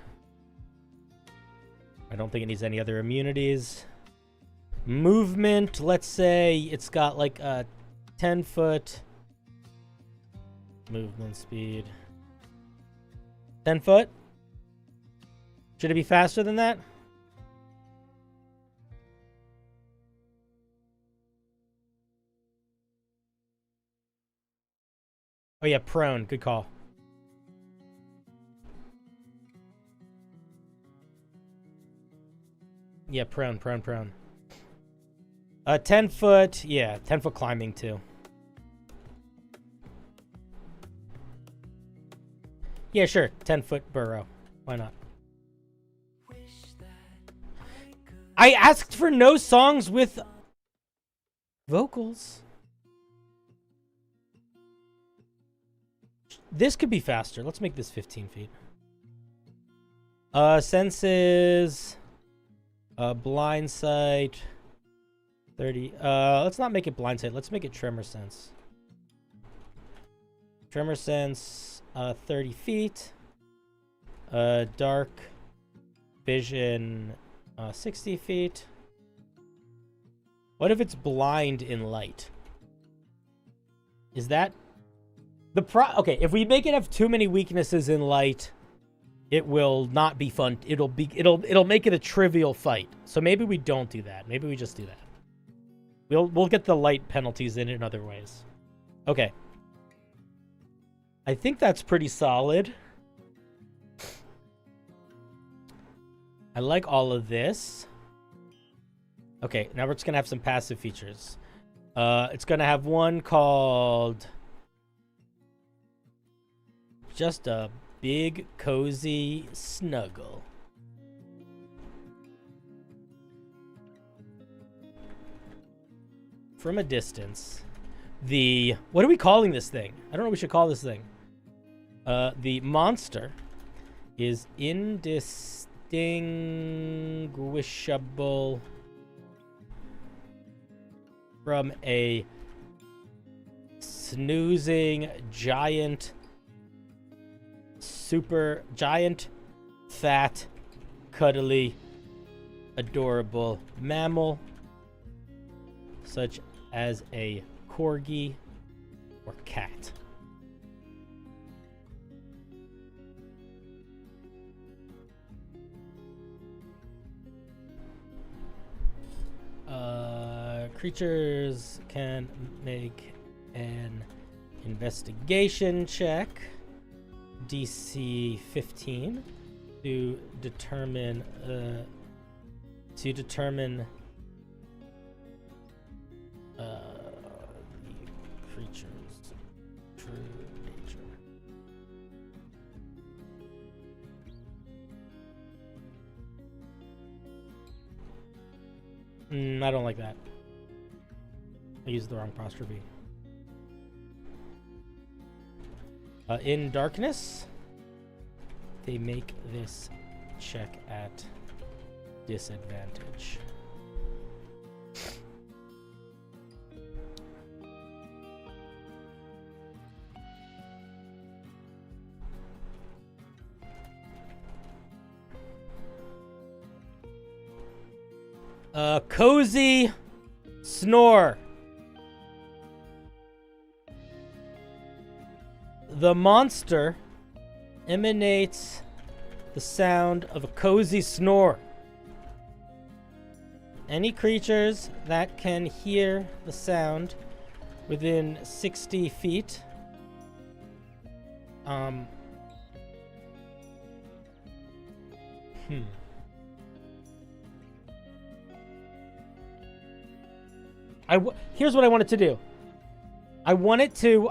[SPEAKER 1] I don't think it needs any other immunities. Movement, let's say it's got like a 10-foot movement speed. 10 foot? Should it be faster than that? Oh yeah, prone. Good call. Yeah, prone. 10 foot. Yeah, 10 foot climbing too. Yeah, sure. 10 foot burrow. Why not? I asked for no songs with vocals. This could be faster. Let's make this 15 feet. Senses. Blind sight. 30. Let's not make it blind sight. Let's make it tremor sense. Tremor sense. 30 feet. Dark vision. 60 feet. What if it's blind in light? Is that the okay, if we make it have too many weaknesses in light, it will not be fun. It'll make it a trivial fight. So maybe we don't do that. Maybe we just do that. We'll get the light penalties in other ways. Okay. I think that's pretty solid. I like all of this. Okay, now we're just gonna have some passive features. It's gonna have one called just a big cozy snuggle. From a distance. What are we calling this thing? I don't know what we should call this thing. The monster is indistinguishable from a snoozing giant, fat, cuddly, adorable mammal, such as a corgi or cat. Creatures can make an investigation check, DC 15, to determine the creature's true nature. I don't like that. I used the wrong apostrophe. In darkness, they make this check at disadvantage. Cozy snore. The monster emanates the sound of a cozy snore. Any creatures that can hear the sound within 60 feet here's what I want it to do. I want it to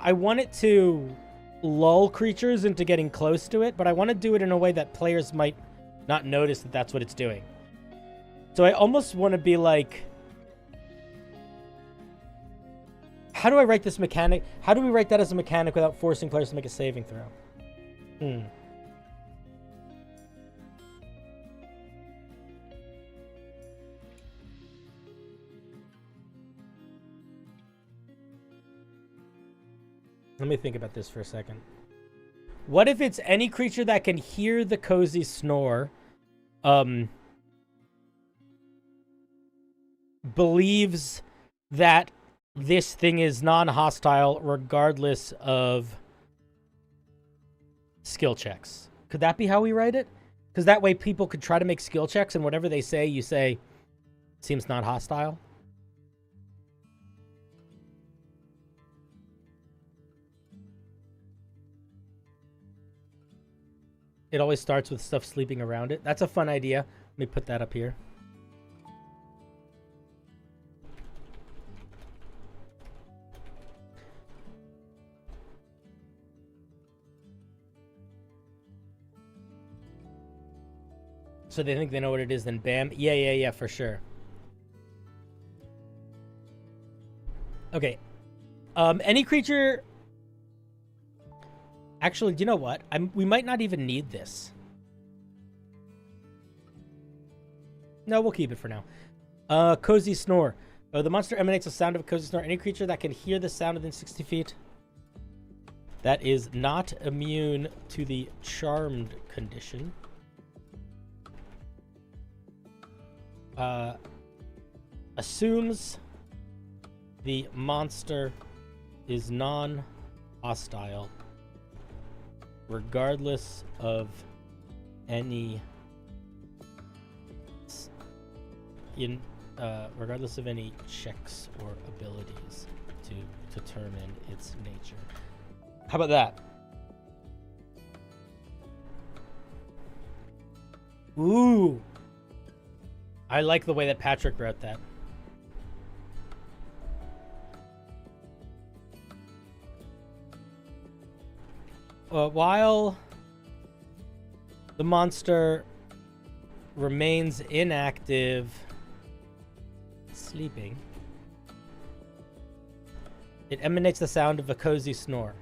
[SPEAKER 1] lull creatures into getting close to it, but I want to do it in a way that players might not notice that that's what it's doing. So I almost want to be like, how do I write this mechanic? How do we write that as a mechanic without forcing players to make a saving throw? Let me think about this for a second. What if it's any creature that can hear the cozy snore, believes that this thing is non-hostile regardless of skill checks? Could that be how we write it? Because that way people could try to make skill checks, and whatever they say, you say, seems not hostile. It always starts with stuff sleeping around it. That's a fun idea. Let me put that up here. So they think they know what it is, then bam. Yeah, for sure. Okay. Any creature... Actually, do you know what? We might not even need this. No, we'll keep it for now. Cozy Snore. The monster emanates a sound of a cozy snore. Any creature that can hear the sound within 60 feet that is not immune to the charmed condition. Assumes the monster is non-hostile regardless of any regardless of any checks or abilities to determine its nature. How about that? Ooh. I like the way that Patrick wrote that. While the monster remains inactive, sleeping, it emanates the sound of a cozy snore.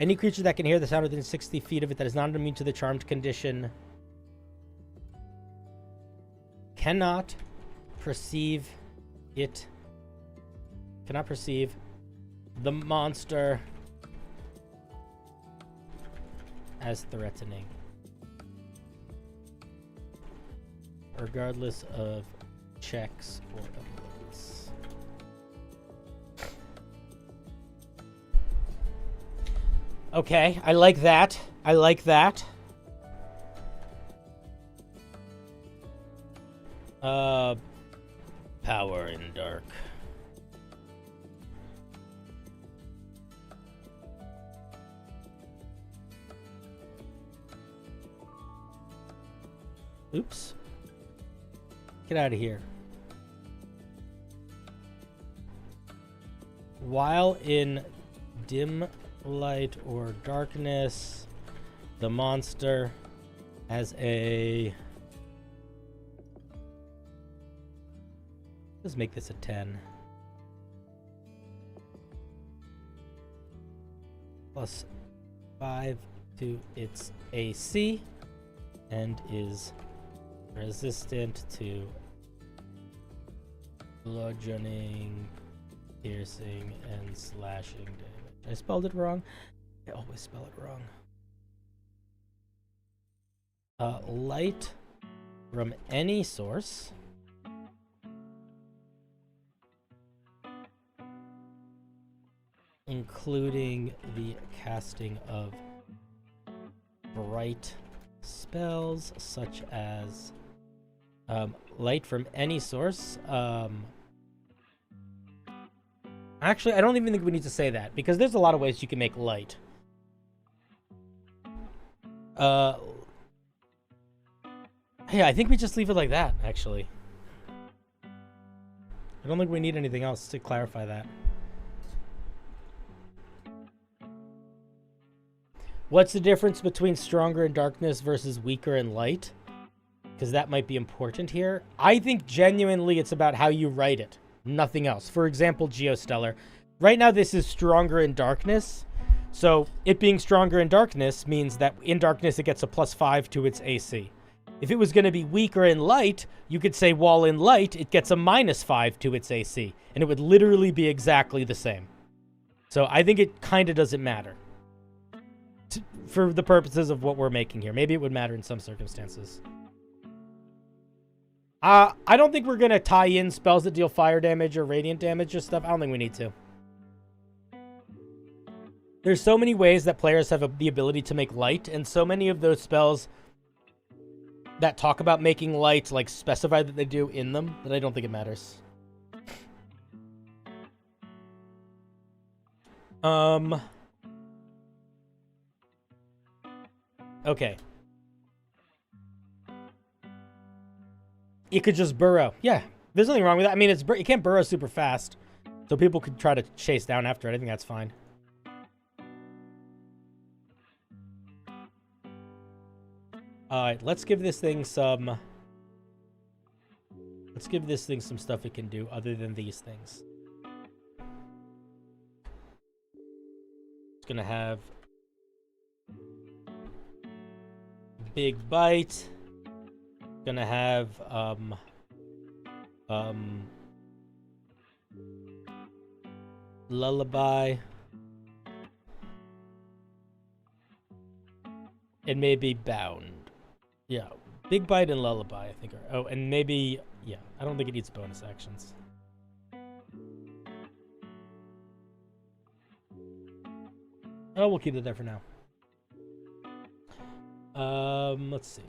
[SPEAKER 1] Any creature that can hear the sound within 60 feet of it that is not immune to the charmed condition cannot perceive the monster as threatening, regardless of checks or abilities. Okay, I like that. I like that. Power in dark. Oops. Get out of here. While in dim light or darkness, the monster has a... Let's make this a 10. Plus 5 to its AC and is resistant to bludgeoning, piercing, and slashing damage. I spelled it wrong. I always spell it wrong. Light from any source. Including the casting of bright spells such as light from any source. Actually, I don't even think we need to say that because there's a lot of ways you can make light. Hey, I think we just leave it like that, actually. I don't think we need anything else to clarify that. What's the difference between stronger in darkness versus weaker in light? Because that might be important here. I think genuinely it's about how you write it. Nothing else. For example, Geostellar. Right now this is stronger in darkness. So it being stronger in darkness means that in darkness it gets a +5 to its AC. If it was going to be weaker in light, you could say while in light it gets a -5 to its AC. And it would literally be exactly the same. So I think it kind of doesn't matter. For the purposes of what we're making here. Maybe it would matter in some circumstances. I don't think we're going to tie in spells that deal fire damage or radiant damage or stuff. I don't think we need to. There's so many ways that players have the ability to make light, and so many of those spells that talk about making light, like, specify that they do in them, that I don't think it matters. Okay. It could just burrow. Yeah, there's nothing wrong with that. I mean, it can't burrow super fast, so people could try to chase down after it. I think that's fine. Alright, let's give this thing some... Let's give this thing some stuff it can do other than these things. It's gonna have... Big bite. Gonna have, lullaby. It may be bound. Yeah, big bite and lullaby, I think. Oh, and maybe, yeah, I don't think it needs bonus actions. Oh, we'll keep it there for now. Let's see.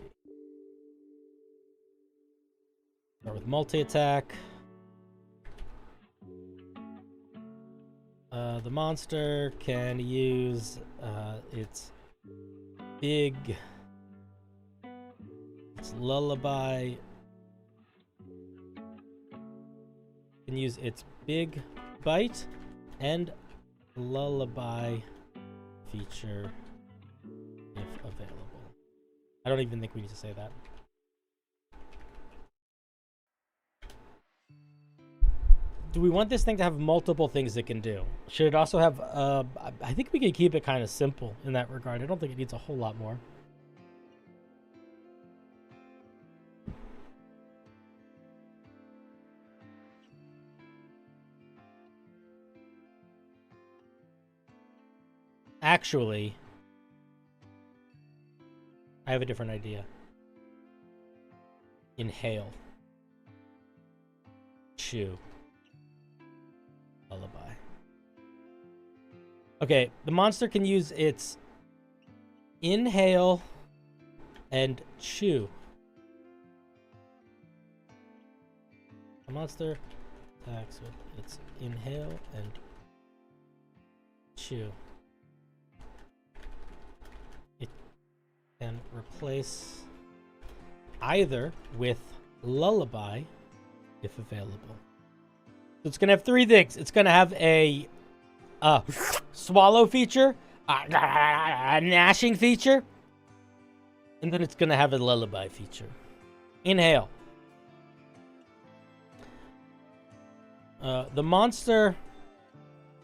[SPEAKER 1] Start with multi-attack. The monster can use its lullaby. Can use its big bite and lullaby feature if available. I don't even think we need to say that. Do we want this thing to have multiple things it can do? Should it also have, I think we can keep it kind of simple in that regard. I don't think it needs a whole lot more. Actually, I have a different idea. Inhale. Chew. Lullaby. Okay, the monster can use its inhale and chew. The monster attacks with its inhale and chew. It can replace either with lullaby if available. So it's going to have three things. It's going to have a swallow feature, a gnashing feature, and then it's going to have a lullaby feature. Inhale. The monster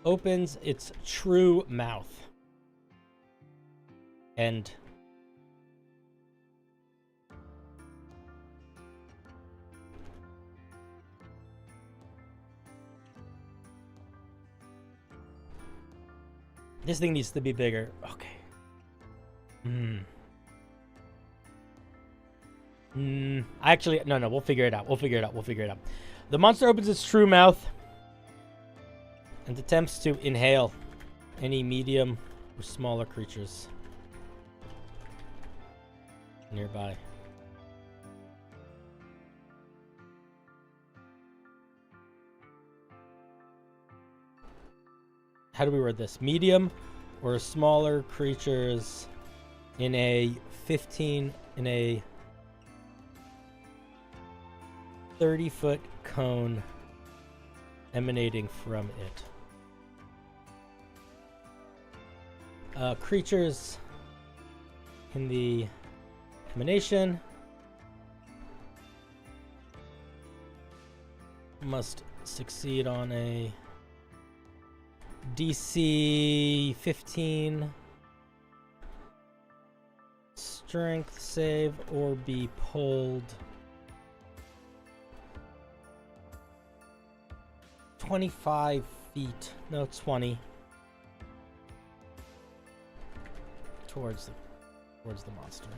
[SPEAKER 1] opens its true mouth. And this thing needs to be bigger. Okay. Actually, no, we'll figure it out. We'll figure it out. The monster opens its true mouth and attempts to inhale any medium or smaller creatures nearby. How do we word this? Medium or smaller creatures in a 30-foot cone emanating from it. Creatures in the emanation must succeed on a DC 15 strength save or be pulled 25 feet, no 20, towards the monster.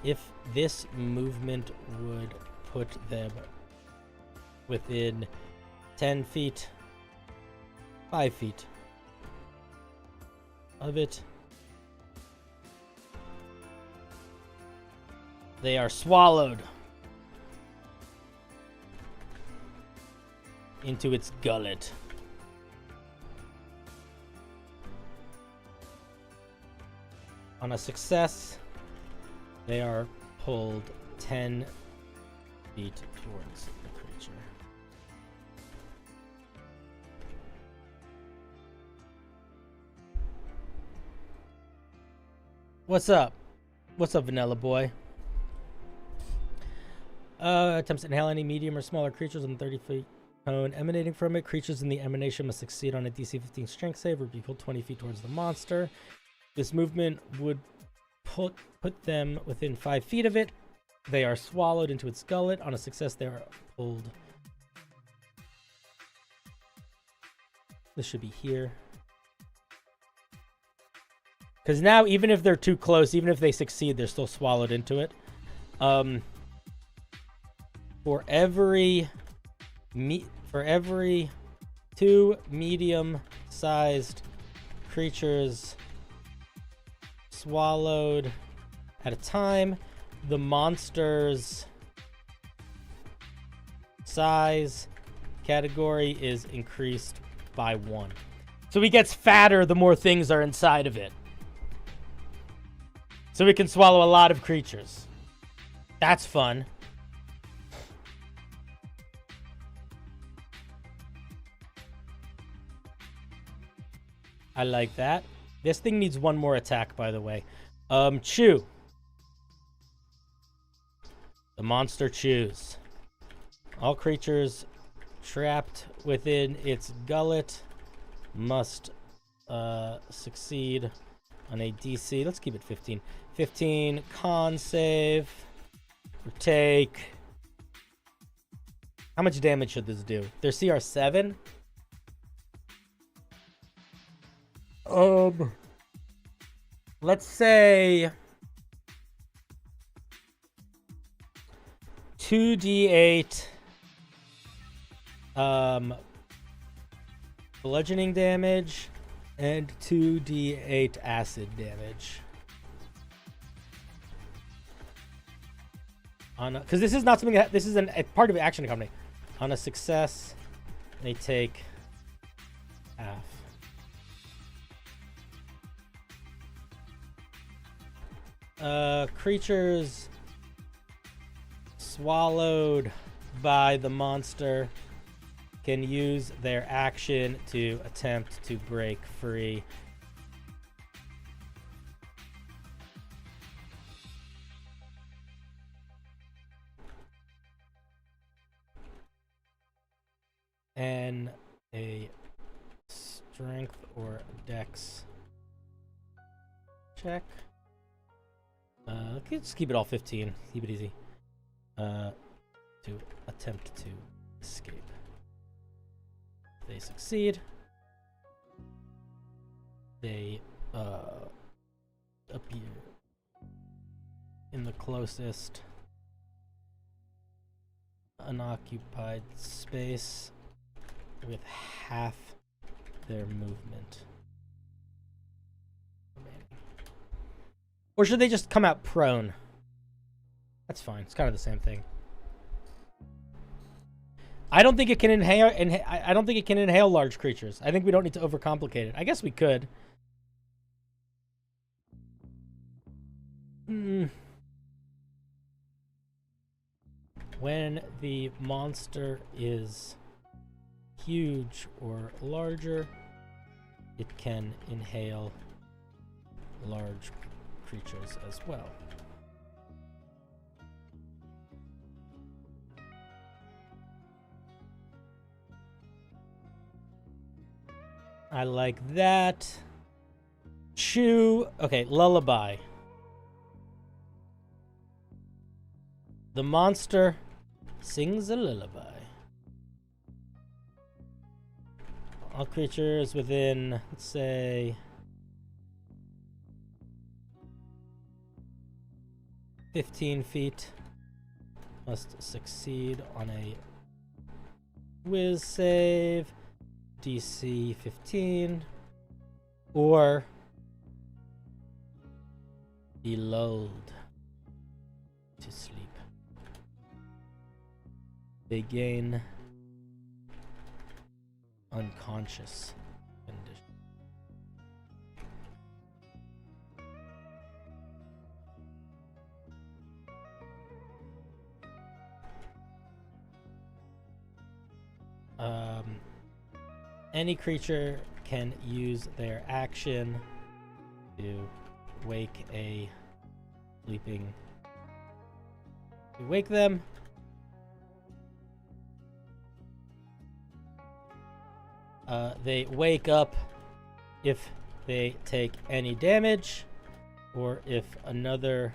[SPEAKER 1] If this movement would put them within 10 feet, 5 feet of it, they are swallowed into its gullet. On a success, they are pulled 10 feet towards the creature. What's up? What's up, Vanilla Boy? Attempts to inhale any medium or smaller creatures on 30 feet cone emanating from it. Creatures in the emanation must succeed on a DC 15 strength save or be pulled 20 feet towards the monster. This movement would put them within 5 feet of it. They are swallowed into its gullet. On a success, they are pulled. This should be here. Because now, even if they're too close, even if they succeed, they're still swallowed into it. For every 2 medium-sized creatures swallowed at a time, the monster's size category is increased by 1. So he gets fatter the more things are inside of it. So it can swallow a lot of creatures. That's fun. I like that. This thing needs 1 more attack, by the way. Chew. The monster chews. All creatures trapped within its gullet must succeed on a DC. Let's keep it 15. 15 con save. Or take. How much damage should this do? Their CR 7. Let's say 2d8 bludgeoning damage and 2d8 acid damage. Because this is not something that this is a part of the action company. On a success, they take half. Creatures swallowed by the monster can use their action to attempt to break free. And a strength or dex check. Let's keep it all 15. Keep it easy. To attempt to escape. If they succeed, they appear in the closest unoccupied space with half their movement. Or should they just come out prone? That's fine. It's kind of the same thing. I don't think it can inhale. I don't think it can inhale large creatures. I think we don't need to overcomplicate it. I guess we could. When the monster is huge or larger, it can inhale large creatures as well. I like that. Chew. Okay, lullaby. The monster sings a lullaby. All creatures within, let's say, 15 feet must succeed on a whiz save, DC 15, or be lulled to sleep. They gain unconscious condition. Any creature can use their action to wake a sleeping. We wake them. They wake up if they take any damage, or if another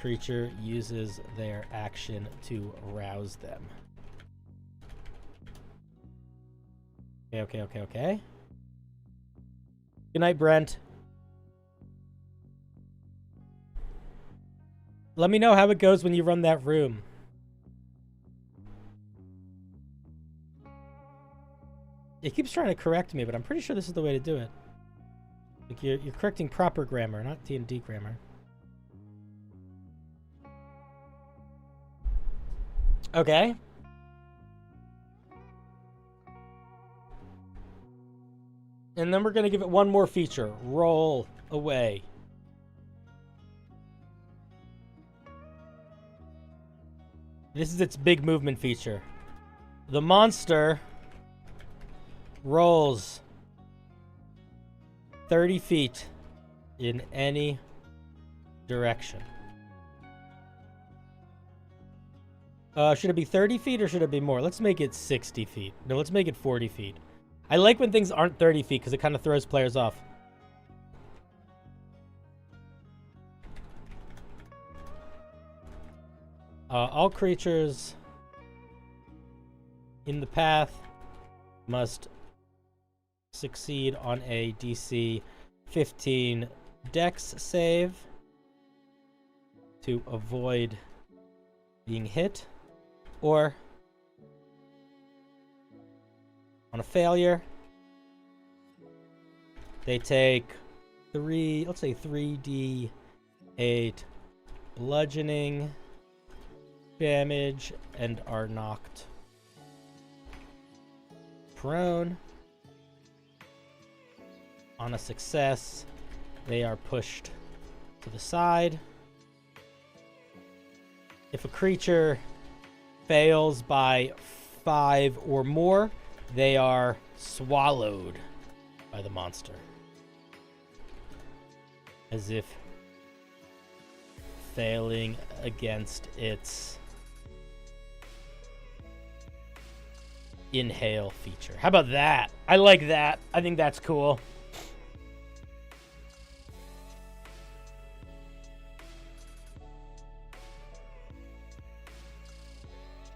[SPEAKER 1] creature uses their action to rouse them. Okay. Good night, Brent. Let me know how it goes when you run that room. It keeps trying to correct me, but I'm pretty sure this is the way to do it. Like you're correcting proper grammar, not D&D grammar. Okay. And then we're going to give it one more feature. Roll away. This is its big movement feature. The monster rolls 30 feet in any direction. Should it be 30 feet or should it be more? Let's make it 60 feet. No, let's make it 40 feet. I like when things aren't 30 feet because it kind of throws players off. All creatures in the path must succeed on a DC 15 Dex save to avoid being hit, or on a failure, they take 3d8 bludgeoning damage and are knocked prone. On a success, they are pushed to the side. If a creature fails by 5 or more, they are swallowed by the monster, as if failing against its inhale feature. How about that? I like that. I think that's cool.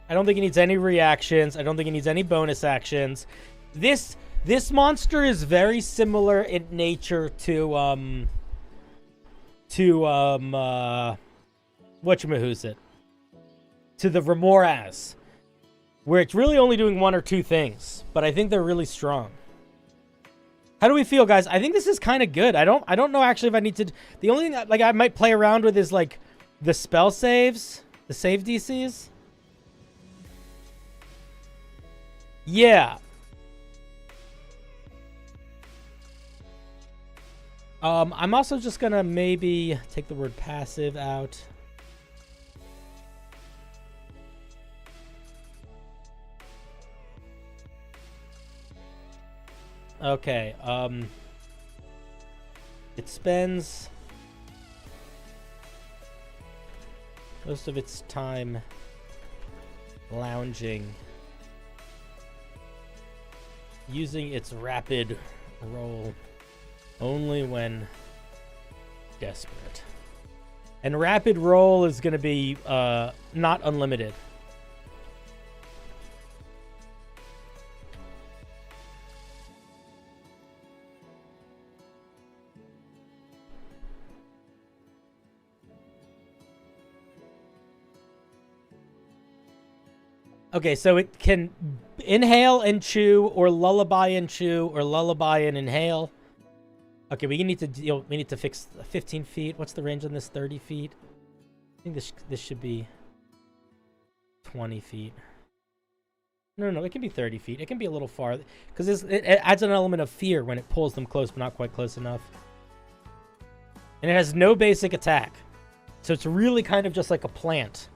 [SPEAKER 1] I don't think it needs any reactions. I don't think it needs any bonus actions. This monster is very similar in nature to whatchamahoosit, to the Remoras, where it's really only doing one or two things, but I think they're really strong. How do we feel, guys? I think this is kind of good. I don't know actually if I need to. The only thing like I might play around with is like the spell saves, the save DCs. Yeah. I'm also just gonna maybe take the word passive out. Okay, it spends most of its time lounging, using its rapid roll only when desperate. And rapid roll is going to be not unlimited. Okay, so it can inhale and chew, or lullaby and chew, or lullaby and inhale. Okay, we need to fix 15 feet. What's the range on this? 30 feet. I think this should be 20 feet. No, it can be 30 feet. It can be a little far because it adds an element of fear when it pulls them close, but not quite close enough. And it has no basic attack, so it's really kind of just like a plant.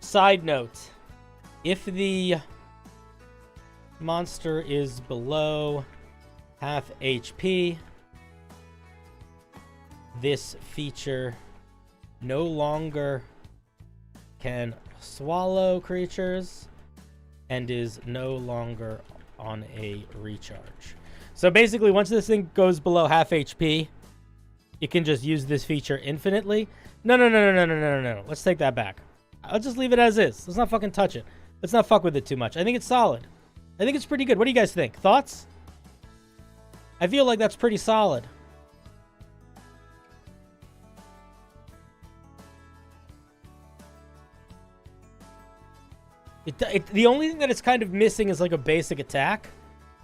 [SPEAKER 1] Side note, if the monster is below half HP, this feature no longer can swallow creatures and is no longer on a recharge. So basically, once this thing goes below half HP, you can just use this feature infinitely. No. Let's take that back. I'll just leave it as is. Let's not fucking touch it. Let's not fuck with it too much. I think it's solid. I think it's pretty good. What do you guys think? Thoughts? I feel like that's pretty solid. The only thing that it's kind of missing is like a basic attack.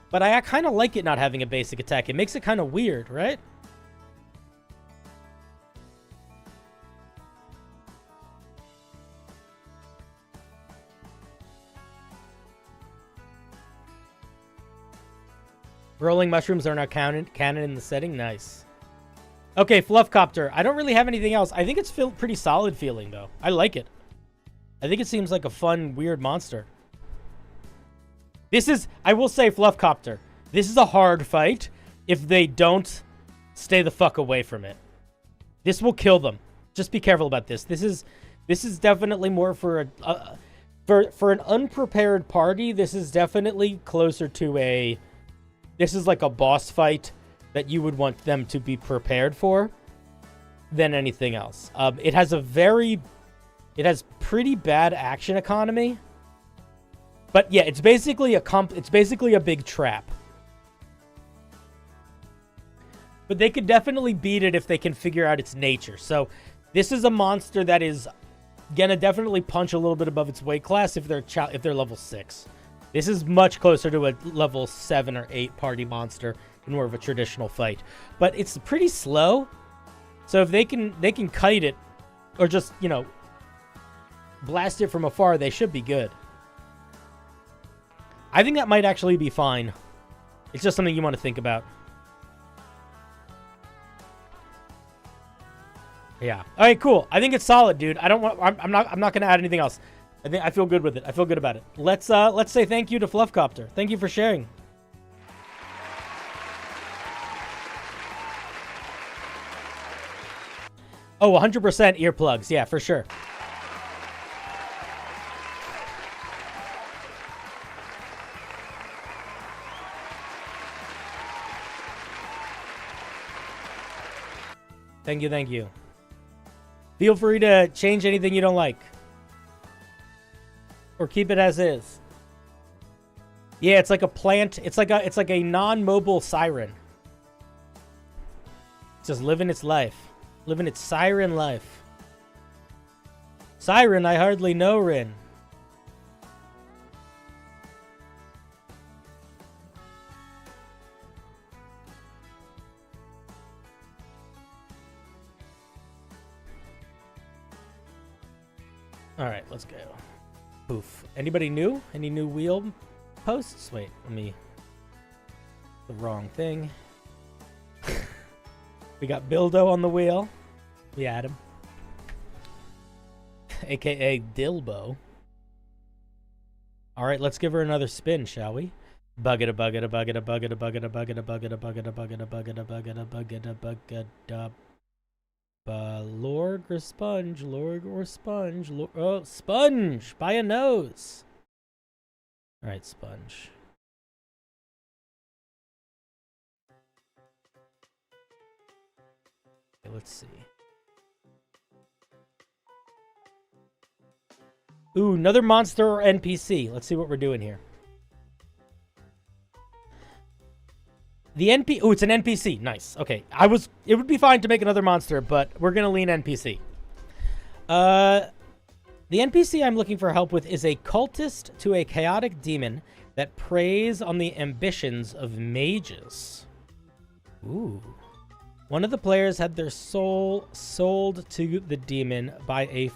[SPEAKER 1] But I kind of like it not having a basic attack. It makes it kind of weird, right? Rolling mushrooms are now canon in the setting. Nice. Okay, Fluffcopter. I don't really have anything else. I think it's pretty solid feeling, though. I like it. I think it seems like a fun, weird monster. This is, I will say, Fluffcopter, this is a hard fight if they don't stay the fuck away from it. This will kill them. Just be careful about this. This is definitely more for a for an unprepared party. This is definitely closer to a. This is like a boss fight that you would want them to be prepared for than anything else. It has pretty bad action economy. But yeah, it's basically a big trap. But they could definitely beat it if they can figure out its nature. So this is a monster that is gonna definitely punch a little bit above its weight class if they're level 6. This is much closer to a level 7 or 8 party monster in more of a traditional fight. But it's pretty slow. So if they can kite it or just, you know, blast it from afar, they should be good. I think that might actually be fine. It's just something you want to think about. Yeah. All right, cool. I think it's solid, dude. I'm not going to add anything else. I feel good with it. I feel good about it. Let's say thank you to Fluffcopter. Thank you for sharing. Oh, 100% earplugs. Yeah, for sure. Thank you, thank you. Feel free to change anything you don't like. Or keep it as is. Yeah, it's like a plant. It's like a non-mobile siren. It's just living its life. Living its siren life. Siren, I hardly know, Rin. All right, let's go. Poof. Anybody new? Any new wheel posts? Wait, let me... The wrong thing. We got Bildo on the wheel. We had him. AKA Dilbo. All right, let's give her another spin, shall we? Bugget a bugget a bugget a bugget a bugget a bugget a bugget a bugget a bugget a bugget a bugget a bugget a bugget a Lorg or Sponge? Lorg or Sponge? Oh, Sponge! By a nose! Alright, Sponge. Okay, let's see. Ooh, another monster or NPC. Let's see what we're doing here. The oh, it's an NPC. Nice. Okay. It would be fine to make another monster, but we're going to lean NPC. The NPC I'm looking for help with is a cultist to a chaotic demon that preys on the ambitions of mages. Ooh. One of the players had their soul sold to the demon by a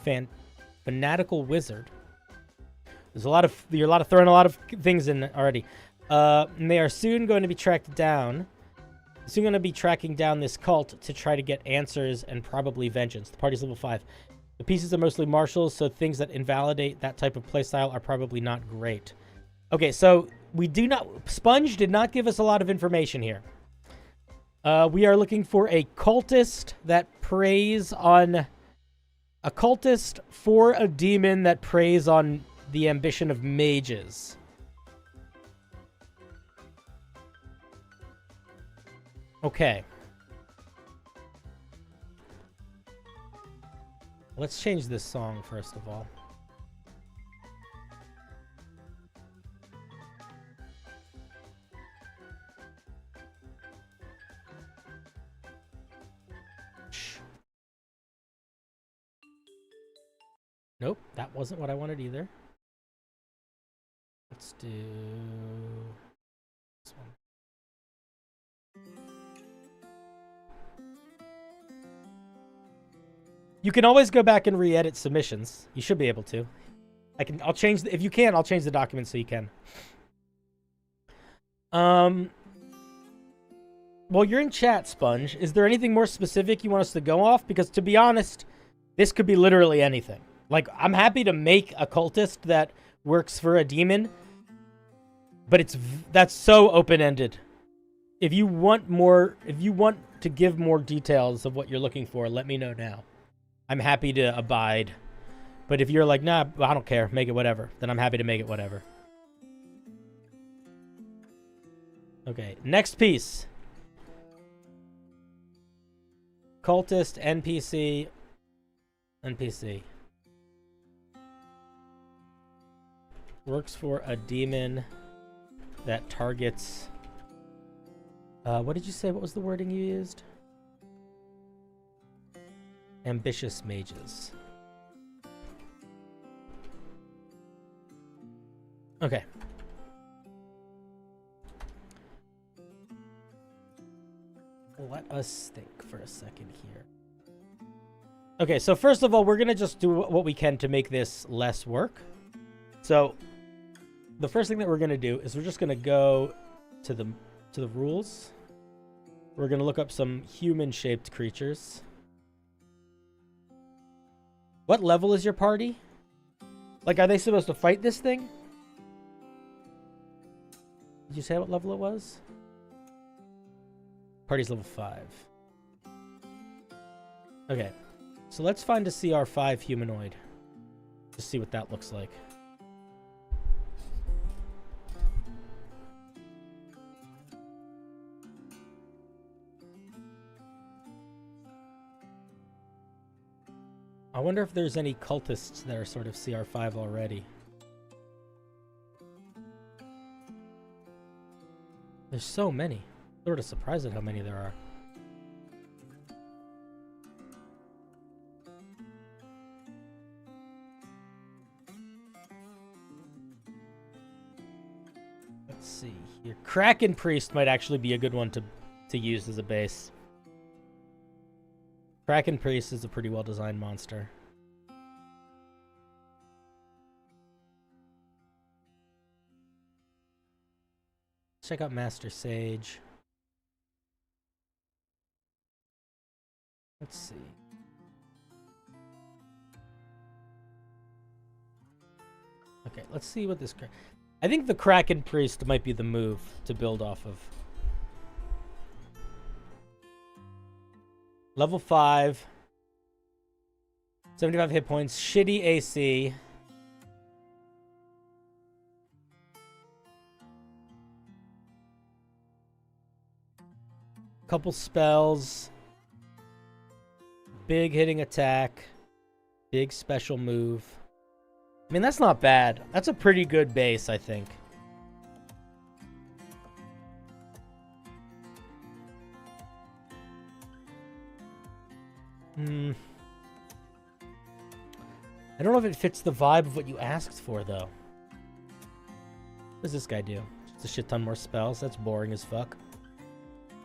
[SPEAKER 1] fanatical wizard. You're throwing a lot of things in already. And they are soon going to be tracked down. Soon going to be tracking down this cult to try to get answers and probably vengeance. The party's level 5. The pieces are mostly martials, so things that invalidate that type of playstyle are probably not great. Okay, so We do not... Sponge did not give us a lot of information here. We are looking for a cultist that preys on... A cultist for a demon that preys on the ambition of mages. Okay. Let's change this song first of all. Nope, that wasn't what I wanted either. Let's do this one. You can always go back and re-edit submissions. You should be able to. I'll change if you can, I'll change the document so you can. Well, you're in chat, Sponge. Is there anything more specific you want us to go off? Because to be honest, this could be literally anything. Like, I'm happy to make a cultist that works for a demon, but that's so open-ended. If you want to give more details of what you're looking for, let me know now. I'm happy to abide. But if you're like, nah, I don't care, make it whatever, then I'm happy to make it whatever. Okay, next piece. Cultist, NPC, NPC. Works for a demon that targets... what did you say? What was the wording you used? Ambitious mages. Okay. Let us think for a second here. Okay, so first of all, we're going to just do what we can to make this less work. So, the first thing that we're going to do is we're just going to go to the rules. We're going to look up some human-shaped creatures. What level is your party? Like, are they supposed to fight this thing? Did you say what level it was? Party's level 5. Okay. So let's find a CR5 humanoid. Just see what that looks like. I wonder if there's any cultists that are sort of CR5 already. There's so many. Sort of surprised at how many there are. Let's see here. Kraken Priest might actually be a good one to use as a base. Kraken Priest is a pretty well-designed monster. Check out Master Sage. Let's see. Okay, let's see what this... I think the Kraken Priest might be the move to build off of. Level 5. 75 hit points. Shitty AC. Couple spells. Big hitting attack. Big special move. I mean, that's not bad. That's a pretty good base, I think. I don't know if it fits the vibe of what you asked for, though. What does this guy do? Just a shit ton more spells? That's boring as fuck.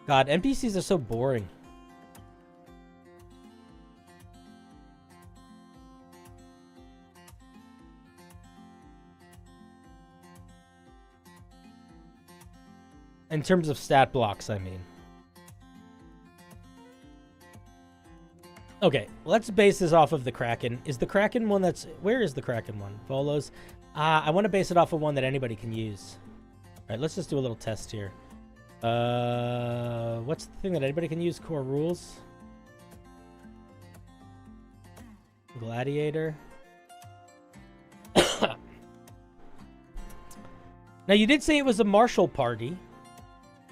[SPEAKER 1] God, NPCs are so boring. In terms of stat blocks, I mean. Okay, let's base this off of the Kraken. Is the Kraken one that's... Where is the Kraken one? Volos? I want to base it off of one that anybody can use. right, let's just do a little test here. What's the thing that anybody can use? Core rules. Gladiator. Now, you did say it was a martial party,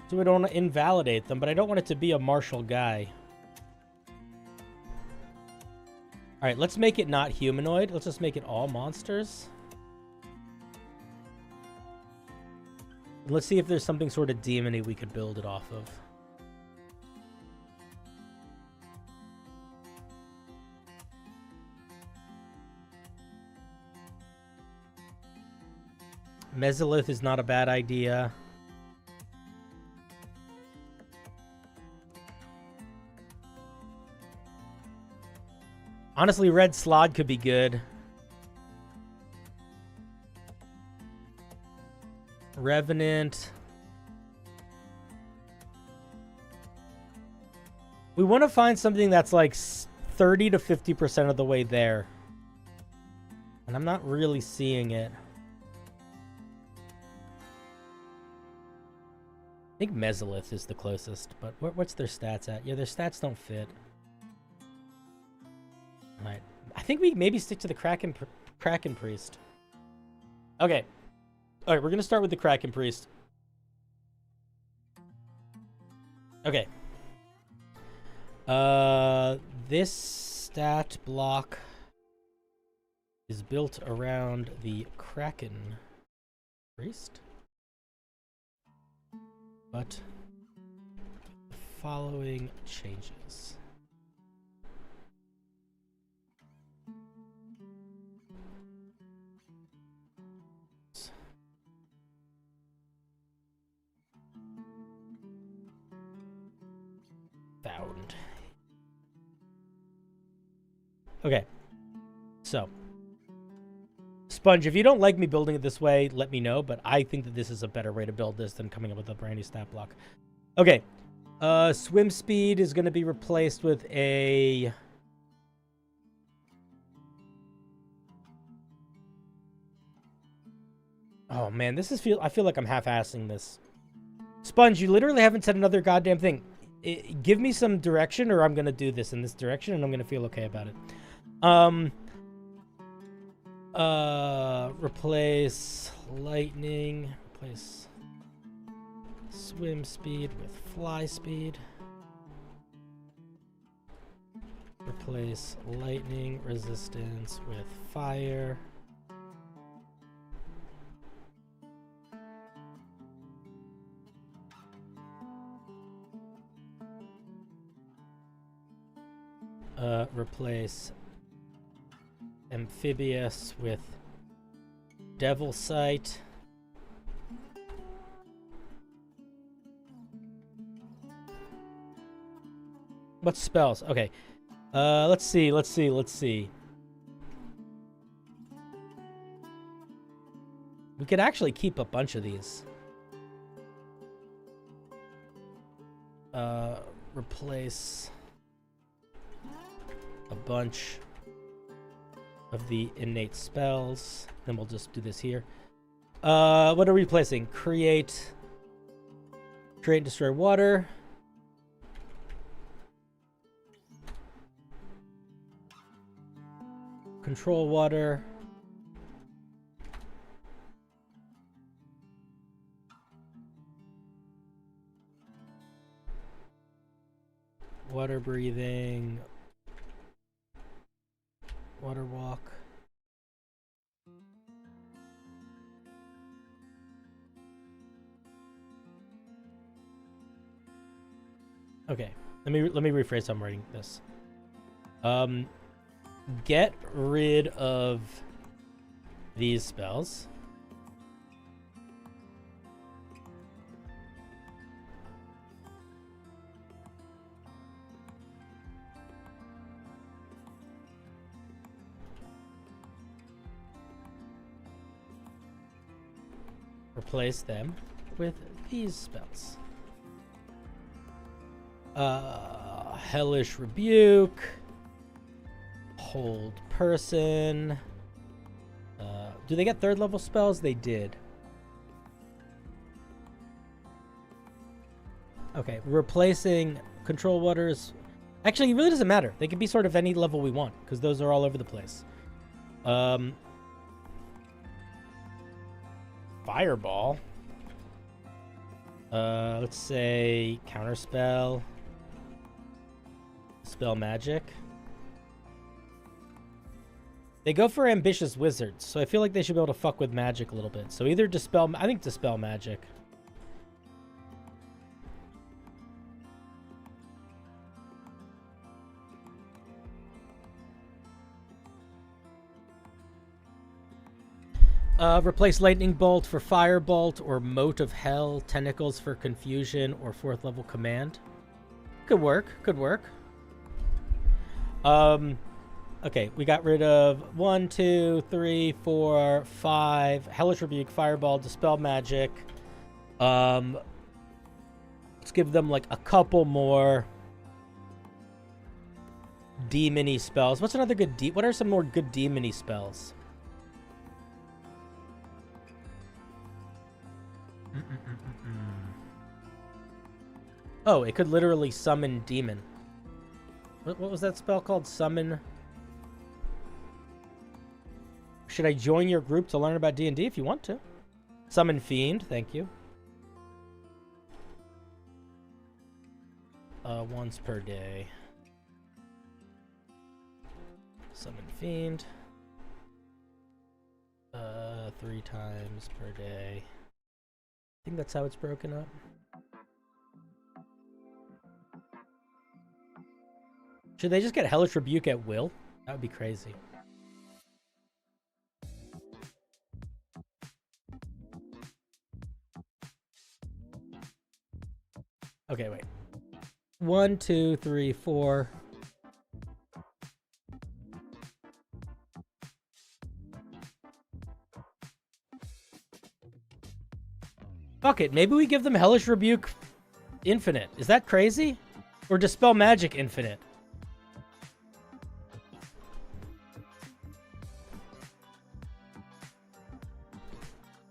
[SPEAKER 1] so we don't want to invalidate them, but I don't want it to be a martial guy. All right, let's make it not humanoid. Let's just make it all monsters. Let's see if there's something sort of demon-y we could build it off of. Mesolith is not a bad idea. Honestly, Red Slod could be good. Revenant. We want to find something that's like 30 to 50% of the way there. And I'm not really seeing it. I think Mesolith is the closest, but what's their stats at? Yeah, their stats don't fit. All right. I think we maybe stick to the Kraken Priest. Okay. All right, we're going to start with the Kraken Priest. Okay. This stat block is built around the Kraken Priest. But the following changes. Found. Okay. So, Sponge, if you don't like me building it this way, let me know, but I think that this is a better way to build this than coming up with a brand new stat block. Okay. Swim speed is going to be replaced with a... Oh, man, this is I feel like I'm half-assing this. Sponge, you literally haven't said another goddamn thing. Give me some direction, or I'm going to do this in this direction, and I'm going to feel okay about it. Replace lightning. Replace swim speed with fly speed. Replace lightning resistance with fire. Replace amphibious with devil sight. What spells? Okay. Let's see. We could actually keep a bunch of these. Replace a bunch of the innate spells. Then we'll just do this here. What are we replacing? Create and destroy water. Control water. Water breathing. Water walk. Okay, let me rephrase how I'm writing this. Get rid of these spells. Replace them with these spells. Hellish Rebuke. Hold Person. Do they get third level spells? They did. Okay, replacing control waters. Actually, it really doesn't matter. They can be sort of any level we want, because those are all over the place. Fireball. Let's say counterspell. Spell magic. They go for ambitious wizards, so I feel like they should be able to fuck with magic a little bit. So either dispel, I think dispel magic. Replace lightning bolt for firebolt, or mote of hell, tentacles for confusion, or 4th level command. Could work. Could work. Okay, we got rid of 1, 2, 3, 4, 5. Hellish Rebuke, Fireball, Dispel Magic. Let's give them like a couple more demon-y spells. What's another good what are some more good demon-y spells? Oh, it could literally summon demon. What was that spell called? Summon. Should I join your group to learn about D&D if you want to? Summon Fiend, thank you. Once per day. Summon Fiend. 3 times per day. I think that's how it's broken up. Should they just get Hellish Rebuke at will? That would be crazy. Okay, wait. 1, 2, 3, 4. Fuck it. Maybe we give them Hellish Rebuke Infinite. Is that crazy? Or Dispel Magic Infinite?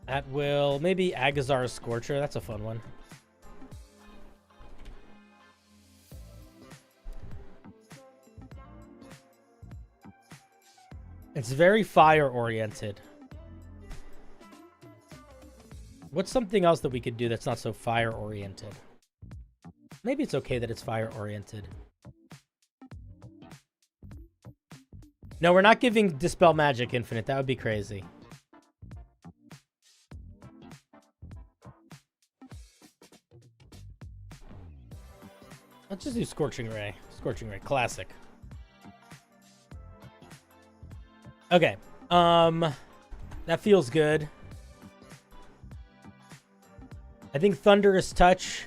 [SPEAKER 1] At will. Maybe Agazar's Scorcher. That's a fun one. It's very fire-oriented. What's something else that we could do that's not so fire-oriented? Maybe it's okay that it's fire-oriented. No, we're not giving Dispel Magic Infinite. That would be crazy. Let's just do Scorching Ray. Scorching Ray. Classic. Okay. That feels good. I think Thunderous Touch.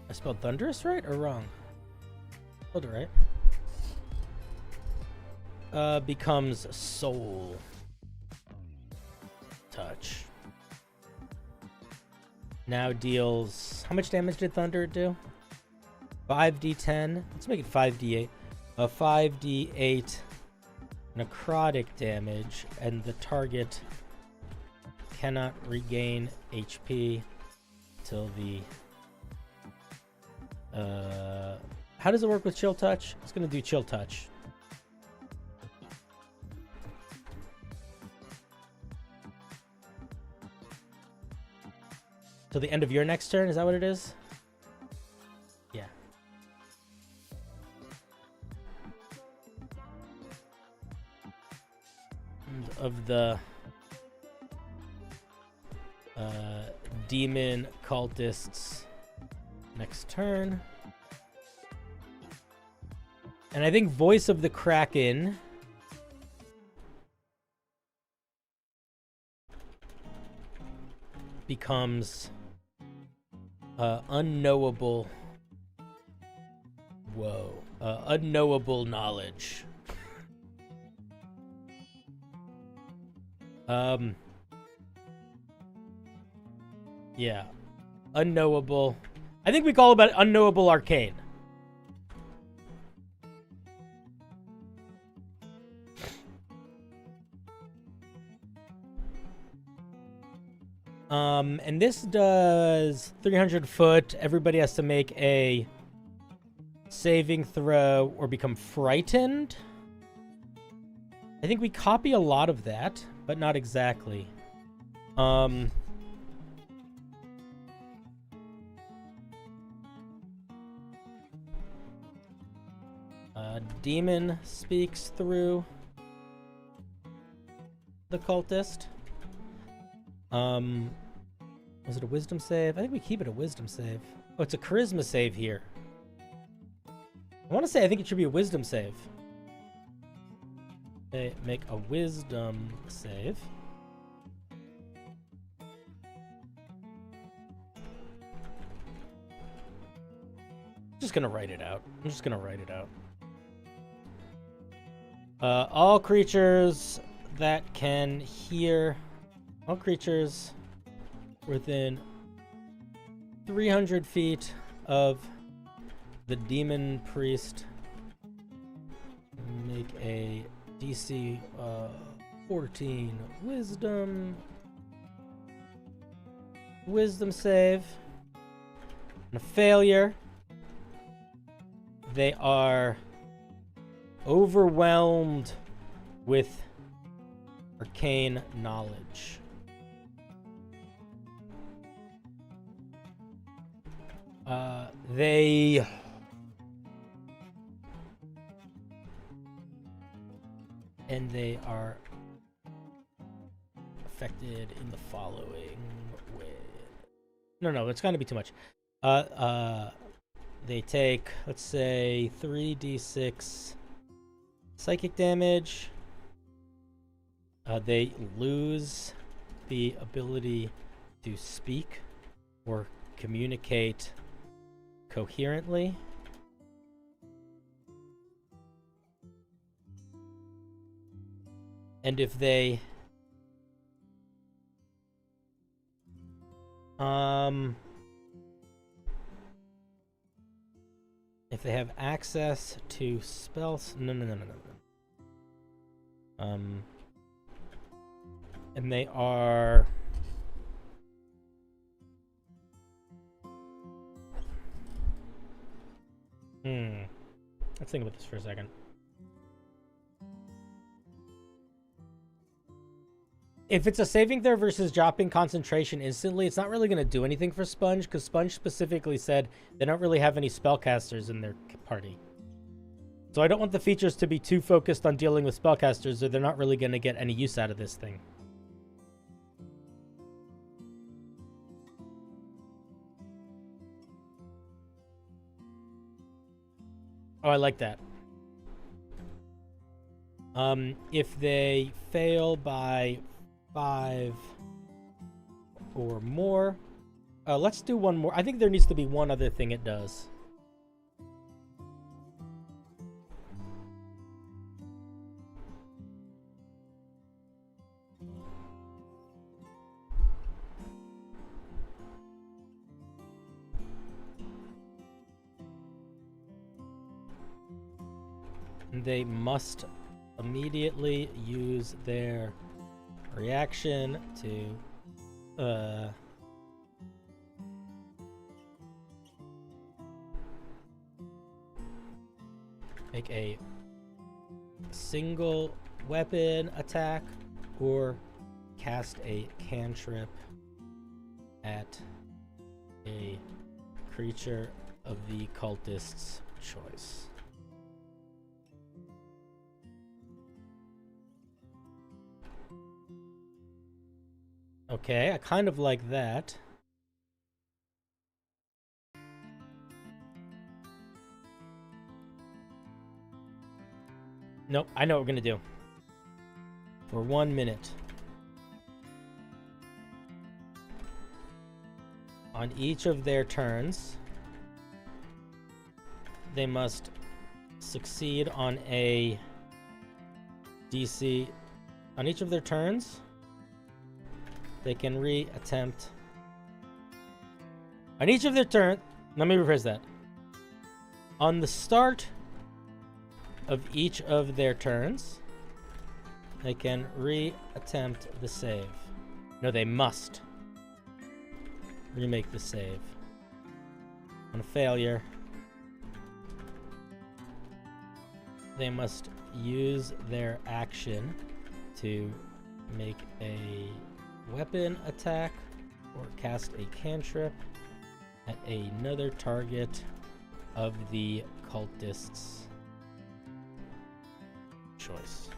[SPEAKER 1] I spelled Thunderous right or wrong? Spelled it right. Becomes Soul Touch. Now deals... How much damage did Thunder do? 5d10. Let's make it 5d8. 5d8 necrotic damage, and the target cannot regain HP till the... How does it work with Chill Touch? It's going to do Chill Touch. Till the end of your next turn? Is that what it is? Yeah. And of the demon cultists next turn. And I think Voice of the Kraken becomes unknowable. Whoa. Unknowable knowledge. Yeah. Unknowable. I think we call it Unknowable Arcade. And this does 300 foot. Everybody has to make a saving throw or become frightened. I think we copy a lot of that, but not exactly. Demon speaks through the cultist. Was it a wisdom save? I think we keep it a wisdom save. Oh, it's a charisma save here. I want to say I think it should be a wisdom save. Okay, make a wisdom save. Just gonna write it out. I'm just gonna write it out. All creatures that can hear, all creatures within 300 feet of the demon priest make a DC 14 wisdom save. And a failure. They are overwhelmed with arcane knowledge. They are affected in the following way. No, it's gonna be too much. They take, let's say, 3d6 psychic damage. They lose the ability to speak or communicate coherently. And if they have access to spells, no. And they are let's think about this for a second. If it's a saving throw versus dropping concentration instantly, it's not really going to do anything for Sponge, because Sponge specifically said they don't really have any spellcasters in their party. So I don't want the features to be too focused on dealing with spellcasters, or they're not really going to get any use out of this thing. Oh, I like that. If they fail by 5 or more, let's do one more. I think there needs to be one other thing it does. They must immediately use their reaction to make a single weapon attack or cast a cantrip at a creature of the cultist's choice. Okay, I kind of like that. Nope, I know what we're gonna do. For 1 minute. On each of their turns, they must succeed on a DC. On each of their turns, they can re-attempt. On each of their turn, Let me rephrase that. On the start of each of their turns, they can re-attempt the save. No, they must remake the save. On a failure, they must use their action to make a weapon attack or cast a cantrip at another target of the cultist's choice.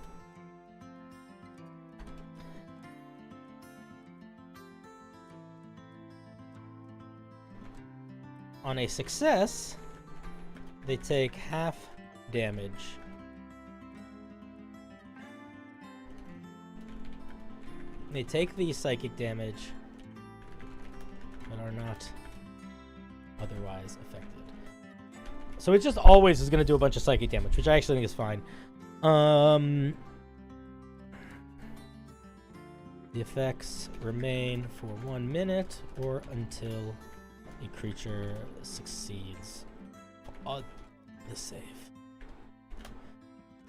[SPEAKER 1] On a success, they take half damage. They take the psychic damage, but are not otherwise affected. So it just always is going to do a bunch of psychic damage, which I actually think is fine. The effects remain for 1 minute or until a creature succeeds on the save.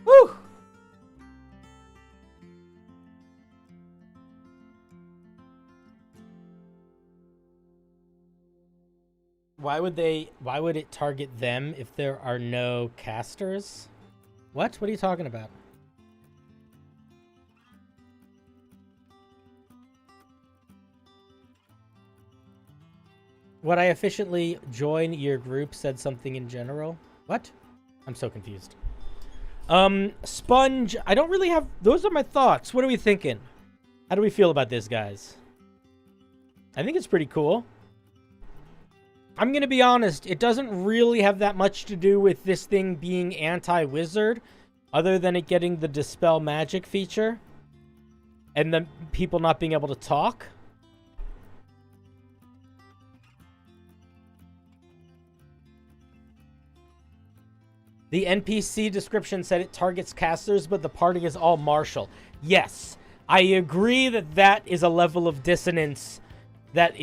[SPEAKER 1] Woo! Why would it target them if there are no casters? What are you talking about? Would I efficiently join your group said something in general? What? I'm so confused. Sponge, I don't really have... Those are my thoughts. What are we thinking? How do we feel about this, guys? I think it's pretty cool. I'm going to be honest. It doesn't really have that much to do with this thing being anti-wizard, other than it getting the Dispel Magic feature. And then people not being able to talk. The NPC description said it targets casters, but the party is all martial. Yes, I agree that that is a level of dissonance that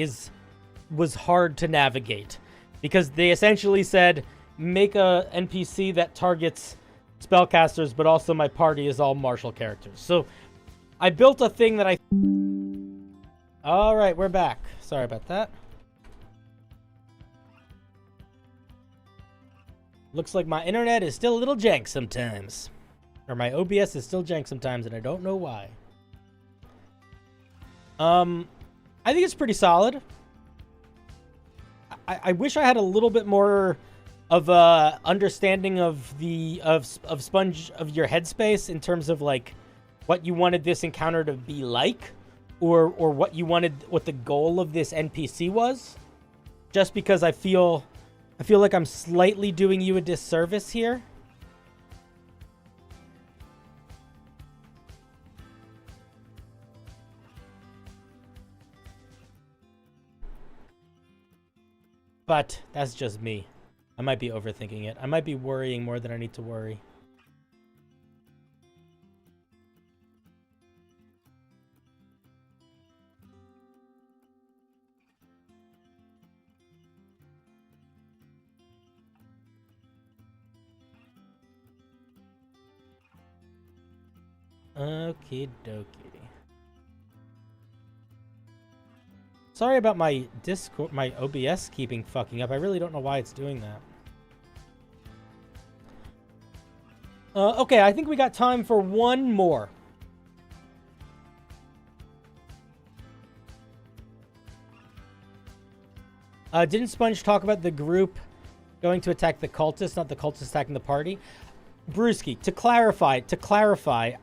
[SPEAKER 1] was hard to navigate. Because they essentially said, make a NPC that targets spellcasters, but also my party is all martial characters. So I built a thing that I... All right, we're back. Sorry about that. Looks like my internet is still a little jank sometimes. Or my OBS is still jank sometimes, and I don't know why. I think it's pretty solid. I wish I had a little bit more of a understanding of the Sponge of your headspace in terms of like what you wanted this encounter to be like, or what the goal of this NPC was. Just because I feel like I'm slightly doing you a disservice here. But that's just me. I might be overthinking it. I might be worrying more than I need to worry. Okie dokie. Sorry about my Discord, my OBS keeping fucking up. I really don't know why it's doing that. Okay, I think we got time for one more. Didn't Sponge talk about the group going to attack the cultists, not the cultists attacking the party? Brewski, to clarify,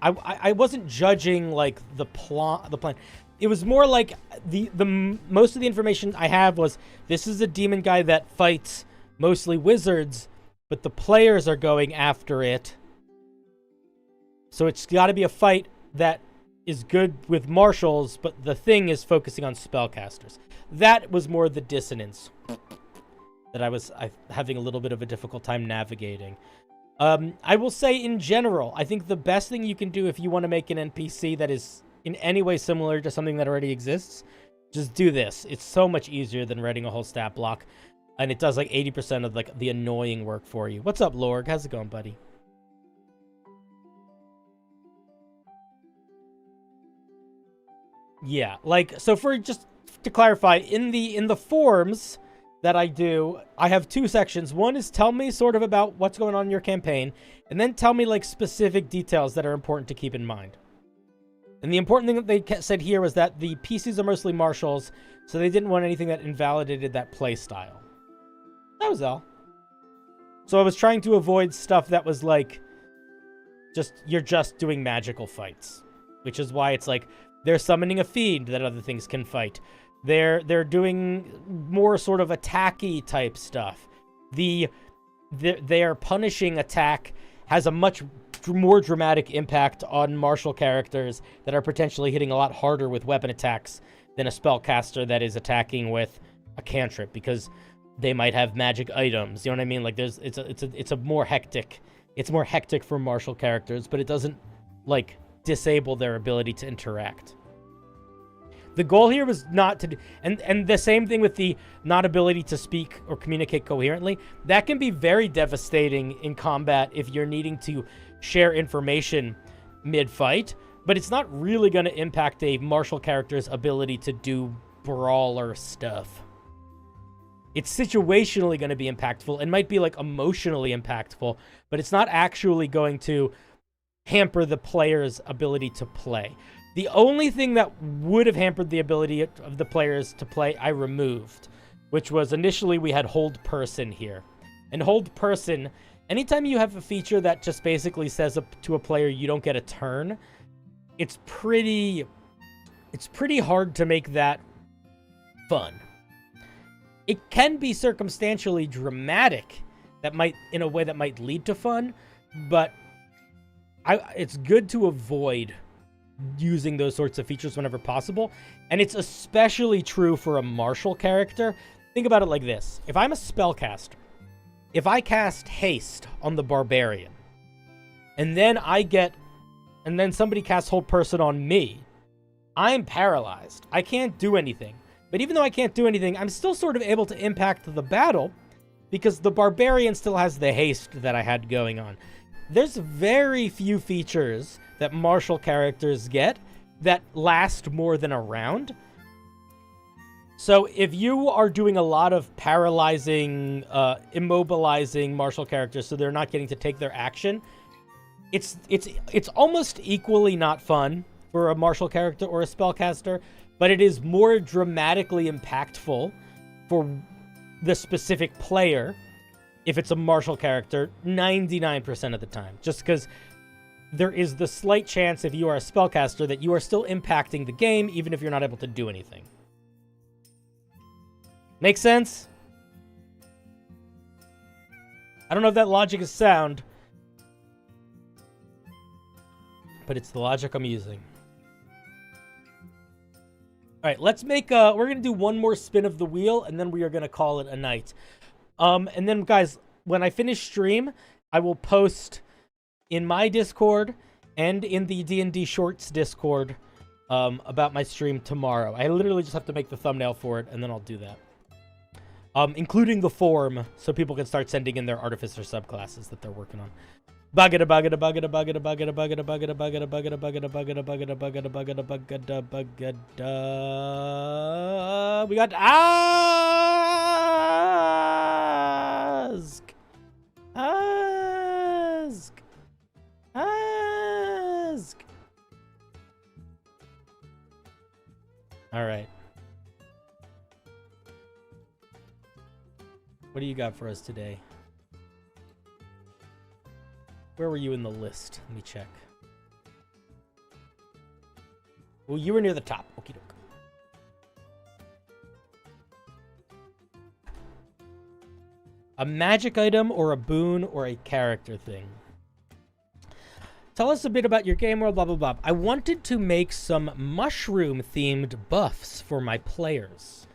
[SPEAKER 1] I wasn't judging like the plan. It was more like the most of the information I have was this is a demon guy that fights mostly wizards, but the players are going after it. So it's got to be a fight that is good with martials, but the thing is focusing on spellcasters. That was more the dissonance that I was having a little bit of a difficult time navigating. I will say in general, I think the best thing you can do if you want to make an NPC that is in any way similar to something that already exists, just do this. It's so much easier than writing a whole stat block. And it does like 80% of like the annoying work for you. What's up, Lorg? How's it going, buddy? Yeah, like, so for just to clarify, in the forms that I do, I have two sections. One is tell me sort of about what's going on in your campaign, and then tell me like specific details that are important to keep in mind. And the important thing that they said here was that the PCs are mostly martials, so they didn't want anything that invalidated that play style. That was all. So I was trying to avoid stuff that was like, you're just doing magical fights. Which is why it's like, they're summoning a fiend that other things can fight. They're doing more sort of attacky type stuff. Their punishing attack has a much more dramatic impact on martial characters that are potentially hitting a lot harder with weapon attacks than a spellcaster that is attacking with a cantrip, because they might have magic items. You know what I mean? Like it's more hectic for martial characters, but it doesn't like disable their ability to interact. The goal here was not to, and the same thing with the not ability to speak or communicate coherently. That can be very devastating in combat if you're needing to share information mid-fight, but it's not really going to impact a martial character's ability to do brawler stuff. It's situationally going to be impactful and might be like emotionally impactful, but it's not actually going to hamper the player's ability to play. The only thing that would have hampered the ability of the players to play, I removed, which was initially we had hold person here. And hold person, anytime you have a feature that just basically says to a player you don't get a turn, it's pretty hard to make that fun. It can be circumstantially dramatic, in a way that might lead to fun, but it's good to avoid using those sorts of features whenever possible. And it's especially true for a martial character. Think about it like this. If I'm a spellcaster, if I cast haste on the barbarian, and then somebody casts hold person on me, I'm paralyzed. I can't do anything. But even though I can't do anything, I'm still sort of able to impact the battle because the barbarian still has the haste that I had going on. There's very few features that martial characters get that last more than a round. So if you are doing a lot of paralyzing, immobilizing martial characters so they're not getting to take their action, it's almost equally not fun for a martial character or a spellcaster, but it is more dramatically impactful for the specific player if it's a martial character 99% of the time. Just because there is the slight chance, if you are a spellcaster, that you are still impacting the game, even if you're not able to do anything. Make sense? I don't know if that logic is sound, but it's the logic I'm using. All right, let's make we're going to do one more spin of the wheel, and then we are going to call it a night. And then, guys, when I finish stream, I will post in my Discord and in the D&D Shorts Discord about my stream tomorrow. I literally just have to make the thumbnail for it, and then I'll do that. Including the form, so people can start sending in their Artificer subclasses that they're working on. Buggada buggada buggada buggada buggada buggada buggada buggada buggada buggada buggada buggada buggada buggada buggada buggada. We got ask. All right. What do you got for us today? Where were you in the list? Let me check. Well, you were near the top. Okie doke. A magic item or a boon or a character thing. Tell us a bit about your game world, blah, blah, blah. I wanted to make some mushroom-themed buffs for my players.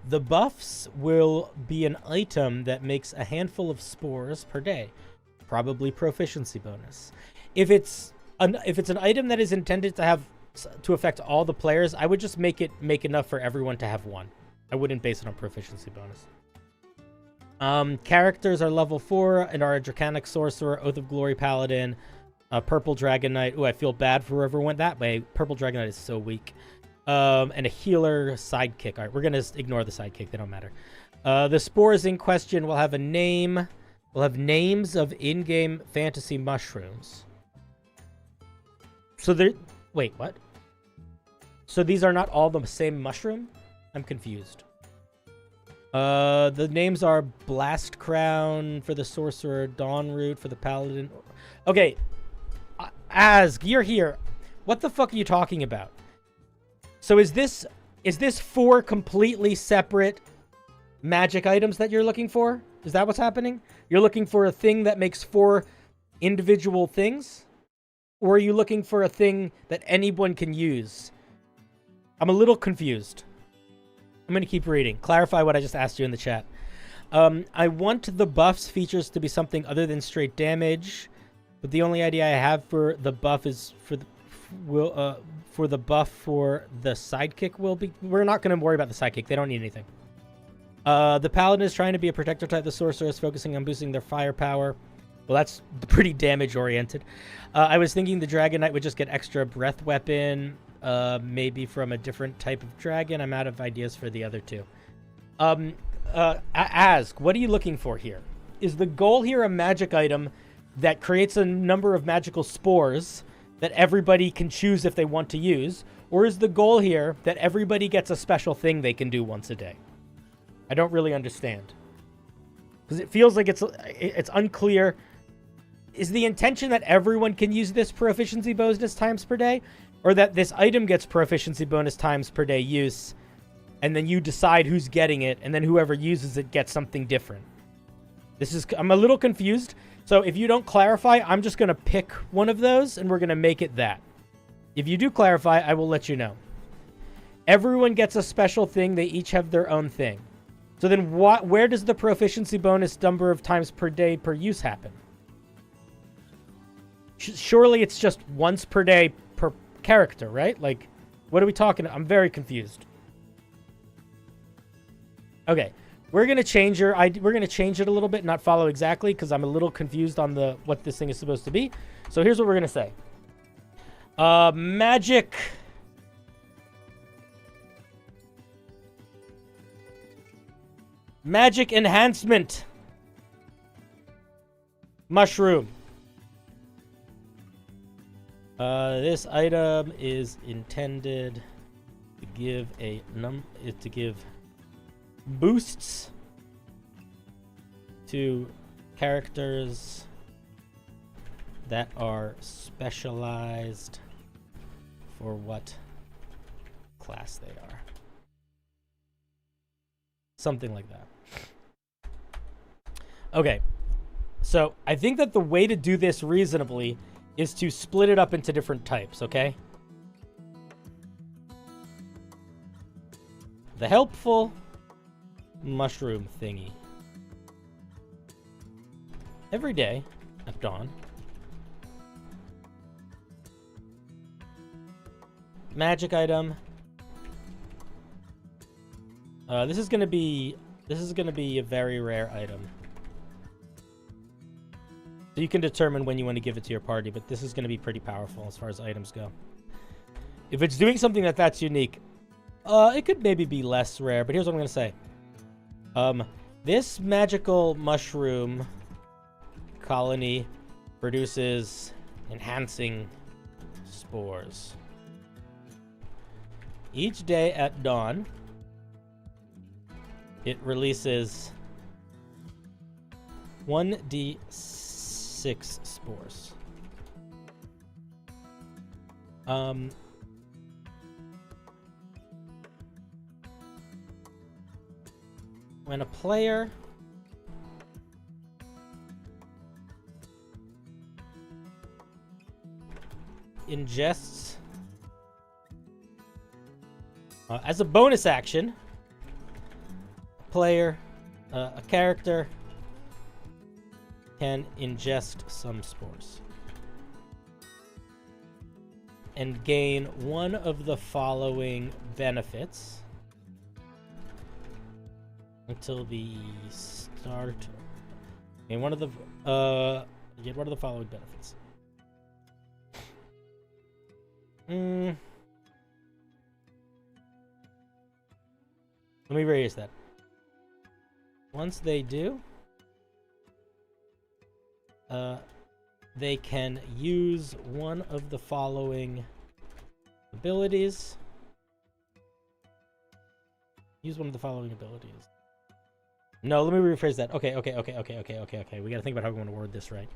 [SPEAKER 1] The buffs will be an item that makes a handful of spores per day. Probably proficiency bonus. If it's an item that is intended to affect all the players, I would just make enough for everyone to have one. I wouldn't base it on proficiency bonus. Characters are level 4 and are a Draconic Sorcerer, Oath of Glory Paladin, a Purple Dragon Knight. Ooh, I feel bad for whoever went that way. Purple Dragon Knight is so weak. And a Healer Sidekick. All right, we're going to ignore the Sidekick. They don't matter. The spores in question will have a name. We'll have names of in-game fantasy mushrooms. So they're... Wait, what? So these are not all the same mushroom? I'm confused. The names are Blast Crown for the Sorcerer, Dawn Root for the Paladin. Okay, Azg, you're here. What the fuck are you talking about? So is this 4 completely separate magic items that you're looking for? Is that what's happening? You're looking for a thing that makes 4 individual things? Or are you looking for a thing that anyone can use? I'm a little confused. I'm going to keep reading. Clarify what I just asked you in the chat. I want the buffs features to be something other than straight damage, but the only idea I have for the buff is for the buff for the sidekick will be... We're not going to worry about the sidekick. They don't need anything. The paladin is trying to be a protector type. The sorcerer is focusing on boosting their firepower. Well, that's pretty damage-oriented. I was thinking the Dragon Knight would just get extra breath weapon, maybe from a different type of dragon. I'm out of ideas for the other 2. Ask, what are you looking for here? Is the goal here a magic item that creates a number of magical spores that everybody can choose if they want to use? Or is the goal here that everybody gets a special thing they can do once a day? I don't really understand. Because it feels like it's unclear. Is the intention that everyone can use this proficiency bonus times per day? Or that this item gets proficiency bonus times per day use, and then you decide who's getting it, and then whoever uses it gets something different? I'm a little confused. So if you don't clarify, I'm just going to pick one of those, and we're going to make it that. If you do clarify, I will let you know. Everyone gets a special thing. They each have their own thing. So then where does the proficiency bonus number of times per day per use happen? Surely it's just once per day per character, right? Like, what are we talking about? I'm very confused. Okay, we're gonna change it a little bit, not follow exactly, because I'm a little confused on what this thing is supposed to be. So here's what we're gonna say. Magic enhancement mushroom. This item is intended to give boosts to characters that are specialized for what class they are. Something like that. Okay. So I think that the way to do this reasonably is to split it up into different types, okay? The helpful mushroom thingy. Every day at dawn. Magic item. This is gonna be a very rare item. So you can determine when you want to give it to your party, but this is going to be pretty powerful as far as items go. If it's doing something that's unique, it could maybe be less rare, but here's what I'm going to say. This magical mushroom colony produces enhancing spores. Each day at dawn, it releases 1d6 spores. When a player ingests as a bonus action, a character can ingest some spores and gain one of the following benefits. until the start. And one of the get one of the following benefits. Let me erase that. Once they do, they can use one of the following abilities. Use one of the following abilities. No, let me rephrase that. Okay. We gotta think about how we want to word this right.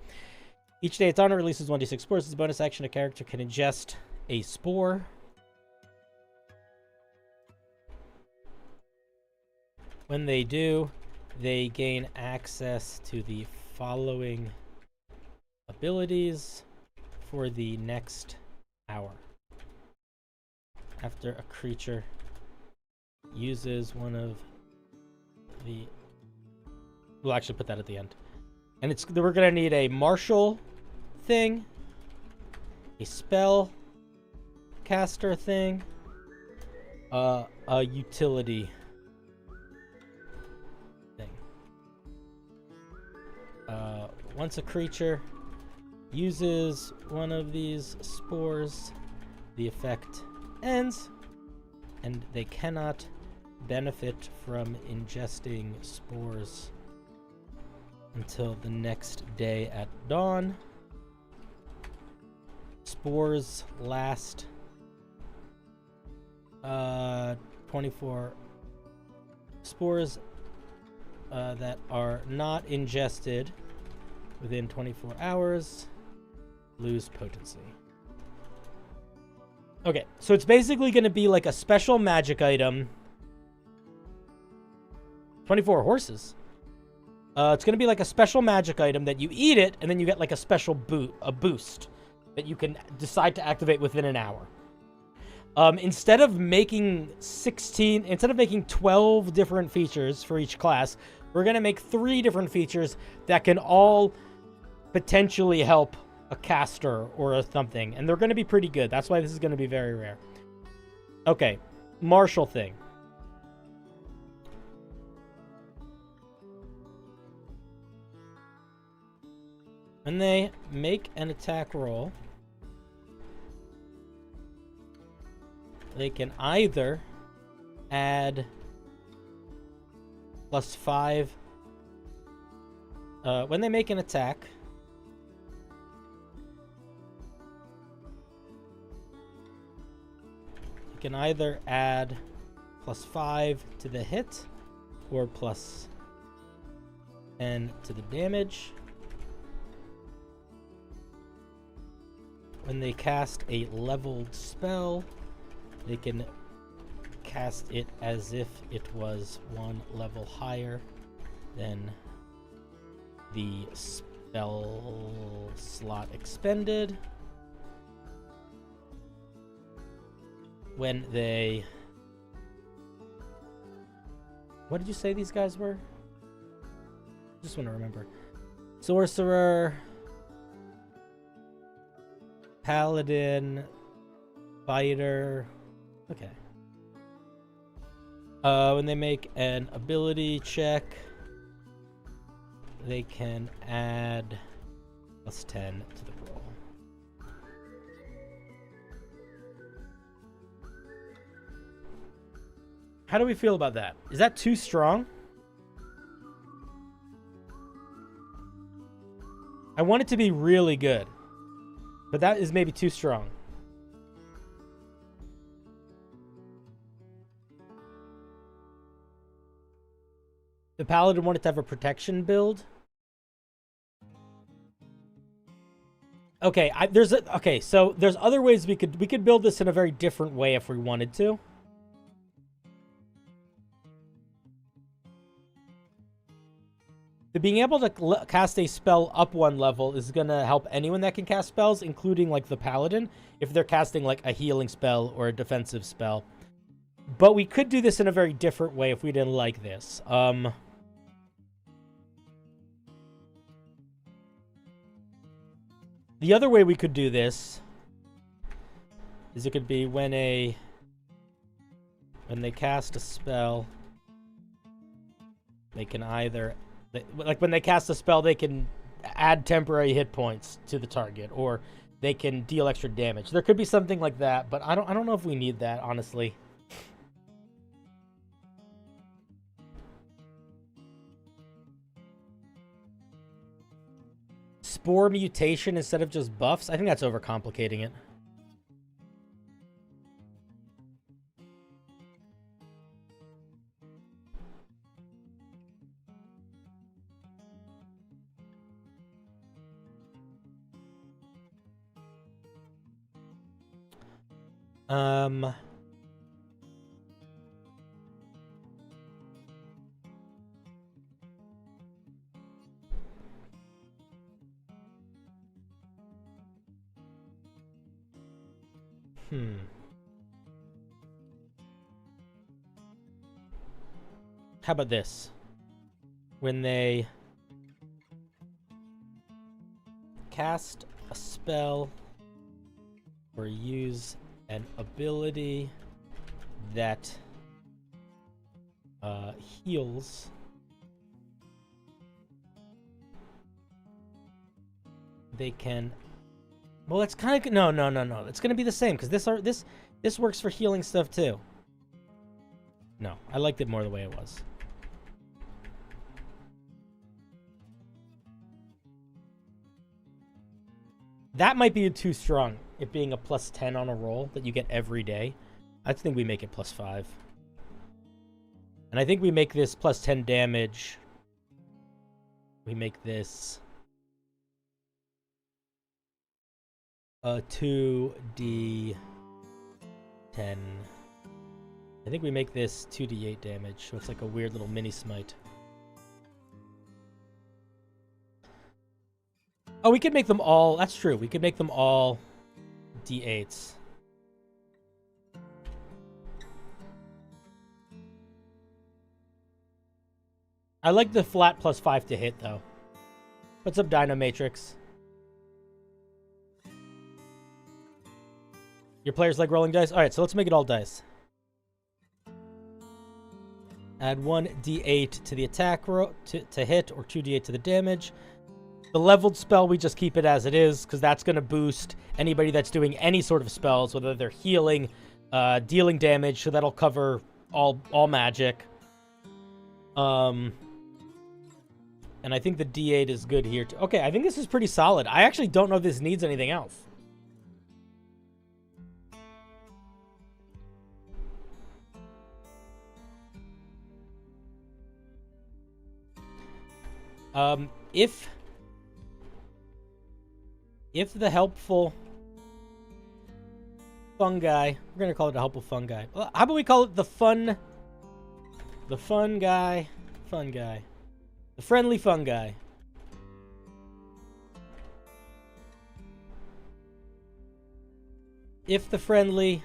[SPEAKER 1] Each day its honor releases 1d6 spores. As a bonus action, a character can ingest a spore. When they do, they gain access to the following abilities for the next hour. After a creature uses one of the... We'll actually put that at the end. And we're going to need a martial thing, a spell caster thing, a utility thing. Once a creature uses one of these spores, the effect ends, and they cannot benefit from ingesting spores until the next day at dawn. Spores last 24 spores that are not ingested within 24 hours lose potency. Okay, so it's basically going to be like a special magic item. 24 horses. It's going to be like a special magic item that you eat it, and then you get like a special boost that you can decide to activate within an hour. Instead of making 12 different features for each class, we're going to make 3 different features that can all potentially help a caster or something, and they're going to be pretty good. That's why this is going to be very rare. Okay, martial thing. When they make an attack roll, they can either add +5. When they make an attack, you can either add +5 to the hit or +10 to the damage. When they cast a leveled spell, they can cast it as if it was 1 level higher than the spell slot expended. When they... What did you say these guys were? Just want to remember. Sorcerer, Paladin, Fighter. Okay. When they make an ability check, they can add +10 to the roll. How do we feel about that? Is that too strong? I want it to be really good, but that is maybe too strong. The Paladin wanted to have a protection build. Okay, so there's other ways we could build this in a very different way if we wanted to. Being able to cast a spell up 1 level is going to help anyone that can cast spells, including like the Paladin, if they're casting like a healing spell or a defensive spell. But we could do this in a very different way if we didn't like this. The other way we could do this is it could be when they cast a spell, They can either, like when they cast a spell, they can add temporary hit points to the target, or they can deal extra damage. There could be something like that, but I don't know if we need that, honestly. Spore mutation instead of just buffs? I think that's overcomplicating it. How about this? When they cast a spell or use an ability that heals, they can. Well, that's kind of no. It's gonna be the same because this works for healing stuff too. No, I liked it more the way it was. That might be too strong, it being a +10 on a roll that you get every day. I think we make it +5. And I think we make this +10 damage. We make this 2d10. I think we make this 2d8 damage, so it's like a weird little mini smite. Oh, we could make them all. That's true. We could make them all d8s. I like the flat +5 to hit, though. What's up, Dynamatrix? Your players like rolling dice? Alright, so let's make it all dice. Add 1d8 to the attack to hit, or 2d8 to the damage. The leveled spell, we just keep it as it is, because that's going to boost anybody that's doing any sort of spells, whether they're healing, dealing damage, so that'll cover all magic. And I think the D8 is good here too. Okay, I think this is pretty solid. I actually don't know if this needs anything else. If the helpful fungi, we're gonna call it a helpful fungi. Well, how about we call it the fun guy, the friendly fungi. If the friendly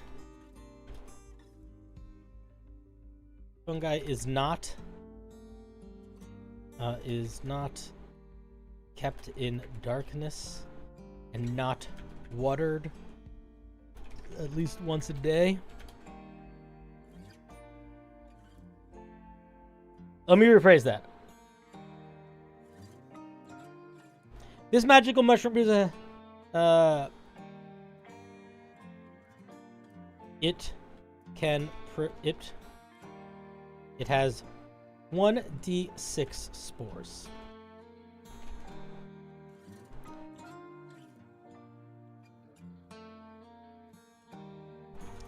[SPEAKER 1] fungi is not kept in darkness and not watered at least once a day. Let me rephrase that. This magical mushroom is a it has 1d6 spores.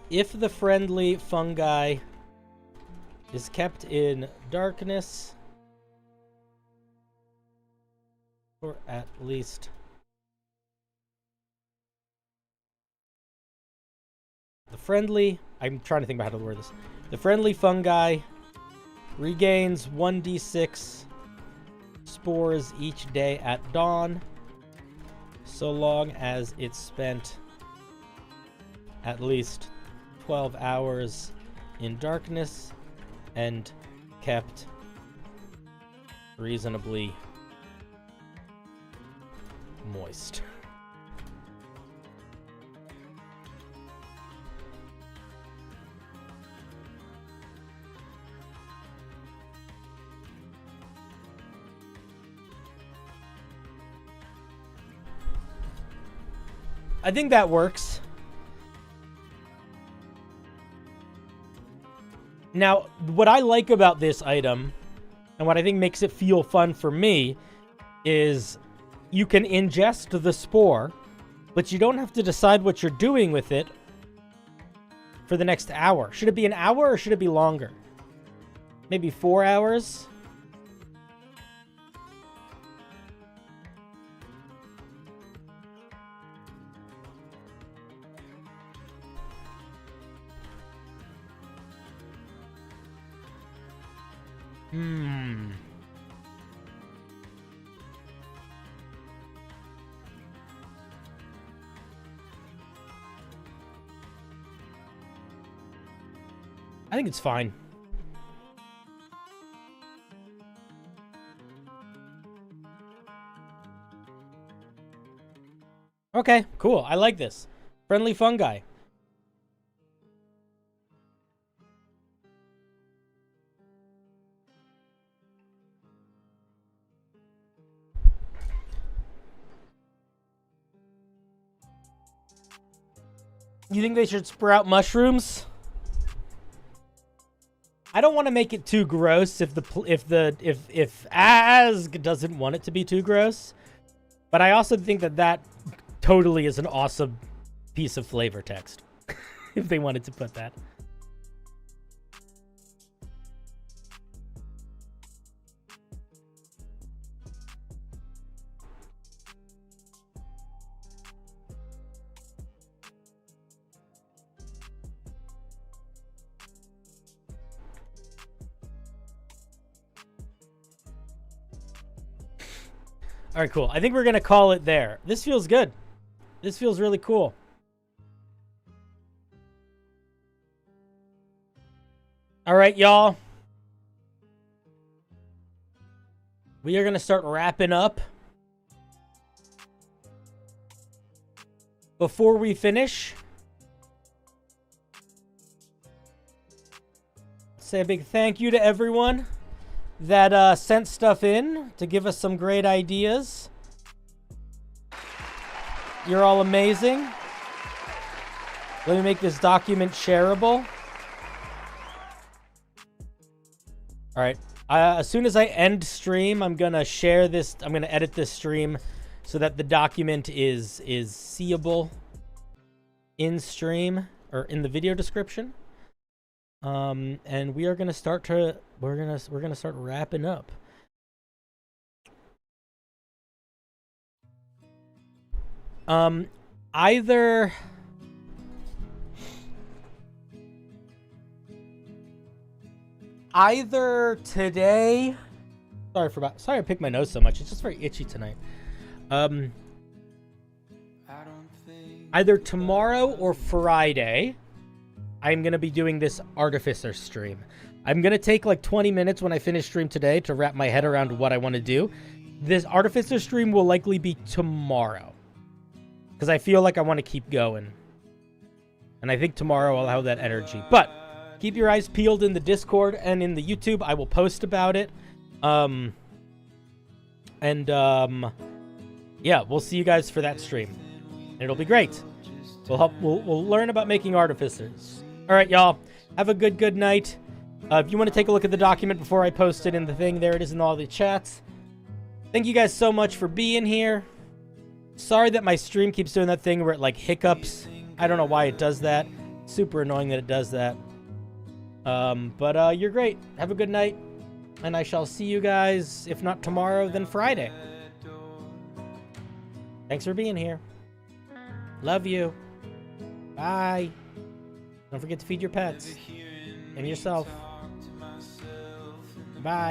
[SPEAKER 1] If the friendly fungi is kept in darkness for at least I'm trying to think about how to word this. The friendly fungi regains 1d6 spores each day at dawn, so long as it's spent at least 12 hours in darkness and kept reasonably moist. I think that works. Now, what I like about this item, and what I think makes it feel fun for me, is you can ingest the spore, but you don't have to decide what you're doing with it for the next hour. Should it be an hour or should it be longer? Maybe 4 hours? I think it's fine. Okay, cool. I like this. Friendly fungi. You think they should sprout mushrooms? I don't want to make it too gross if Asg doesn't want it to be too gross. But I also think that totally is an awesome piece of flavor text if they wanted to put that. All right, cool. I think we're going to call it there. This feels good. This feels really cool. All right, y'all. We are going to start wrapping up. Before we finish, say a big thank you to everyone that sent stuff in to give us some great ideas. You're all amazing. Let me make this document shareable. All right. As soon as I end stream, I'm going to share this. I'm going to edit this stream so that the document is seeable in stream or in the video description. And we are going to start to we're going to start wrapping up. Either today, sorry I picked my nose so much. It's just very itchy tonight. Either tomorrow or Friday, I'm going to be doing this Artificer stream. I'm going to take like 20 minutes when I finish stream today to wrap my head around what I want to do. This Artificer stream will likely be tomorrow, because I feel like I want to keep going. And I think tomorrow I'll have that energy. But keep your eyes peeled in the Discord and in the YouTube. I will post about it. Yeah, we'll see you guys for that stream. It'll be great. We'll learn about making artificers. All right, y'all. Have a good night. If you want to take a look at the document before I post it in the thing, there it is in all the chats. Thank you guys so much for being here. Sorry that my stream keeps doing that thing where it like hiccups. I don't know why it does that. Super annoying that it does that. But you're great. Have a good night. And I shall see you guys, if not tomorrow, then Friday. Thanks for being here. Love you. Bye. Don't forget to feed your pets and yourself. Bye.